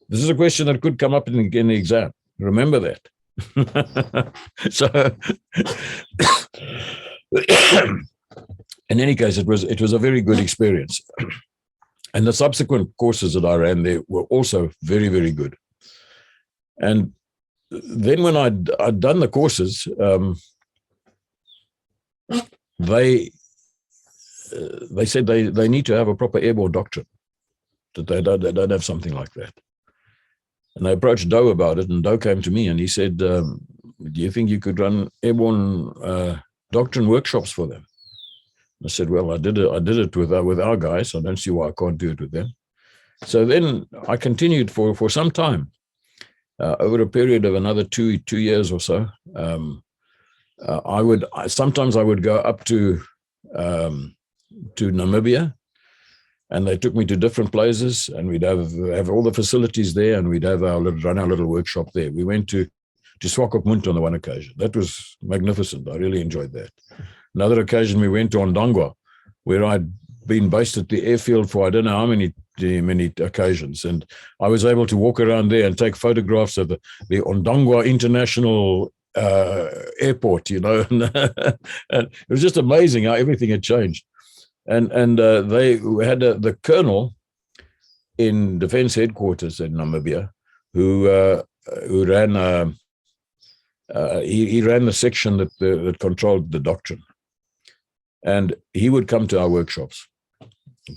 This is a question that could come up in the exam. Remember that. So, in any case, it was a very good experience. And the subsequent courses that I ran there were also very, very good. And then when I'd done the courses, they said they need to have a proper airborne doctrine, that they don't have something like that. And I approached Doe about it, and Doe came to me and he said, do you think you could run airborne doctrine workshops for them? I said, well, I did it with our guys. I don't see why I can't do it with them. So then I continued for some time, over a period of another two years or so. Sometimes I would go up to Namibia, and they took me to different places, and we'd have all the facilities there, and we'd run our little workshop there. We went to Swakopmund on the one occasion. That was magnificent. I really enjoyed that. Another occasion, we went to Ondangwa, where I'd been based at the airfield for I don't know how many occasions, and I was able to walk around there and take photographs of the Ondangwa International Airport, you know, and it was just amazing how everything had changed. And they had the colonel in Defence Headquarters in Namibia, who ran he ran the section that controlled the doctrine, and he would come to our workshops.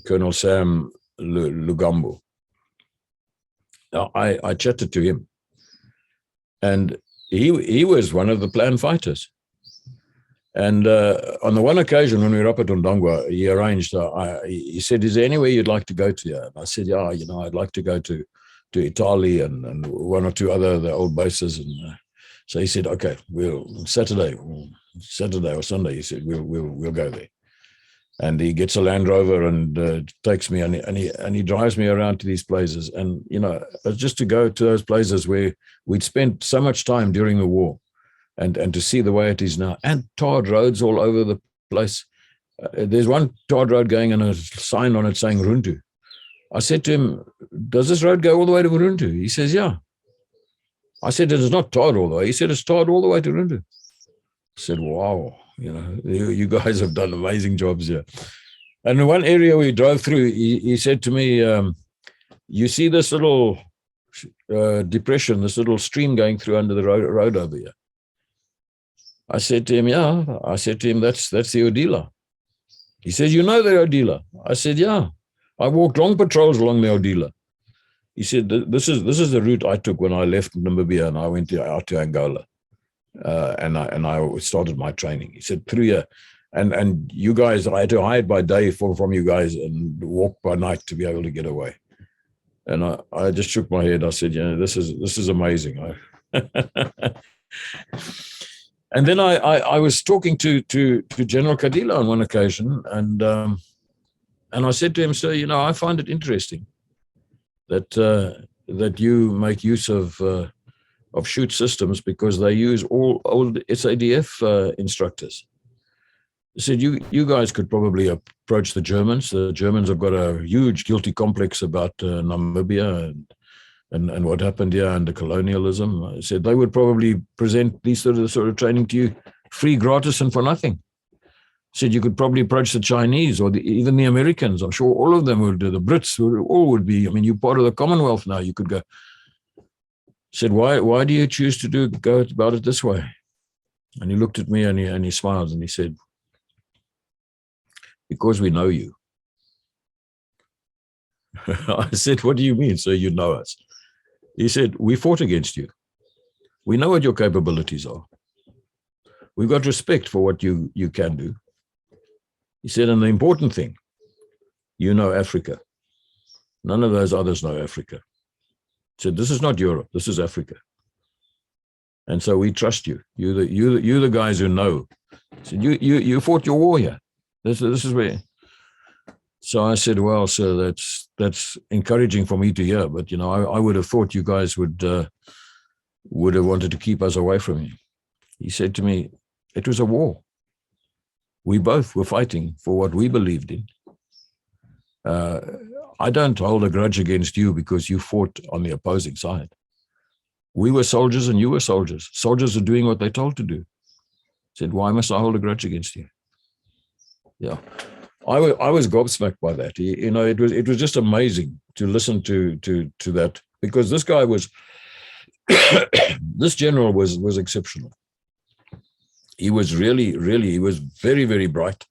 Colonel Sam Lugambo. Now I chatted to him, and he was one of the planned fighters. And on the one occasion when we were up at Ondangwa, he arranged, he said, is there anywhere you'd like to go to? And I said, yeah, you know, I'd like to go to Italy and one or two other the old bases. And so he said, okay, Saturday or Sunday, he said, we'll go there. And he gets a Land Rover and takes me, and he drives me around to these places. And, you know, just to go to those places where we'd spent so much time during the war, and to see the way it is now, and tarred roads all over the place. There's one tarred road going and a sign on it saying Runtu. I said to him, does this road go all the way to Runtu? He says, yeah. I said, it is not tarred all the way. He said, it's tarred all the way to Runtu. I said, wow, you know, you guys have done amazing jobs here. And in one area we drove through, he said to me, you see this little depression, this little stream going through under the road over here? I said to him, yeah. I said to him, that's the Odila. He says, you know the Odila? I said, yeah. I walked long patrols along the Odila. He said, this is the route I took when I left Namibia and I went out to Angola. And I started my training. He said, through here. And you guys, I had to hide by day from you guys and walk by night to be able to get away. And I just shook my head. I said, this is amazing. And then I was talking to General Kadila on one occasion, and I said to him, sir, I find it interesting that you make use of shoot systems because they use all old SADF instructors. I said, you guys could probably approach the Germans. The Germans have got a huge guilty complex about Namibia and what happened here under colonialism. I said they would probably present these sort of training to you free, gratis, and for nothing. I said you could probably approach the Chinese or even the Americans. I'm sure all of them would do. The Brits all would be. I mean, you're part of the Commonwealth now. You could go. I said, why do you choose to go about it this way? And he looked at me and he smiled and he said, because we know you. I said, what do you mean, sir? You know us. He said, we fought against you. We know what your capabilities are. We've got respect for what you can do. He said, and the important thing, you know Africa. None of those others know Africa. He said, this is not Europe, this is Africa. And so we trust you. You're the guys who know. He said, you fought your war here. This is where. So I said, well, sir, that's encouraging for me to hear, but I would have thought you guys would have wanted to keep us away from you. He said to me, it was a war. We both were fighting for what we believed in. I don't hold a grudge against you because you fought on the opposing side. We were soldiers and you were soldiers. Soldiers are doing what they're told to do. I said, why must I hold a grudge against you? Yeah. I was gobsmacked by that. It was just amazing to listen to that, because this guy was, this general was exceptional. He was he was very, very bright.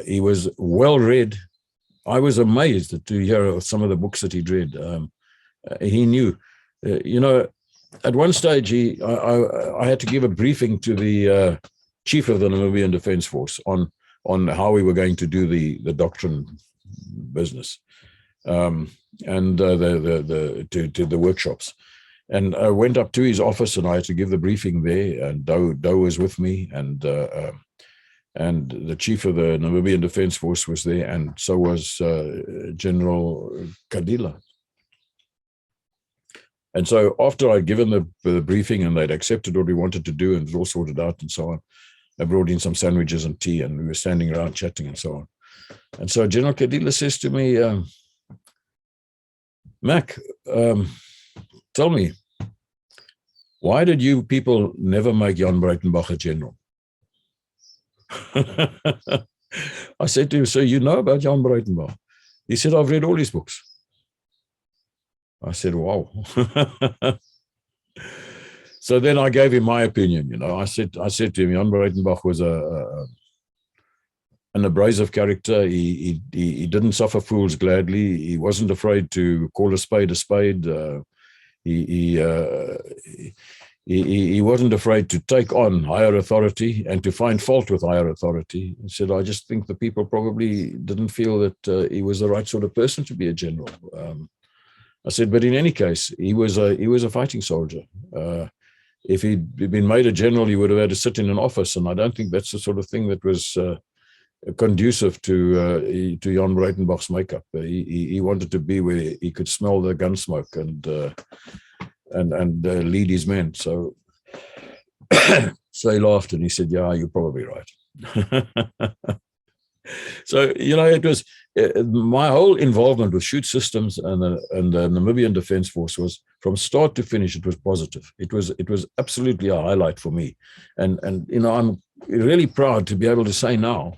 He was well read. I was amazed to hear some of the books that he'd read. He knew, at one stage I had to give a briefing to the chief of the Namibian Defence Force on how we were going to do the doctrine business, and to the workshops. And I went up to his office and I had to give the briefing there, and Doe was with me, and the chief of the Namibian Defence Force was there, and so was General Kadila. And so after I'd given the briefing and they'd accepted what we wanted to do and it was all sorted out and so on, I brought in some sandwiches and tea, and we were standing around chatting and so on. And so General Kadila says to me, Mac, tell me, why did you people never make Jan Breitenbach a general? I said to him, so you know about Jan Breitenbach? He said, I've read all his books. I said, wow. So then I gave him my opinion. I said to him, Jan Breitenbach was an abrasive character. He didn't suffer fools gladly. He wasn't afraid to call a spade a spade. He wasn't afraid to take on higher authority and to find fault with higher authority. He said, I just think the people probably didn't feel that he was the right sort of person to be a general. I said, but in any case, he was a fighting soldier. If he'd been made a general, he would have had to sit in an office, and I don't think that's the sort of thing that was conducive to Jan Breitenbach's makeup. He wanted to be where he could smell the gun smoke and lead his men. So, so he laughed and he said, "Yeah, you're probably right." So it was my whole involvement with shoot systems and the Namibian Defence Force was from start to finish. It was positive. It was absolutely a highlight for me, and I'm really proud to be able to say now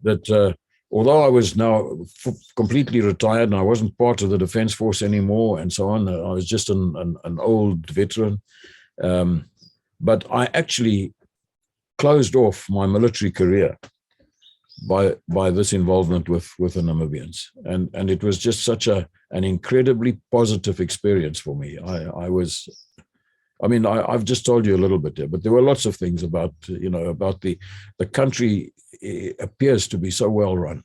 that although I was now completely retired and I wasn't part of the Defence Force anymore and so on, I was just an old veteran, but I actually closed off my military career by this involvement with the Namibians, and it was just such an incredibly positive experience for me. I've just told you a little bit there, but there were lots of things about the country. It appears to be so well run.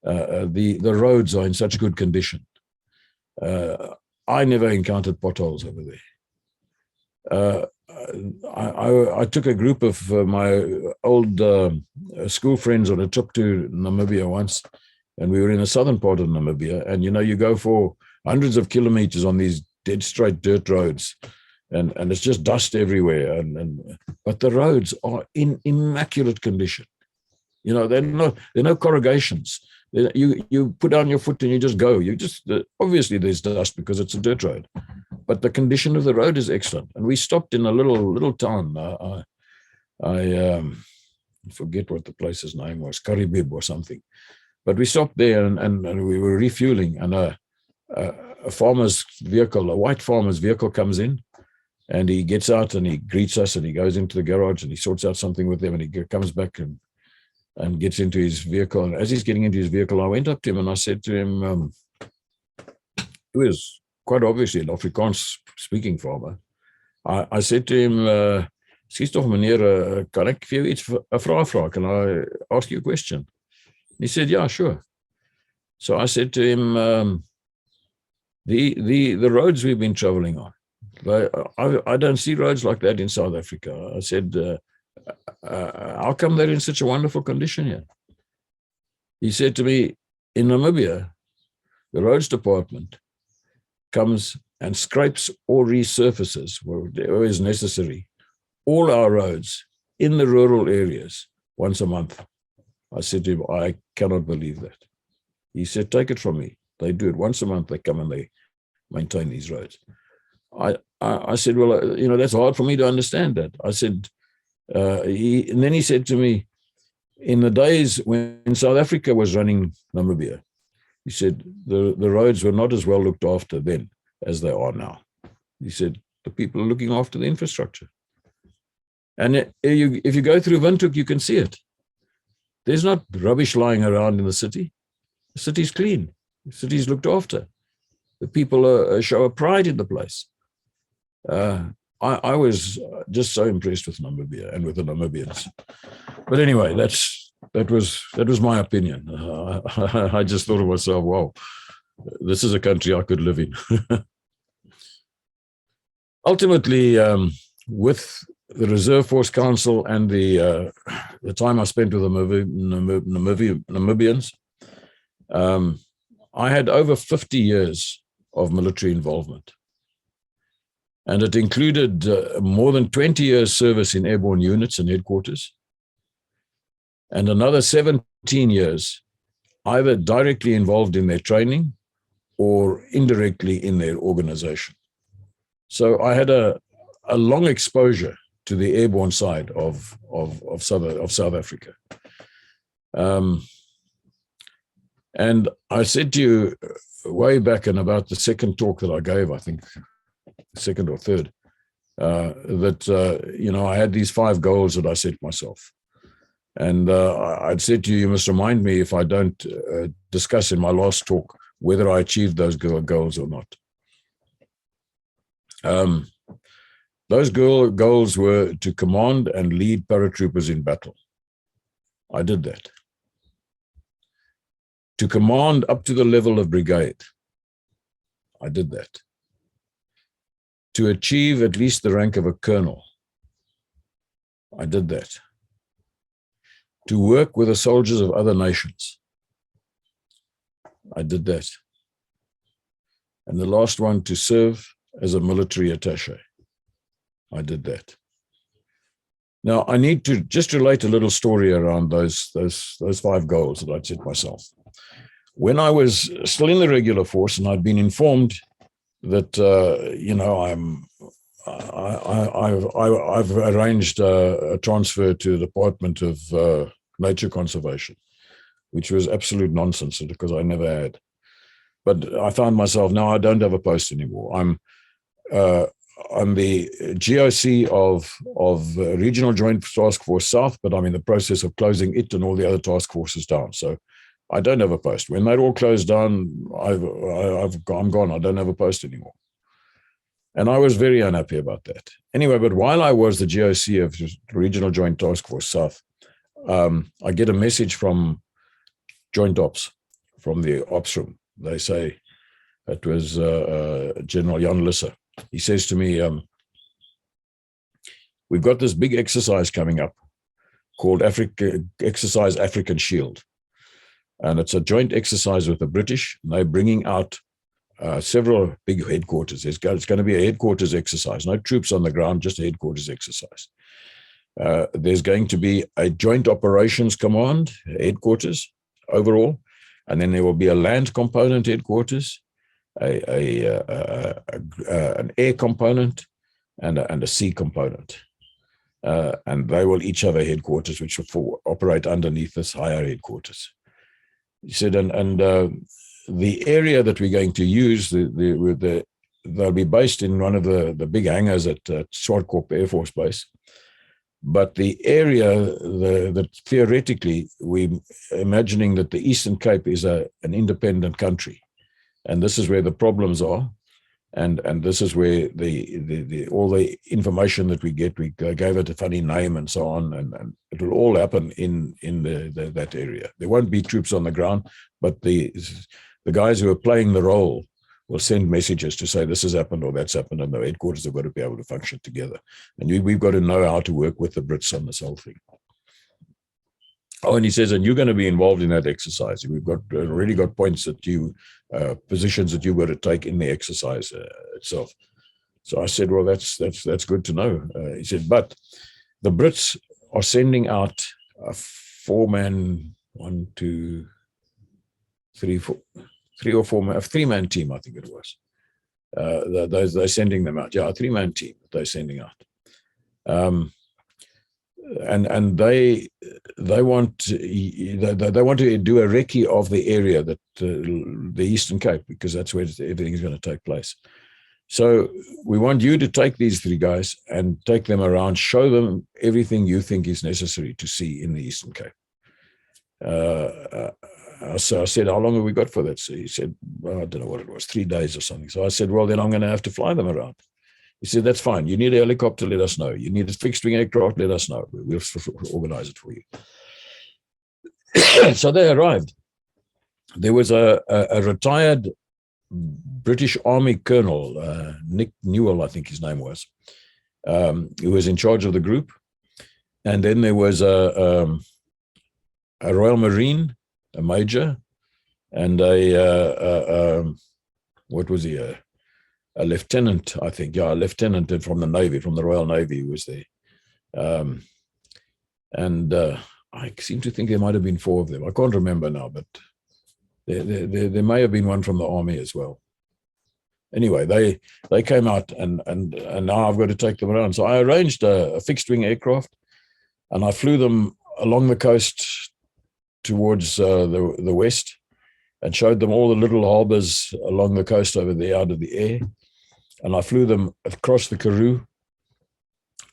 The roads are in such good condition. I never encountered potholes over there. I took a group of my old school friends on a trip to Namibia once, and we were in the southern part of Namibia, and you go for hundreds of kilometers on these dead straight dirt roads, and it's just dust everywhere, but the roads are in immaculate condition. They're no corrugations. You put down your foot and you just go. Obviously there's dust because it's a dirt road, but the condition of the road is excellent. And we stopped in a little town. I forget what the place's name was, Karibib or something. But we stopped there and we were refueling, and a farmer's vehicle, a white farmer's vehicle, comes in, and he gets out and he greets us, and he goes into the garage and he sorts out something with them, and he comes back and gets into his vehicle. And as he's getting into his vehicle, I went up to him and I said to him, he was quite obviously an Afrikaans speaking farmer. I said to him, "Skus tog meneer, kan ek vir jou iets 'n vraag vra? Can I ask you a question?" He said, "Yeah, sure." So I said to him, the roads we've been traveling on, I don't see roads like that in South Africa. I said, how come they're in such a wonderful condition here? He said to me, in Namibia, the roads department comes and scrapes or resurfaces, where is necessary, all our roads in the rural areas once a month. I said to him, I cannot believe that. He said, take it from me. They do it once a month. They come and they maintain these roads. I said, well, that's hard for me to understand that. I said, and then he said to me, in the days when South Africa was running Namibia, he said, the roads were not as well looked after then as they are now. He said, the people are looking after the infrastructure. And if you go through Windhoek, you can see it. There's not rubbish lying around in the city. The city's clean. The city's looked after. The people show a pride in the place. I was just so impressed with Namibia and with the Namibians. But anyway, that was my opinion. I just thought to myself, wow, this is a country I could live in. Ultimately, with the Reserve Force Council and the time I spent with the Namibians, I had over 50 years of military involvement. And it included more than 20 years service in airborne units and headquarters, and another 17 years either directly involved in their training or indirectly in their organization. So I had a long exposure to the airborne side of South Africa. And I said to you way back in about the second talk that I gave, I think, second or third, that I had these 5 goals that I set myself. And I'd said to you, you must remind me if I don't discuss in my last talk whether I achieved those goals or not. Those goals were to command and lead paratroopers in battle. I did that. To command up to the level of brigade. I did that. To achieve at least the rank of a colonel. I did that. To work with the soldiers of other nations. I did that. And the last one, to serve as a military attaché. I did that. Now, I need to just relate a little story around those 5 goals that I'd set myself. When I was still in the regular force, and I'd been informed that I've arranged a transfer to the Department of Nature Conservation, which was absolute nonsense because I never had. But I found myself, now I don't have a post anymore. I'm the GOC of Regional Joint Task Force South, but I'm in the process of closing it and all the other task forces down. So I don't have a post. When they're all closed down, I'm gone. I don't have a post anymore. And I was very unhappy about that. Anyway, but while I was the GOC of Regional Joint Task Force South, I get a message from Joint Ops, from the Ops room. They say, it was General Jan Lisser. He says to me, we've got this big exercise coming up called Exercise African Shield. And it's a joint exercise with the British. And they're bringing out several big headquarters. It's going to be a headquarters exercise, no troops on the ground, just a headquarters exercise. There's going to be a joint operations command, headquarters overall, and then there will be a land component headquarters, an air component, and a sea component. And they will each have a headquarters which will operate underneath this higher headquarters. He said, and the area that we're going to use, they'll be based in one of the big hangars at Swartkorp Air Force Base. But the area that theoretically we're imagining that the Eastern Cape is an independent country. And this is where the problems are. And this is where all the information that we get, we gave it a funny name and so on, and it will all happen in that area. There won't be troops on the ground, but the guys who are playing the role will send messages to say this has happened or that's happened, and the headquarters have got to be able to function together. And we've got to know how to work with the Brits on this whole thing. Oh, and he says, and you're going to be involved in that exercise. We've got already got points that positions that you've got to take in the exercise itself. So I said, well, that's good to know. He said, but the Brits are sending out a three-man team, I think it was. They're sending them out. Yeah, a three-man team that they're sending out. And they want to do a recce of the area that the Eastern Cape, because that's where everything is going to take place. So we want you to take these three guys and take them around, show them everything you think is necessary to see in the Eastern Cape. So I said, how long have we got for that? So he said, well, I don't know what it was, 3 days or something. So I said, well, then I'm going to have to fly them around. He said, that's fine. You need a helicopter, let us know. You need a fixed-wing aircraft, let us know. We'll organize it for you. So they arrived. There was a retired British Army colonel, Nick Newell, I think his name was, who was in charge of the group. And then there was a Royal Marine, a major, and what was he, a lieutenant, I think. Yeah, a lieutenant from the Navy, from the Royal Navy, who was there. I seem to think there might have been 4 of them. I can't remember now, but there may have been one from the Army as well. Anyway, they came out, and now I've got to take them around. So I arranged a fixed-wing aircraft, and I flew them along the coast towards the west, and showed them all the little harbors along the coast over there out of the air. And I flew them across the Karoo,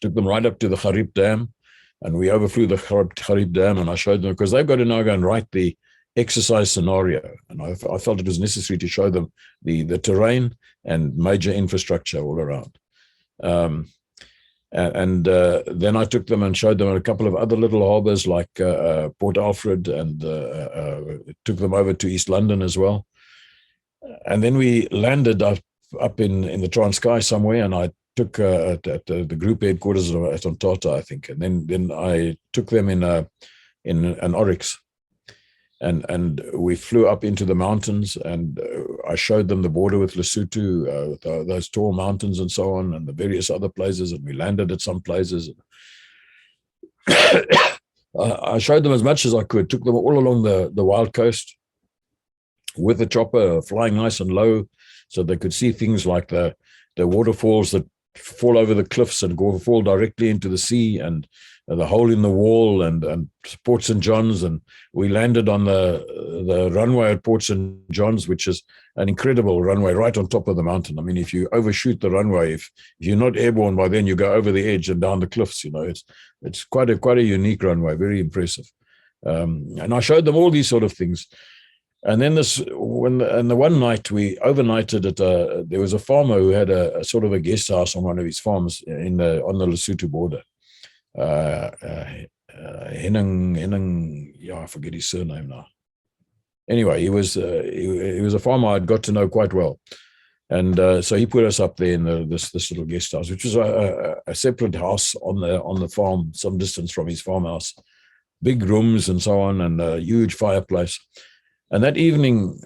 took them right up to the Gariep Dam, and we overflew the Gariep Dam, and I showed them, because they've got to now go and write the exercise scenario. And I felt it was necessary to show them the terrain and major infrastructure all around. Then I took them and showed them a couple of other little harbors like Port Alfred, and took them over to East London as well. And then we landed up in the Transkei somewhere, and I took at the group headquarters at Ontata, I think. And then I took them in an Oryx, and we flew up into the mountains, and I showed them the border with Lesotho, with those tall mountains and so on, and the various other places, and we landed at some places. I showed them as much as I could, took them all along the wild coast with the chopper, flying nice and low, so they could see things like the waterfalls that fall over the cliffs and fall directly into the sea, and the hole in the wall, and Port St. John's, and we landed on the runway at Port St. John's, which is an incredible runway right on top of the mountain. I mean, if you overshoot the runway, if you're not airborne by then, you go over the edge and down the cliffs. It's quite a unique runway, very impressive. And I showed them all these sort of things. And then the one night we overnighted at there was a farmer who had a sort of a guest house on one of his farms on the Lesotho border. Henning, I forget his surname now. Anyway, he was a farmer I'd got to know quite well, and so he put us up there in this little guest house, which was a separate house on the farm, some distance from his farmhouse, big rooms and so on, and a huge fireplace. And that evening,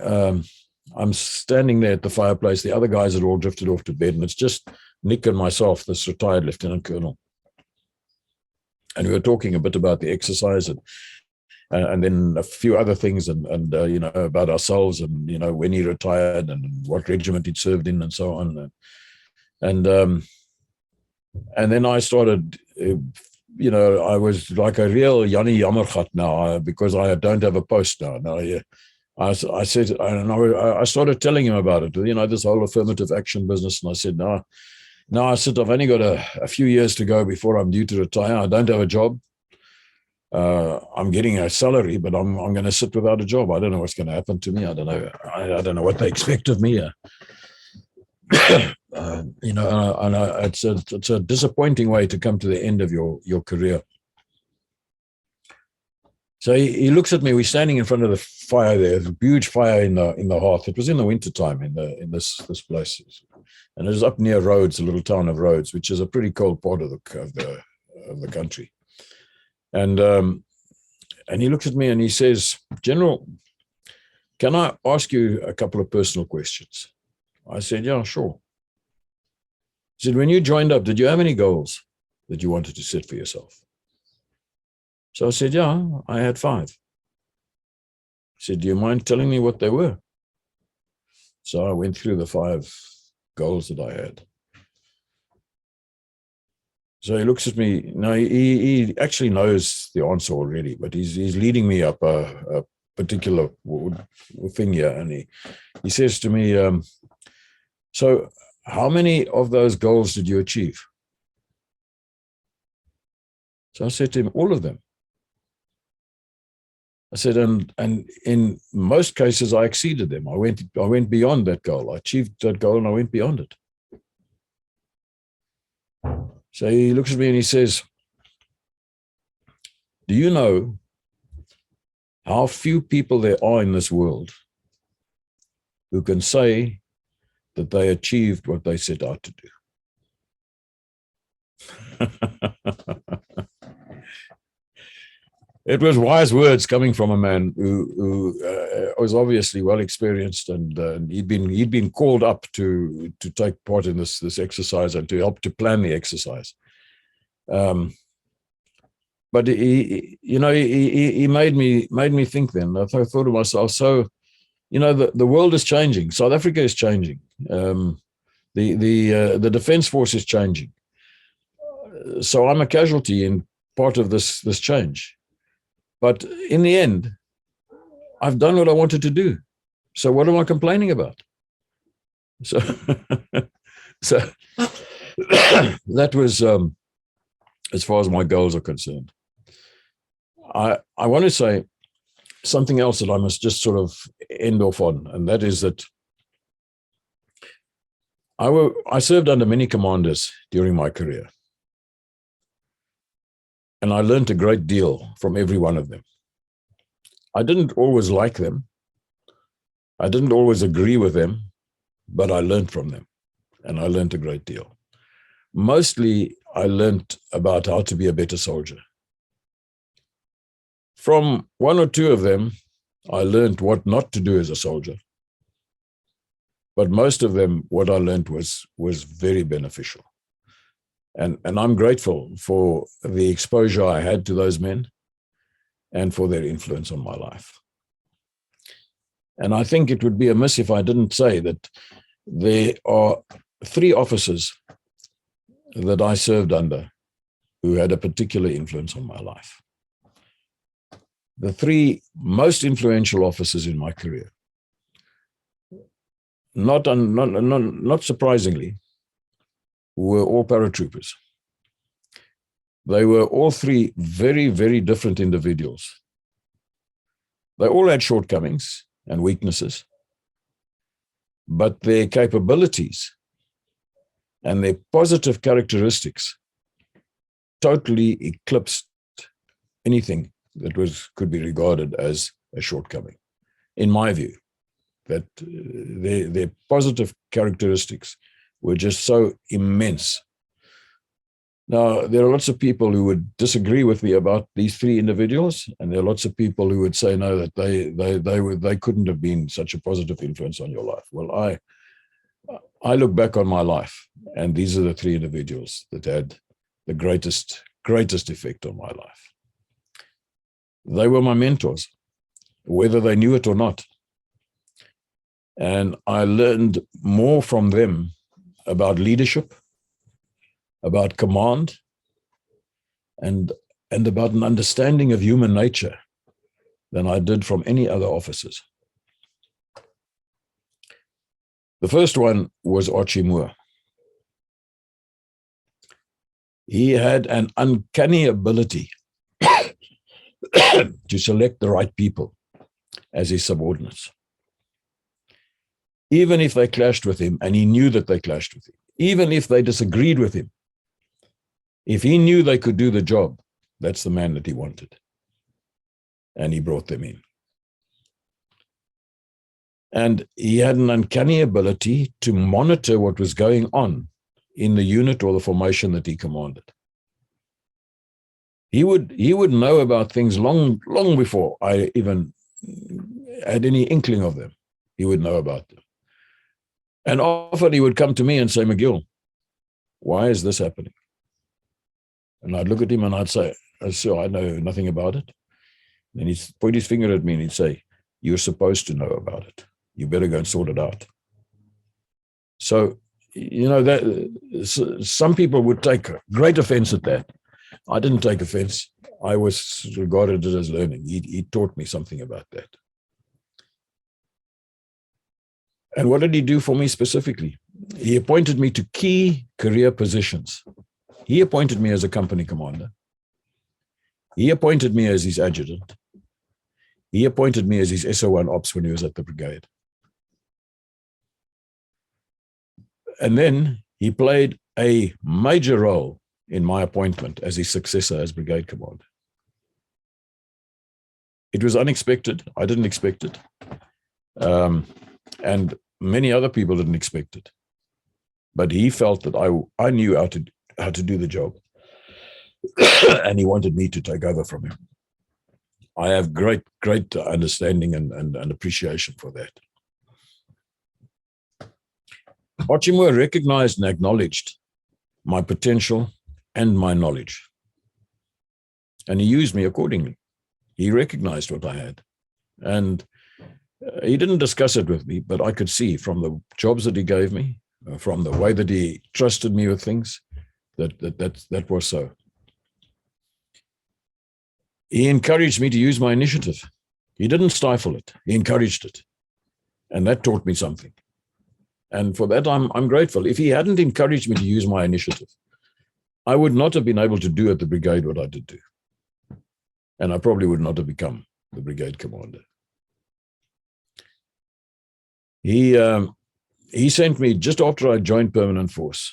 I'm standing there at the fireplace. The other guys had all drifted off to bed, and it's just Nick and myself, this retired lieutenant colonel. And we were talking a bit about the exercise, and then a few other things, and about ourselves, and when he retired and what regiment he'd served in, and so on. And then I started. I was like a real Jannie Jammergat now, because I don't have a post now. I said, and I started telling him about it, this whole affirmative action business. And I said, no, I said, I've only got a few years to go before I'm due to retire. I don't have a job. I'm getting a salary, but I'm going to sit without a job. I don't know what's going to happen to me. I don't know. I don't know what they expect of me. It's a disappointing way to come to the end of your career. So he looks at me. We're standing in front of the fire there, a huge fire in the hearth. It was in the wintertime in this place, and it was up near Rhodes, a little town of Rhodes, which is a pretty cold part of the country. And he looks at me and he says, "General, can I ask you a couple of personal questions?" I said, "Yeah, sure." He said, "When you joined up, did you have any goals that you wanted to set for yourself?" So I said, "Yeah, I had 5. He said, "Do you mind telling me what they were?" So I went through the 5 goals that I had. So he looks at me. Now, he actually knows the answer already, but he's leading me up a particular thing here. And he says to me, "So how many of those goals did you achieve?" So I said to him, "All of them." I said, and in most cases, I exceeded them. I went beyond that goal. I achieved that goal and I went beyond it. So he looks at me and he says, "Do you know how few people there are in this world who can say that they achieved what they set out to do?" It was wise words coming from a man who was obviously well experienced, and he'd been called up to take part in this exercise and to help to plan the exercise. But he made me think. Then I thought to myself, so the world is changing. South Africa is changing. The defense force is changing. So I'm a casualty in part of this change. But in the end, I've done what I wanted to do. So what am I complaining about? So, that was as far as my goals are concerned. I want to say something else that I must just sort of end off on, and that is that I served under many commanders during my career. And I learned a great deal from every one of them. I didn't always like them. I didn't always agree with them, but I learned from them, and I learned a great deal. Mostly, I learned about how to be a better soldier. From 1 or 2 of them, I learned what not to do as a soldier. But most of them, what I learned was very beneficial. And I'm grateful for the exposure I had to those men and for their influence on my life. And I think it would be amiss if I didn't say that there are 3 officers that I served under who had a particular influence on my life. The three most influential officers in my career, not surprisingly, were all paratroopers. They were all three very, very different individuals. They all had shortcomings and weaknesses, but their capabilities and their positive characteristics totally eclipsed anything that could be regarded as a shortcoming. In my view, that their positive characteristics were just so immense. Now, there are lots of people who would disagree with me about these three individuals, and there are lots of people who would say, no, that they couldn't have been such a positive influence on your life. Well, I look back on my life, and these are the three individuals that had the greatest effect on my life. They were my mentors, whether they knew it or not. And I learned more from them about leadership, about command, and about an understanding of human nature than I did from any other officers. The first one was Archie Moore. He had an uncanny ability to select the right people as his subordinates. Even if they clashed with him, and he knew that they clashed with him, even if they disagreed with him, if he knew they could do the job, that's the man that he wanted. And he brought them in. And he had an uncanny ability to monitor what was going on in the unit or the formation that he commanded. He would know about things long before I even had any inkling of them. He would know about them. And often he would come to me and say, McGill, why is this happening? And I'd look at him and I'd say, so I know nothing about it. And he'd point his finger at me and he'd say, you're supposed to know about it. You better go and sort it out. So, you know, that some people would take great offense at that. I didn't take offense. I was regarded as learning. He taught me something about that. And what did he do for me specifically? He appointed me to key career positions. He appointed me as a company commander. He appointed me as his adjutant. He appointed me as his SO1 ops when he was at the brigade. And then he played a major role in my appointment as his successor as brigade commander. It was unexpected. I didn't expect it. And many other people didn't expect it. But he felt that I knew how to do the job. And he wanted me to take over from him. I have great understanding and appreciation for that. Archie Moore recognized and acknowledged my potential and my knowledge. And he used me accordingly. He recognized what I had. And he didn't discuss it with me, but I could see from the jobs that he gave me, from the way that he trusted me with things, that was so. He encouraged me to use my initiative. He didn't stifle it. He encouraged it. And that taught me something. And for that, I'm grateful. If he hadn't encouraged me to use my initiative, I would not have been able to do at the brigade what I did do. And I probably would not have become the brigade commander. He sent me just after I joined permanent force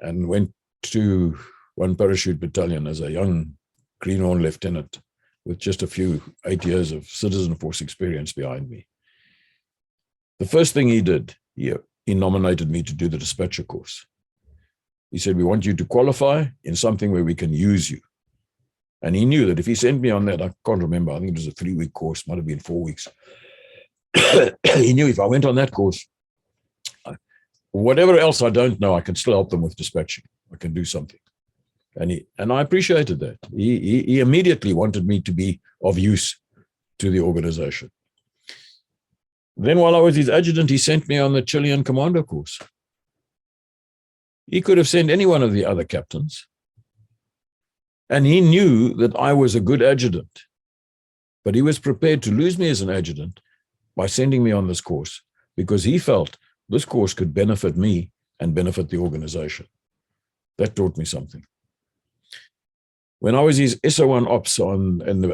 and went to 1 Parachute Battalion as a young greenhorn lieutenant with just a few 8 years of citizen force experience behind me. The first thing he did, he nominated me to do the dispatcher course. He said, we want you to qualify in something where we can use you. And he knew that if he sent me on that, I can't remember, I think it was a 3-week course, might have been 4 weeks. He knew if I went on that course, whatever else I don't know, I can still help them with dispatching. I can do something. And I appreciated that. He immediately wanted me to be of use to the organization. Then while I was his adjutant, he sent me on the Chilean Commando course. He could have sent any one of the other captains. And he knew that I was a good adjutant. But he was prepared to lose me as an adjutant by sending me on this course because he felt this course could benefit me and benefit the organization. That taught me something. When I was his SO1 ops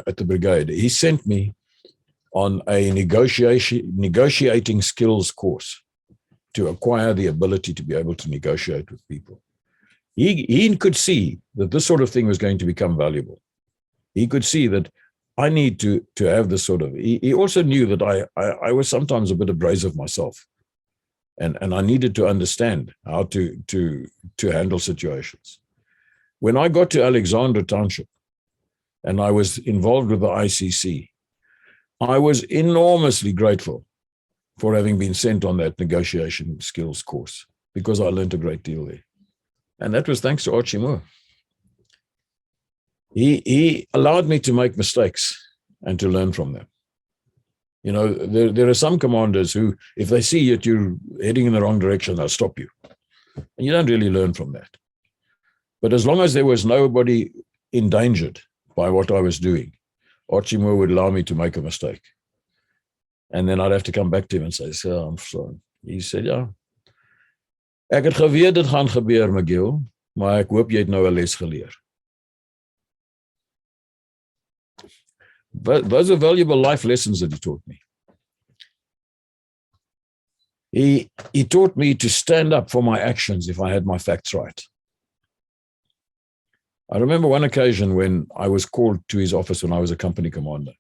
at the brigade, he sent me on a negotiating skills course to acquire the ability to be able to negotiate with people. He could see that this sort of thing was going to become valuable. He could see that I need to have this sort of, he also knew that I was sometimes a bit abrasive myself. And I needed to understand how to handle situations. When I got to Alexandra Township and I was involved with the ICC, I was enormously grateful for having been sent on that negotiation skills course because I learned a great deal there. And that was thanks to Archie Moore. He allowed me to make mistakes and to learn from them. You know, there are some commanders who, if they see that you're heading in the wrong direction, they'll stop you. And you don't really learn from that. But as long as there was nobody endangered by what I was doing, Archie Moore would allow me to make a mistake. And then I'd have to come back to him and say, "Sir, I'm sorry." He said, "Ja, ek het geweet dit gaan gebeur, McGill, maar ek hoop jy het nou 'n les geleer." But those are valuable life lessons that he taught me. He taught me to stand up for my actions if I had my facts right. I remember one occasion when I was called to his office when I was a company commander.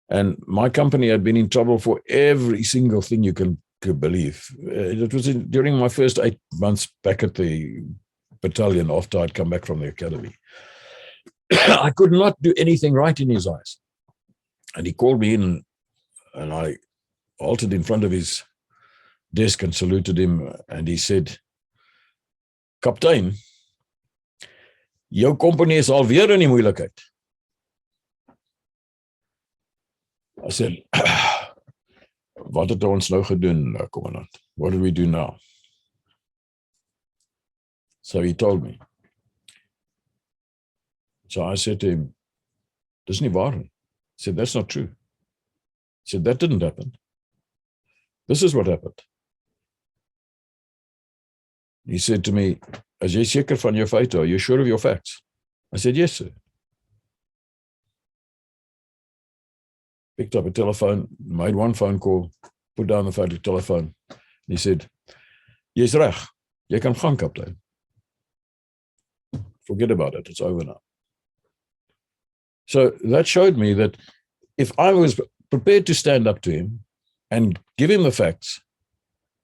And my company had been in trouble for every single thing you can believe. It was during my first 8 months back at the battalion after I'd come back from the academy. I could not do anything right in his eyes. And he called me in and I halted in front of his desk and saluted him. And he said, "Kaptein, jou company is alweer in die moeilikheid." I said, "Wat het ons nou gedoen, commandant? What did we do now?" So he told me. So I said to him, "Dis nie waar nie." He said, "That's not true." He said, "That didn't happen. This is what happened." He said to me, "As jy seker van jou feite, are you sure of your facts?" I said, "Yes, sir." Picked up a telephone, made one phone call, put down the telephone. He said, "Jy's reg. Jy kan gaan, kaptein. Forget about it. It's over now." So that showed me that if I was prepared to stand up to him and give him the facts,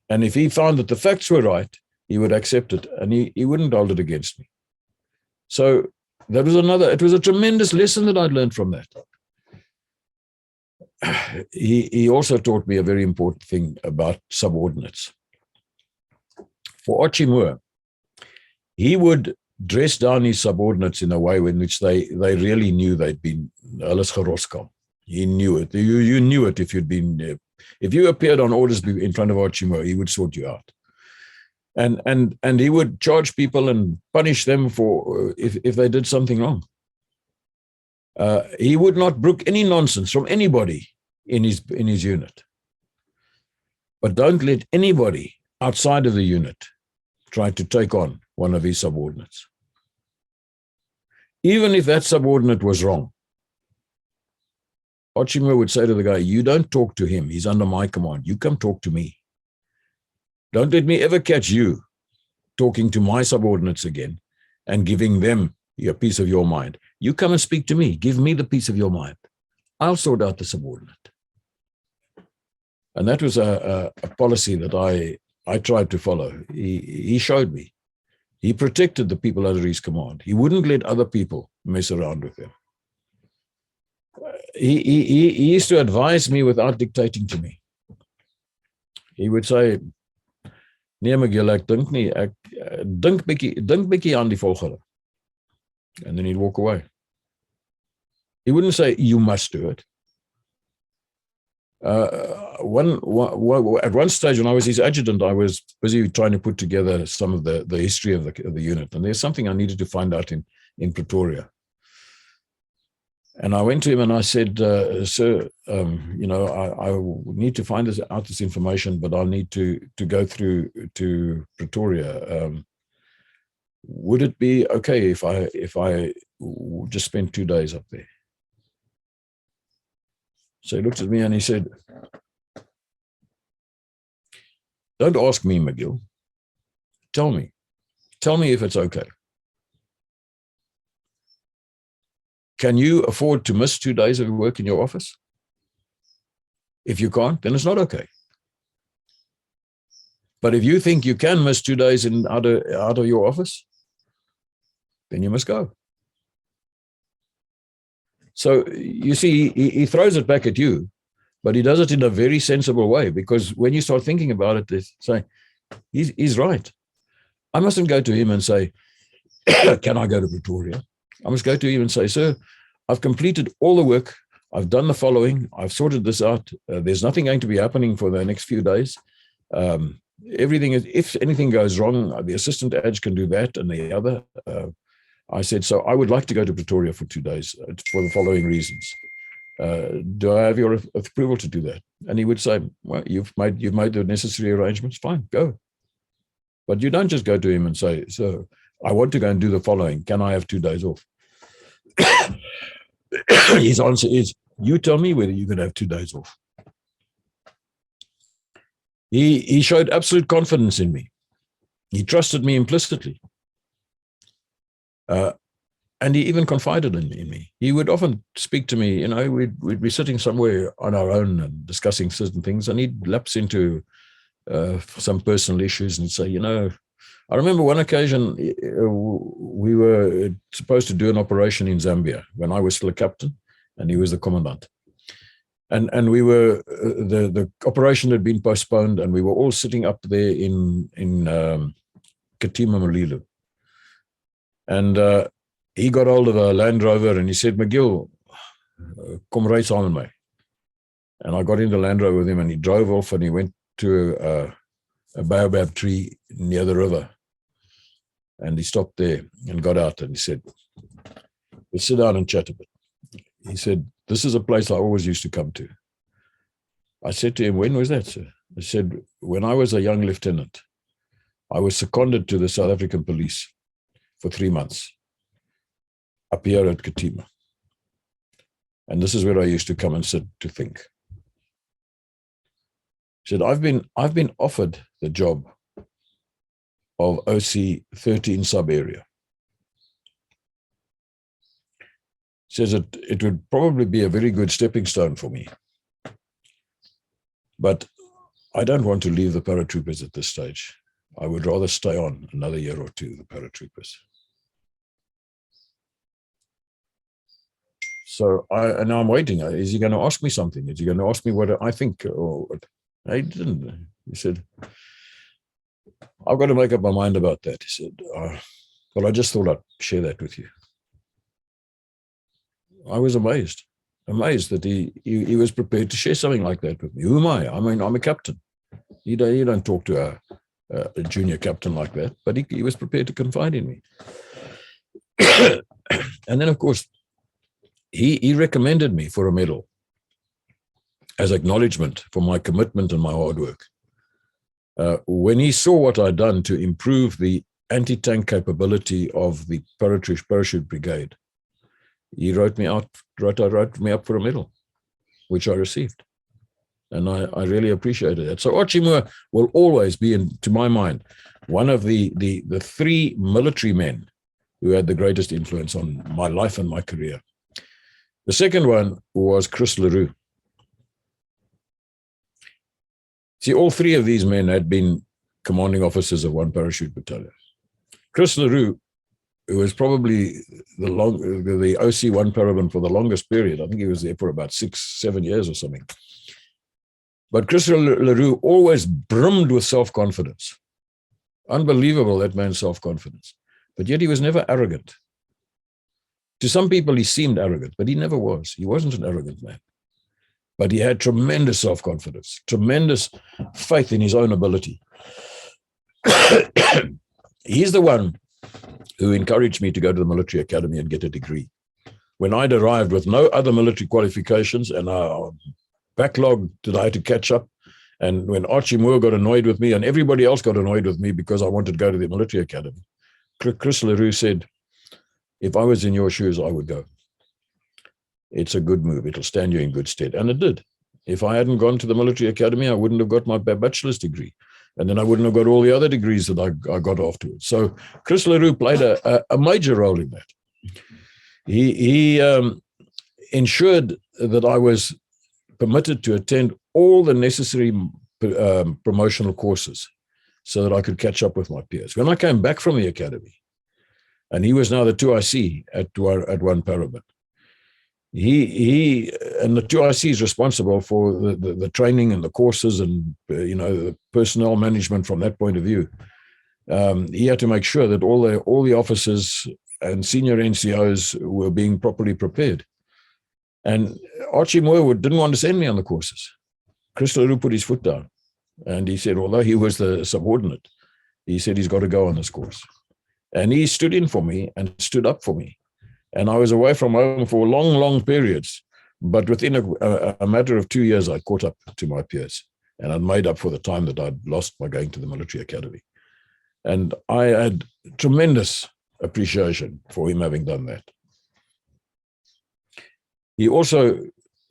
and if he found that the facts were right, he would accept it and he wouldn't hold it against me. So that was it was a tremendous lesson that I'd learned from that. He also taught me a very important thing about subordinates. For Archie Moore, he would dress down his subordinates in a way in which they really knew they'd been alles geroskam. He knew it. You knew it if if you appeared on orders in front of Archie Moore, he would sort you out. And he would charge people and punish them for if they did something wrong. He would not brook any nonsense from anybody in his unit. But don't let anybody outside of the unit try to take on one of his subordinates. Even if that subordinate was wrong, Archie Moore would say to the guy, "You don't talk to him. He's under my command. You come talk to me. Don't let me ever catch you talking to my subordinates again and giving them a piece of your mind. You come and speak to me. Give me the piece of your mind. I'll sort out the subordinate." And that was a policy that I tried to follow. He showed me. He protected the people under his command. He wouldn't let other people mess around with him. He used to advise me without dictating to me. He would say, "Nee, McGill, ek dink nie, ek dink bietjie aan die volgende." And then he'd walk away. He wouldn't say, "You must do it." At one stage, when I was his adjutant, I was busy trying to put together some of the history of the unit, and there's something I needed to find out in Pretoria. And I went to him and I said, "Sir, I need to find this information, but I'll need to go through to Pretoria. Would it be okay if I just spent 2 days up there?" So he looked at me and he said, "Don't ask me, McGill. Tell me if it's okay. Can you afford to miss 2 days of work in your office? If you can't, then it's not okay. But if you think you can miss 2 days out of your office, then you must go." So you see, he throws it back at you, but he does it in a very sensible way, because when you start thinking about it, they say, he's right. I mustn't go to him and say, "Can I go to Pretoria?" I must go to him and say, "Sir, I've completed all the work. I've done the following. I've sorted this out. There's nothing going to be happening for the next few days. Everything is, if anything goes wrong, the assistant adj can do that and the other." I said, "So I would like to go to Pretoria for 2 days for the following reasons. Do I have your approval to do that?" And he would say, "Well, you've made the necessary arrangements. Fine, go." But you don't just go to him and say, "So I want to go and do the following. Can I have 2 days off?" His answer is, "You tell me whether you can have 2 days off." He showed absolute confidence in me. He trusted me implicitly. And he even confided in me. He would often speak to me, we'd be sitting somewhere on our own and discussing certain things, and he'd lapse into some personal issues and say, I remember one occasion we were supposed to do an operation in Zambia when I was still a captain and he was the commandant. And we were, the operation had been postponed, and we were all sitting up there in Katima Malilu. And he got hold of a Land Rover and he said, "McGill, kom ry saam met my." And I got in the Land Rover with him, and he drove off and he went to a baobab tree near the river. And he stopped there and got out and he said, "Let's sit down and chat a bit." He said, "This is a place I always used to come to." I said to him, "When was that, sir?" I said, "When I was a young lieutenant, I was seconded to the South African police for 3 months up here at Katima. And this is where I used to come and sit to think." He said, I've been offered the job of OC 13 sub area. Says it would probably be a very good stepping stone for me. But I don't want to leave the paratroopers at this stage. I would rather stay on another year or two, the paratroopers. So I'm waiting. Is he going to ask me something? Is he going to ask me what I think? Or what? He didn't. He said, "I've got to make up my mind about that." He said, "Well, I just thought I'd share that with you." I was amazed that he was prepared to share something like that with me. Who am I? I mean, I'm a captain. You don't talk to a junior captain like that, but he was prepared to confide in me. And then, of course, he recommended me for a medal as acknowledgement for my commitment and my hard work. When he saw what I'd done to improve the anti-tank capability of the Parachute Brigade, he wrote me up for a medal, which I received. And I really appreciated that. So Archie Moore will always be, to my mind, one of the 3 military men who had the greatest influence on my life and my career. The second one was Chris Leroux. See, all 3 of these men had been commanding officers of one parachute battalion. Chris Leroux, who was probably the OC1 paraban for the longest period. I think he was there for about 6-7 years or something. But Chris Leroux always brimmed with self-confidence. Unbelievable, that man's self-confidence. But yet he was never arrogant. To some people, he seemed arrogant, but he never was. He wasn't an arrogant man. but he had tremendous self-confidence, tremendous faith in his own ability. He's the one who encouraged me to go to the military academy and get a degree. When I'd arrived with no other military qualifications and a backlog that I had to catch up, and when Archie Moore got annoyed with me and everybody else got annoyed with me because I wanted to go to the military academy, Chris LaRue said, if I was in your shoes, I would go. It's a good move. It'll stand you in good stead. And it did. If I hadn't gone to the military academy, I wouldn't have got my bachelor's degree. And then I wouldn't have got all the other degrees that I got afterwards. So Chris LaRue played a major role in that. He ensured that I was permitted to attend all the necessary promotional courses so that I could catch up with my peers. When I came back from the academy, and he was now the 2IC at one Parabat, he and the 2IC is responsible for the training and the courses and the personnel management from that point of view. He had to make sure that all the officers and senior NCOs were being properly prepared. And Archie Moore didn't want to send me on the courses. Chris LaRue put his foot down, and he said, although he was the subordinate, he said he's got to go on this course. And he stood in for me and stood up for me. And I was away from home for long, long periods. But within a matter of 2 years, I caught up to my peers. And I'd made up for the time that I'd lost by going to the military academy. And I had tremendous appreciation for him having done that. He also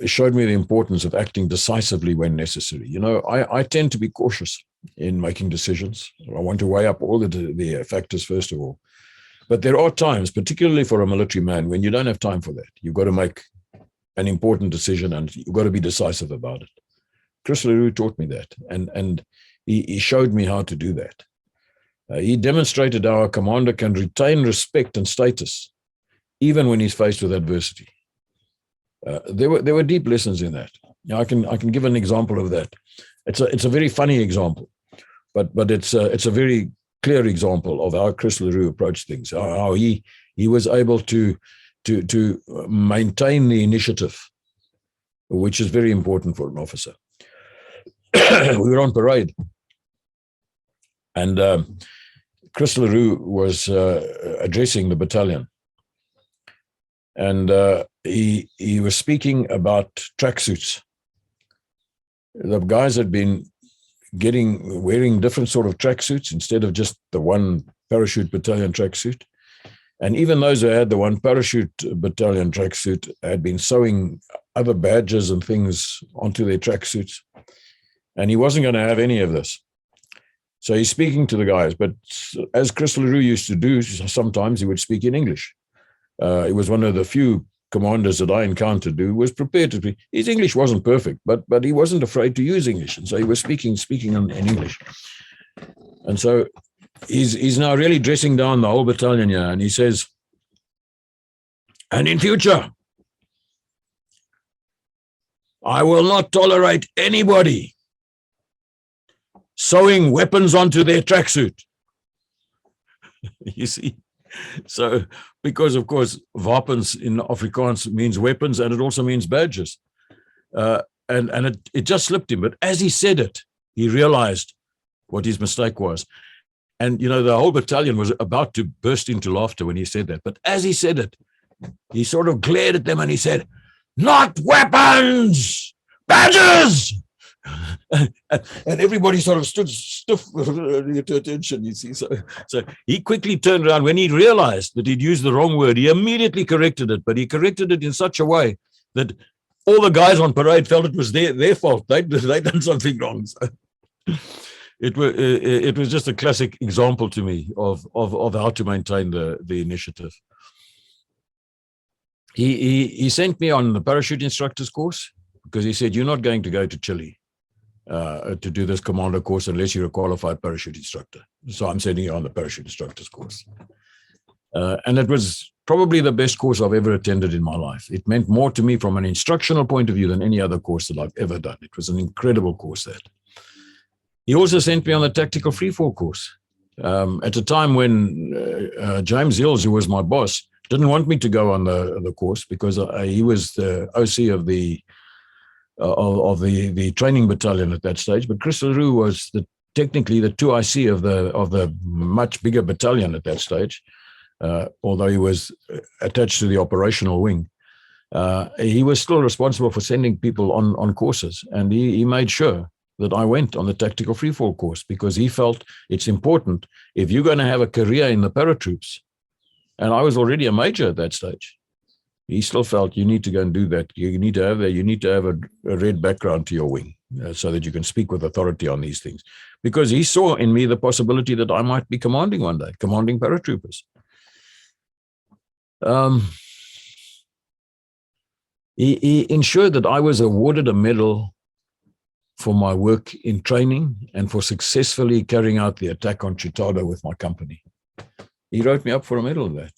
showed me the importance of acting decisively when necessary. I tend to be cautious in making decisions. I want to weigh up all the factors first of all. But there are times, particularly for a military man, when you don't have time for that. You've got to make an important decision and you've got to be decisive about it. Chris LaRue taught me that, and he showed me how to do that. He demonstrated how a commander can retain respect and status even when he's faced with adversity. There were deep lessons in that. Now I can give an example of that. It's a very funny example, but it's a very clear example of how Chris LaRue approached things. How he was able to maintain the initiative, which is very important for an officer. We were on parade, and Chris LaRue was addressing the battalion, and he was speaking about tracksuits. The guys had been wearing different sort of tracksuits instead of just the one Parachute Battalion tracksuit. And even those who had the one Parachute Battalion tracksuit had been sewing other badges and things onto their tracksuits. And he wasn't going to have any of this. So he's speaking to the guys, but as Chris LaRue used to do, sometimes he would speak in English. He was one of the few commanders that I encountered who was prepared to speak. His English wasn't perfect, but he wasn't afraid to use English. And so he was speaking in English. And so he's now really dressing down the whole battalion here. And he says, and in future, I will not tolerate anybody sewing weapons onto their tracksuit. You see? So, because of course, wapens in Afrikaans means weapons, and it also means badges. And it just slipped him. But as he said it, he realized what his mistake was. And, the whole battalion was about to burst into laughter when he said that. But as he said it, he sort of glared at them and he said, "Not weapons, badges!" And everybody sort of stood stiff to attention, you see. So he quickly turned around. When he realized that he'd used the wrong word, he immediately corrected it, but he corrected it in such a way that all the guys on parade felt it was their fault. They'd done something wrong. So it was just a classic example to me of how to maintain the initiative. He sent me on the parachute instructor's course because he said, "You're not going to go to Chile to do this Commando course unless you're a qualified parachute instructor. So I'm sending you on the parachute instructor's course." And it was probably the best course I've ever attended in my life. It meant more to me from an instructional point of view than any other course that I've ever done. It was an incredible course that. He also sent me on the tactical freefall course at a time when James Hills, who was my boss, didn't want me to go on the course because he was the OC of the of the training battalion at that stage. But Chris LaRue was technically the 2IC of the much bigger battalion at that stage, although he was attached to the operational wing. He was still responsible for sending people on courses, and he made sure that I went on the tactical freefall course, because he felt it's important if you're going to have a career in the paratroops, and I was already a major at that stage. He still felt you need to go and do that. You need to have that. You need to have a red background to your wing so that you can speak with authority on these things. Because he saw in me the possibility that I might be commanding one day, commanding paratroopers. He ensured that I was awarded a medal for my work in training and for successfully carrying out the attack on Chitado with my company. He wrote me up for a medal of that.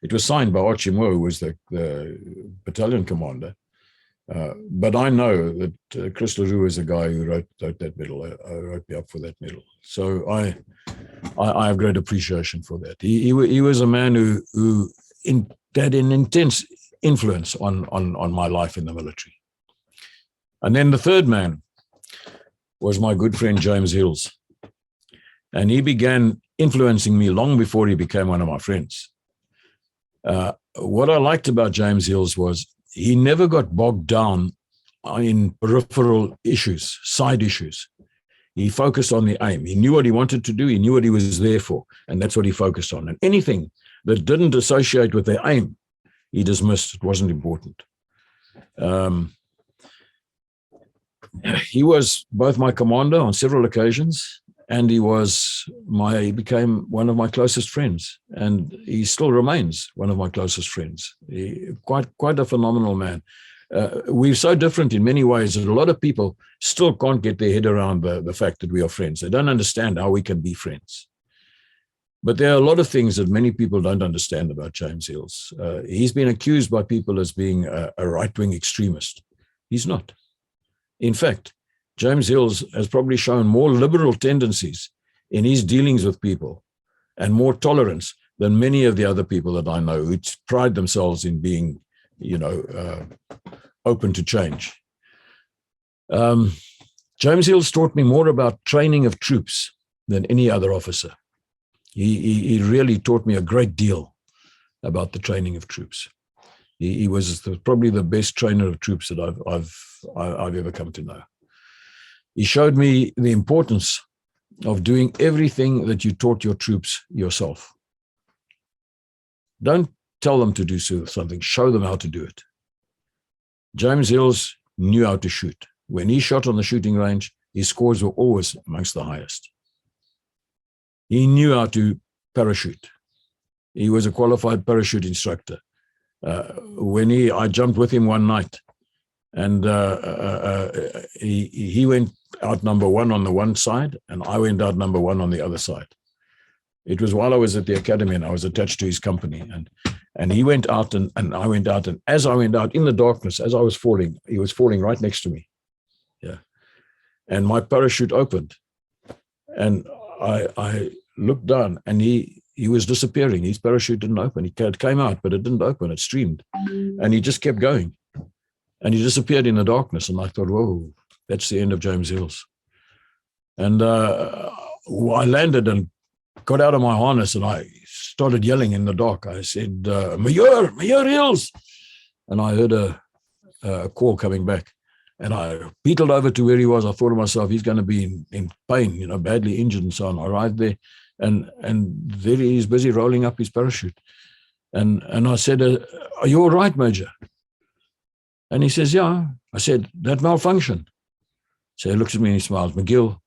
It was signed by Archie Moore, who was the battalion commander. But I know that Chris LaRue is the guy who wrote that medal. Wrote me up for that medal. So I have great appreciation for that. He was a man who had an intense influence on my life in the military. And then the third man was my good friend James Hills. And he began influencing me long before he became one of my friends. What I liked about James Hills was he never got bogged down in peripheral issues, side issues. He focused on the aim. He knew what he wanted to do. He knew what he was there for, and that's what he focused on. And anything that didn't associate with the aim, he dismissed. It wasn't important. He was both my commander on several occasions, and he became one of my closest friends, and he still remains one of my closest friends. Quite a phenomenal man. We're so different in many ways that a lot of people still can't get their head around the fact that we are friends. They don't understand how we can be friends. But there are a lot of things that many people don't understand about James Hills. He's been accused by people as being a right-wing extremist. He's not. In fact, James Hills has probably shown more liberal tendencies in his dealings with people and more tolerance than many of the other people that I know, who pride themselves in being, open to change. James Hills taught me more about training of troops than any other officer. He really taught me a great deal about the training of troops. He was probably the best trainer of troops that I've ever come to know. He showed me the importance of doing everything that you taught your troops yourself. Don't tell them to do something, show them how to do it. James Hills knew how to shoot. When he shot on the shooting range, his scores were always amongst the highest. He knew how to parachute. He was a qualified parachute instructor. I jumped with him one night, and he went out number one on the one side, and I went out number one on the other side. It was while I was at the academy, and I was attached to his company, and he went out, and I went out, and as I went out in the darkness, as I was falling, he was falling right next to me. Yeah, and my parachute opened, and I looked down, and he was disappearing. His parachute didn't open. It came out, but it didn't open. It streamed, and he just kept going, and he disappeared in the darkness. And I thought, whoa, that's the end of James Hills. And I landed and got out of my harness, and I started yelling in the dark. I said, Major Hills. And I heard a call coming back, and I beetled over to where he was. I thought to myself, he's going to be in pain, badly injured and so on. I arrived there, and there he is, busy rolling up his parachute. And I said, are you all right, Major? And he says, yeah. I said, that malfunction. So he looks at me and he smiles. McGill,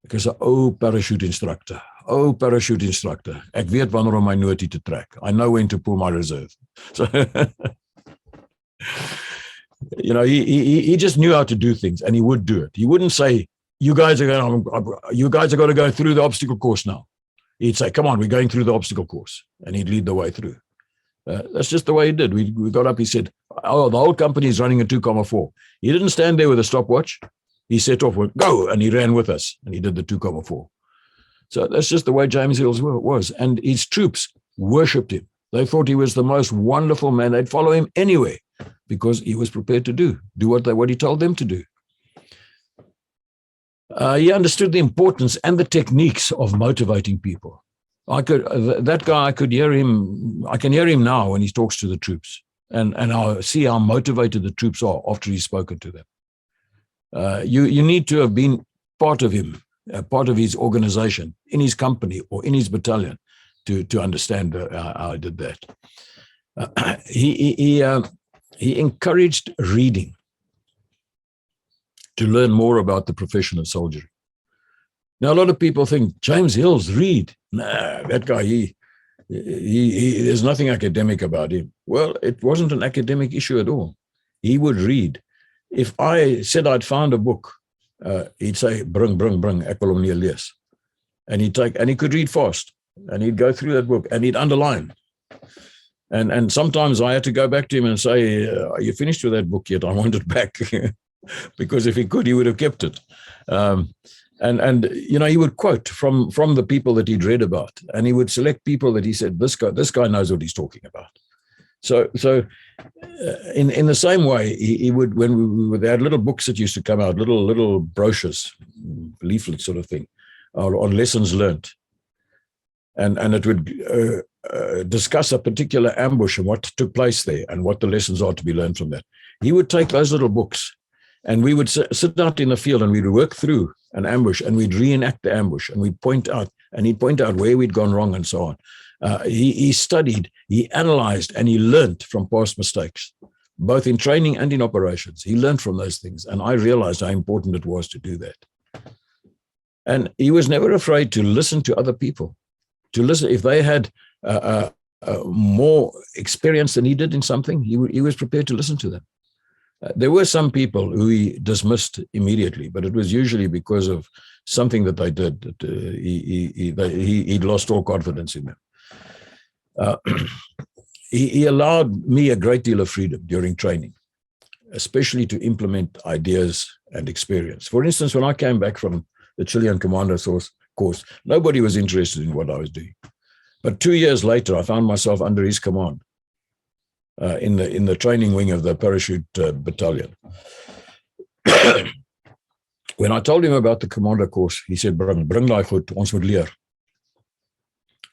ek is 'n parachute instructor. Parachute instructor. Ek weet wanneer om my notie te trek. I know when to pull my reserve. So, he just knew how to do things, and he would do it. He wouldn't say, you guys are going to go through the obstacle course now. He'd say, come on, we're going through the obstacle course. And he'd lead the way through. That's just the way he did. We got up, he said, the whole company is running a 2,4. He didn't stand there with a stopwatch. He set off with, go, and he ran with us, and he did the 2,4. So that's just the way James Hills was. And his troops worshipped him. They thought he was the most wonderful man. They'd follow him anywhere. because he was prepared to do what he told them to do. He understood the importance and the techniques of motivating people. That guy, I can hear him now when he talks to the troops, and I see how motivated the troops are after he's spoken to them. You need to have been part of him, part of his organization, in his company or in his battalion to understand how I did that. He encouraged reading to learn more about the profession of soldiery. Now, a lot of people think, James Hills, read. Nah, that guy, there's nothing academic about him. Well, it wasn't an academic issue at all. He would read. If I said I'd found a book, he'd say, bring, ek wil hom nie lees. And he could read fast. And he'd go through that book and he'd underline. And sometimes I had to go back to him and say, are you finished with that book yet? I want it back. Because if he could, he would have kept it. And he would quote from the people that he'd read about, and he would select people that he said, this guy knows what he's talking about. So in the same way, he would, they had little books that used to come out, little brochures, leaflet sort of thing, on lessons learned. And it would discuss a particular ambush and what took place there and what the lessons are to be learned from that. He would take those little books, and we would sit out in the field and we'd work through an ambush and we'd reenact the ambush and he'd point out where we'd gone wrong and so on. He studied, he analyzed, and he learned from past mistakes, both in training and in operations. He learned from those things, and I realized how important it was to do that. And he was never afraid to listen to other people, to listen if they had more experience than he did in something. He was prepared to listen to them. There were some people who he dismissed immediately, but it was usually because of something that they did. That he'd lost all confidence in them. He allowed me a great deal of freedom during training, especially to implement ideas and experience. For instance, when I came back from the Chilean Commando course, nobody was interested in what I was doing. But 2 years later, I found myself under his command in the training wing of the Parachute Battalion. When I told him about the Commando course, he said, bring daai goed, ons moet leer.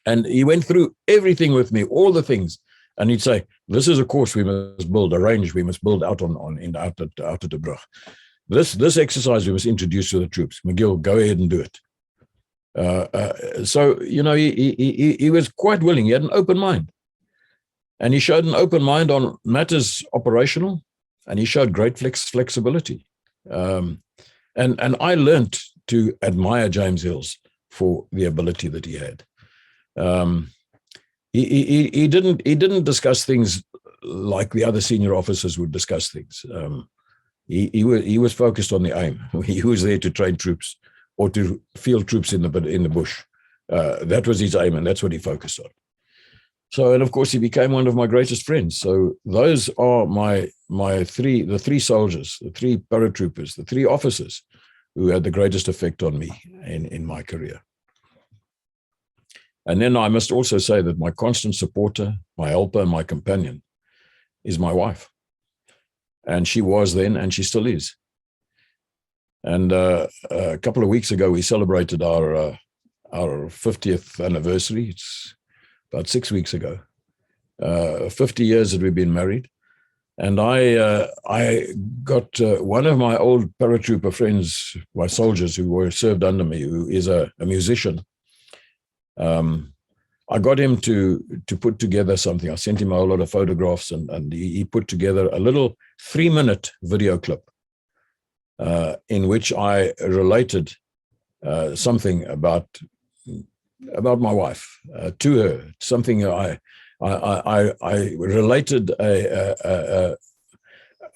And he went through everything with me, all the things. And he'd say, this is a course we must build, a range we must build out at the Brug. This exercise we must introduce to the troops. McGill, go ahead and do it. So, he was quite willing. He had an open mind. And he showed an open mind on matters operational, and he showed great flexibility. And I learned to admire James Hills for the ability that he had. He didn't discuss things like the other senior officers would discuss things. He was focused on the aim. He was there to train troops or to field troops in the bush. That was his aim, and that's what he focused on. So, and of course, he became one of my greatest friends. So those are the three soldiers, the three paratroopers, the three officers who had the greatest effect on me in my career. And then I must also say that my constant supporter, my helper, and my companion is my wife. And she was then, and she still is. And a couple of weeks ago, we celebrated our 50th anniversary. It's about 6 weeks ago. 50 years that we've been married. And I got one of my old paratrooper friends, my soldiers who were served under me, who is a musician. I got him to put together something. I sent him a whole lot of photographs, and he put together a little 3-minute video clip in which I related something about my wife to her. Something I related a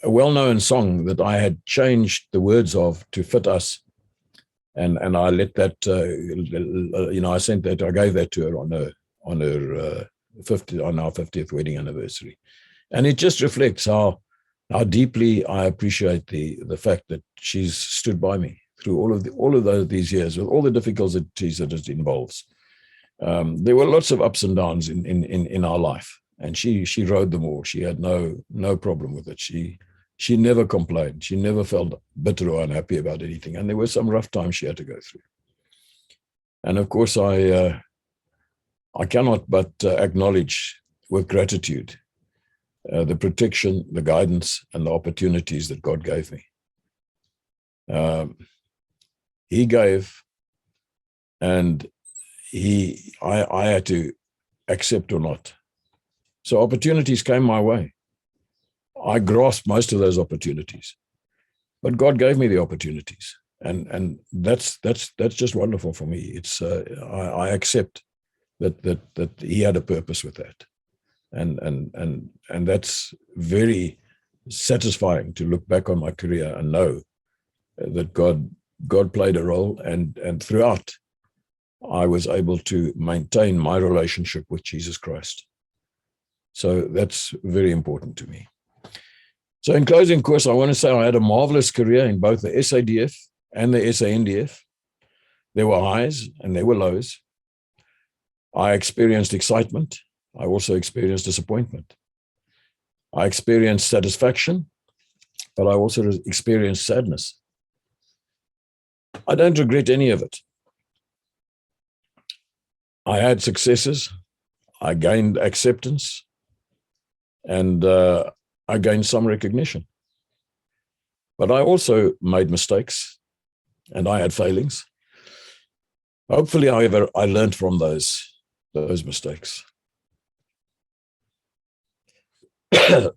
well-known song that I had changed the words of to fit us. And I let that, I sent that, I gave that to her on our 50th wedding anniversary. And it just reflects how deeply I appreciate the fact that she's stood by me through all of these years, with all the difficulties that it involves. There were lots of ups and downs in our life. and she rode them all. She had no problem with it. She never complained. She never felt bitter or unhappy about anything. And there were some rough times she had to go through. And of course, I cannot but acknowledge with gratitude the protection, the guidance, and the opportunities that God gave me. He gave, and I had to accept or not. So opportunities came my way. I grasped most of those opportunities, but God gave me the opportunities, and that's just wonderful for me. It's I accept that He had a purpose with that, and that's very satisfying to look back on my career and know that God played a role, and throughout I was able to maintain my relationship with Jesus Christ. So that's very important to me. So in closing, of course, I want to say I had a marvelous career in both the SADF and the SANDF. There were highs and there were lows. I experienced excitement. I also experienced disappointment. I experienced satisfaction, but I also experienced sadness. I don't regret any of it. I had successes. I gained acceptance, and I gained some recognition. But I also made mistakes, and I had failings. Hopefully, however, I learned from those mistakes.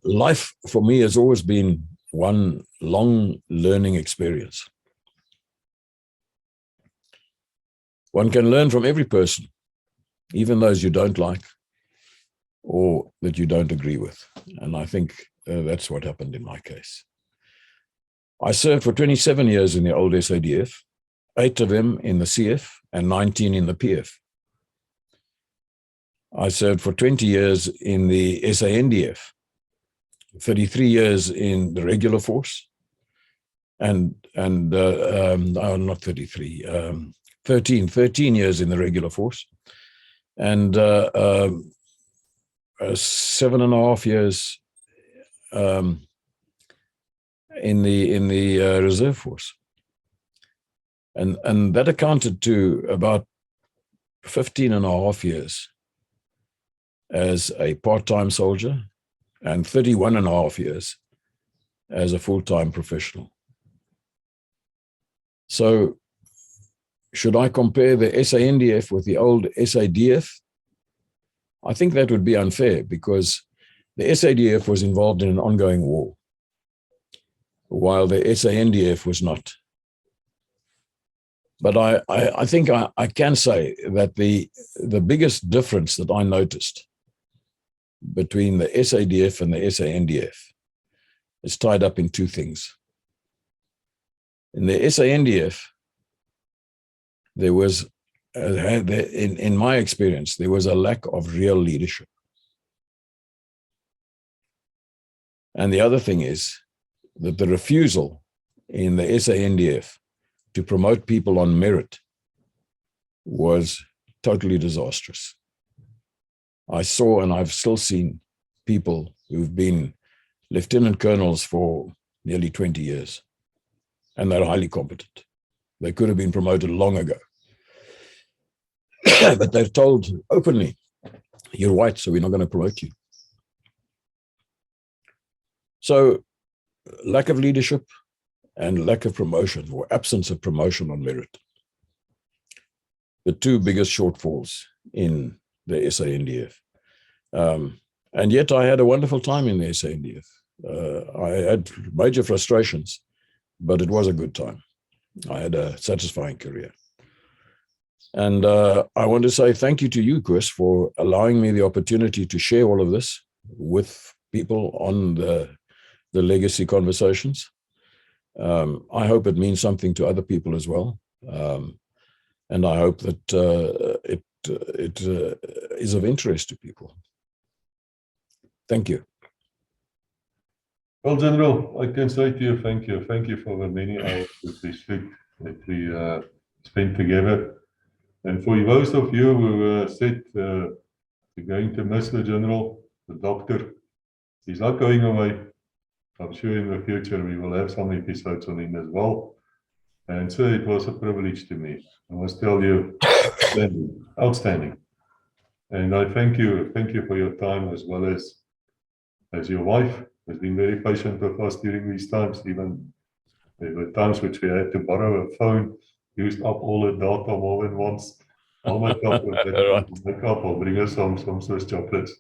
Life for me has always been one long learning experience. One can learn from every person, even those you don't like or that you don't agree with. And I think that's what happened in my case. I served for 27 years in the old SADF, 8 of them in the CF and 19 in the PF. I served for 20 years in the SANDF, 33 years in the regular force, and not 33, 13 years in the regular force, and 7.5 years in the reserve force, and that accounted to about 15.5 years as a part-time soldier and 31.5 years as a full-time professional. So should I compare the SANDF with the old SADF? I think that would be unfair, because the SADF was involved in an ongoing war, while the SANDF was not. But I think I can say that the biggest difference that I noticed between the SADF and the SANDF is tied up in two things. In the SANDF, there was, in my experience, there was a lack of real leadership. And the other thing is that the refusal in the SANDF to promote people on merit was totally disastrous. I saw, and I've still seen, people who've been lieutenant colonels for nearly 20 years, and they're highly competent. They could have been promoted long ago. But they're told openly, you're white, so we're not going to promote you. So lack of leadership and lack of promotion, or absence of promotion on merit, the two biggest shortfalls in the SANDF. And yet I had a wonderful time in the SANDF. I had major frustrations, but it was a good time. I had a satisfying career. And I want to say thank you to you, Chris, for allowing me the opportunity to share all of this with people on the legacy conversations. I hope it means something to other people as well. And I hope that it is of interest to people. Thank you. Well, General, I can say to you, thank you. Thank you for the many hours that we spent together. And for those of you who said you're going to miss the General, the doctor. He's not going away. I'm sure in the future we will have some episodes on him as well. And so it was a privilege to me. I must tell you, outstanding. And I thank you for your time, as well as your wife has been very patient with us during these times. Even there were times which we had to borrow a phone, used up all the data more than once. I'll make up with that. I'll bring us some Swiss chocolates.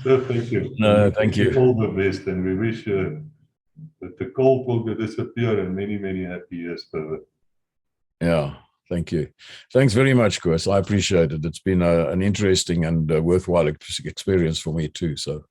So thank you. No, thank you. All the best, and we wish that the cold will disappear and many, many happy years further. Yeah, thank you. Thanks very much, Chris. I appreciate it. It's been an interesting and worthwhile experience for me too. So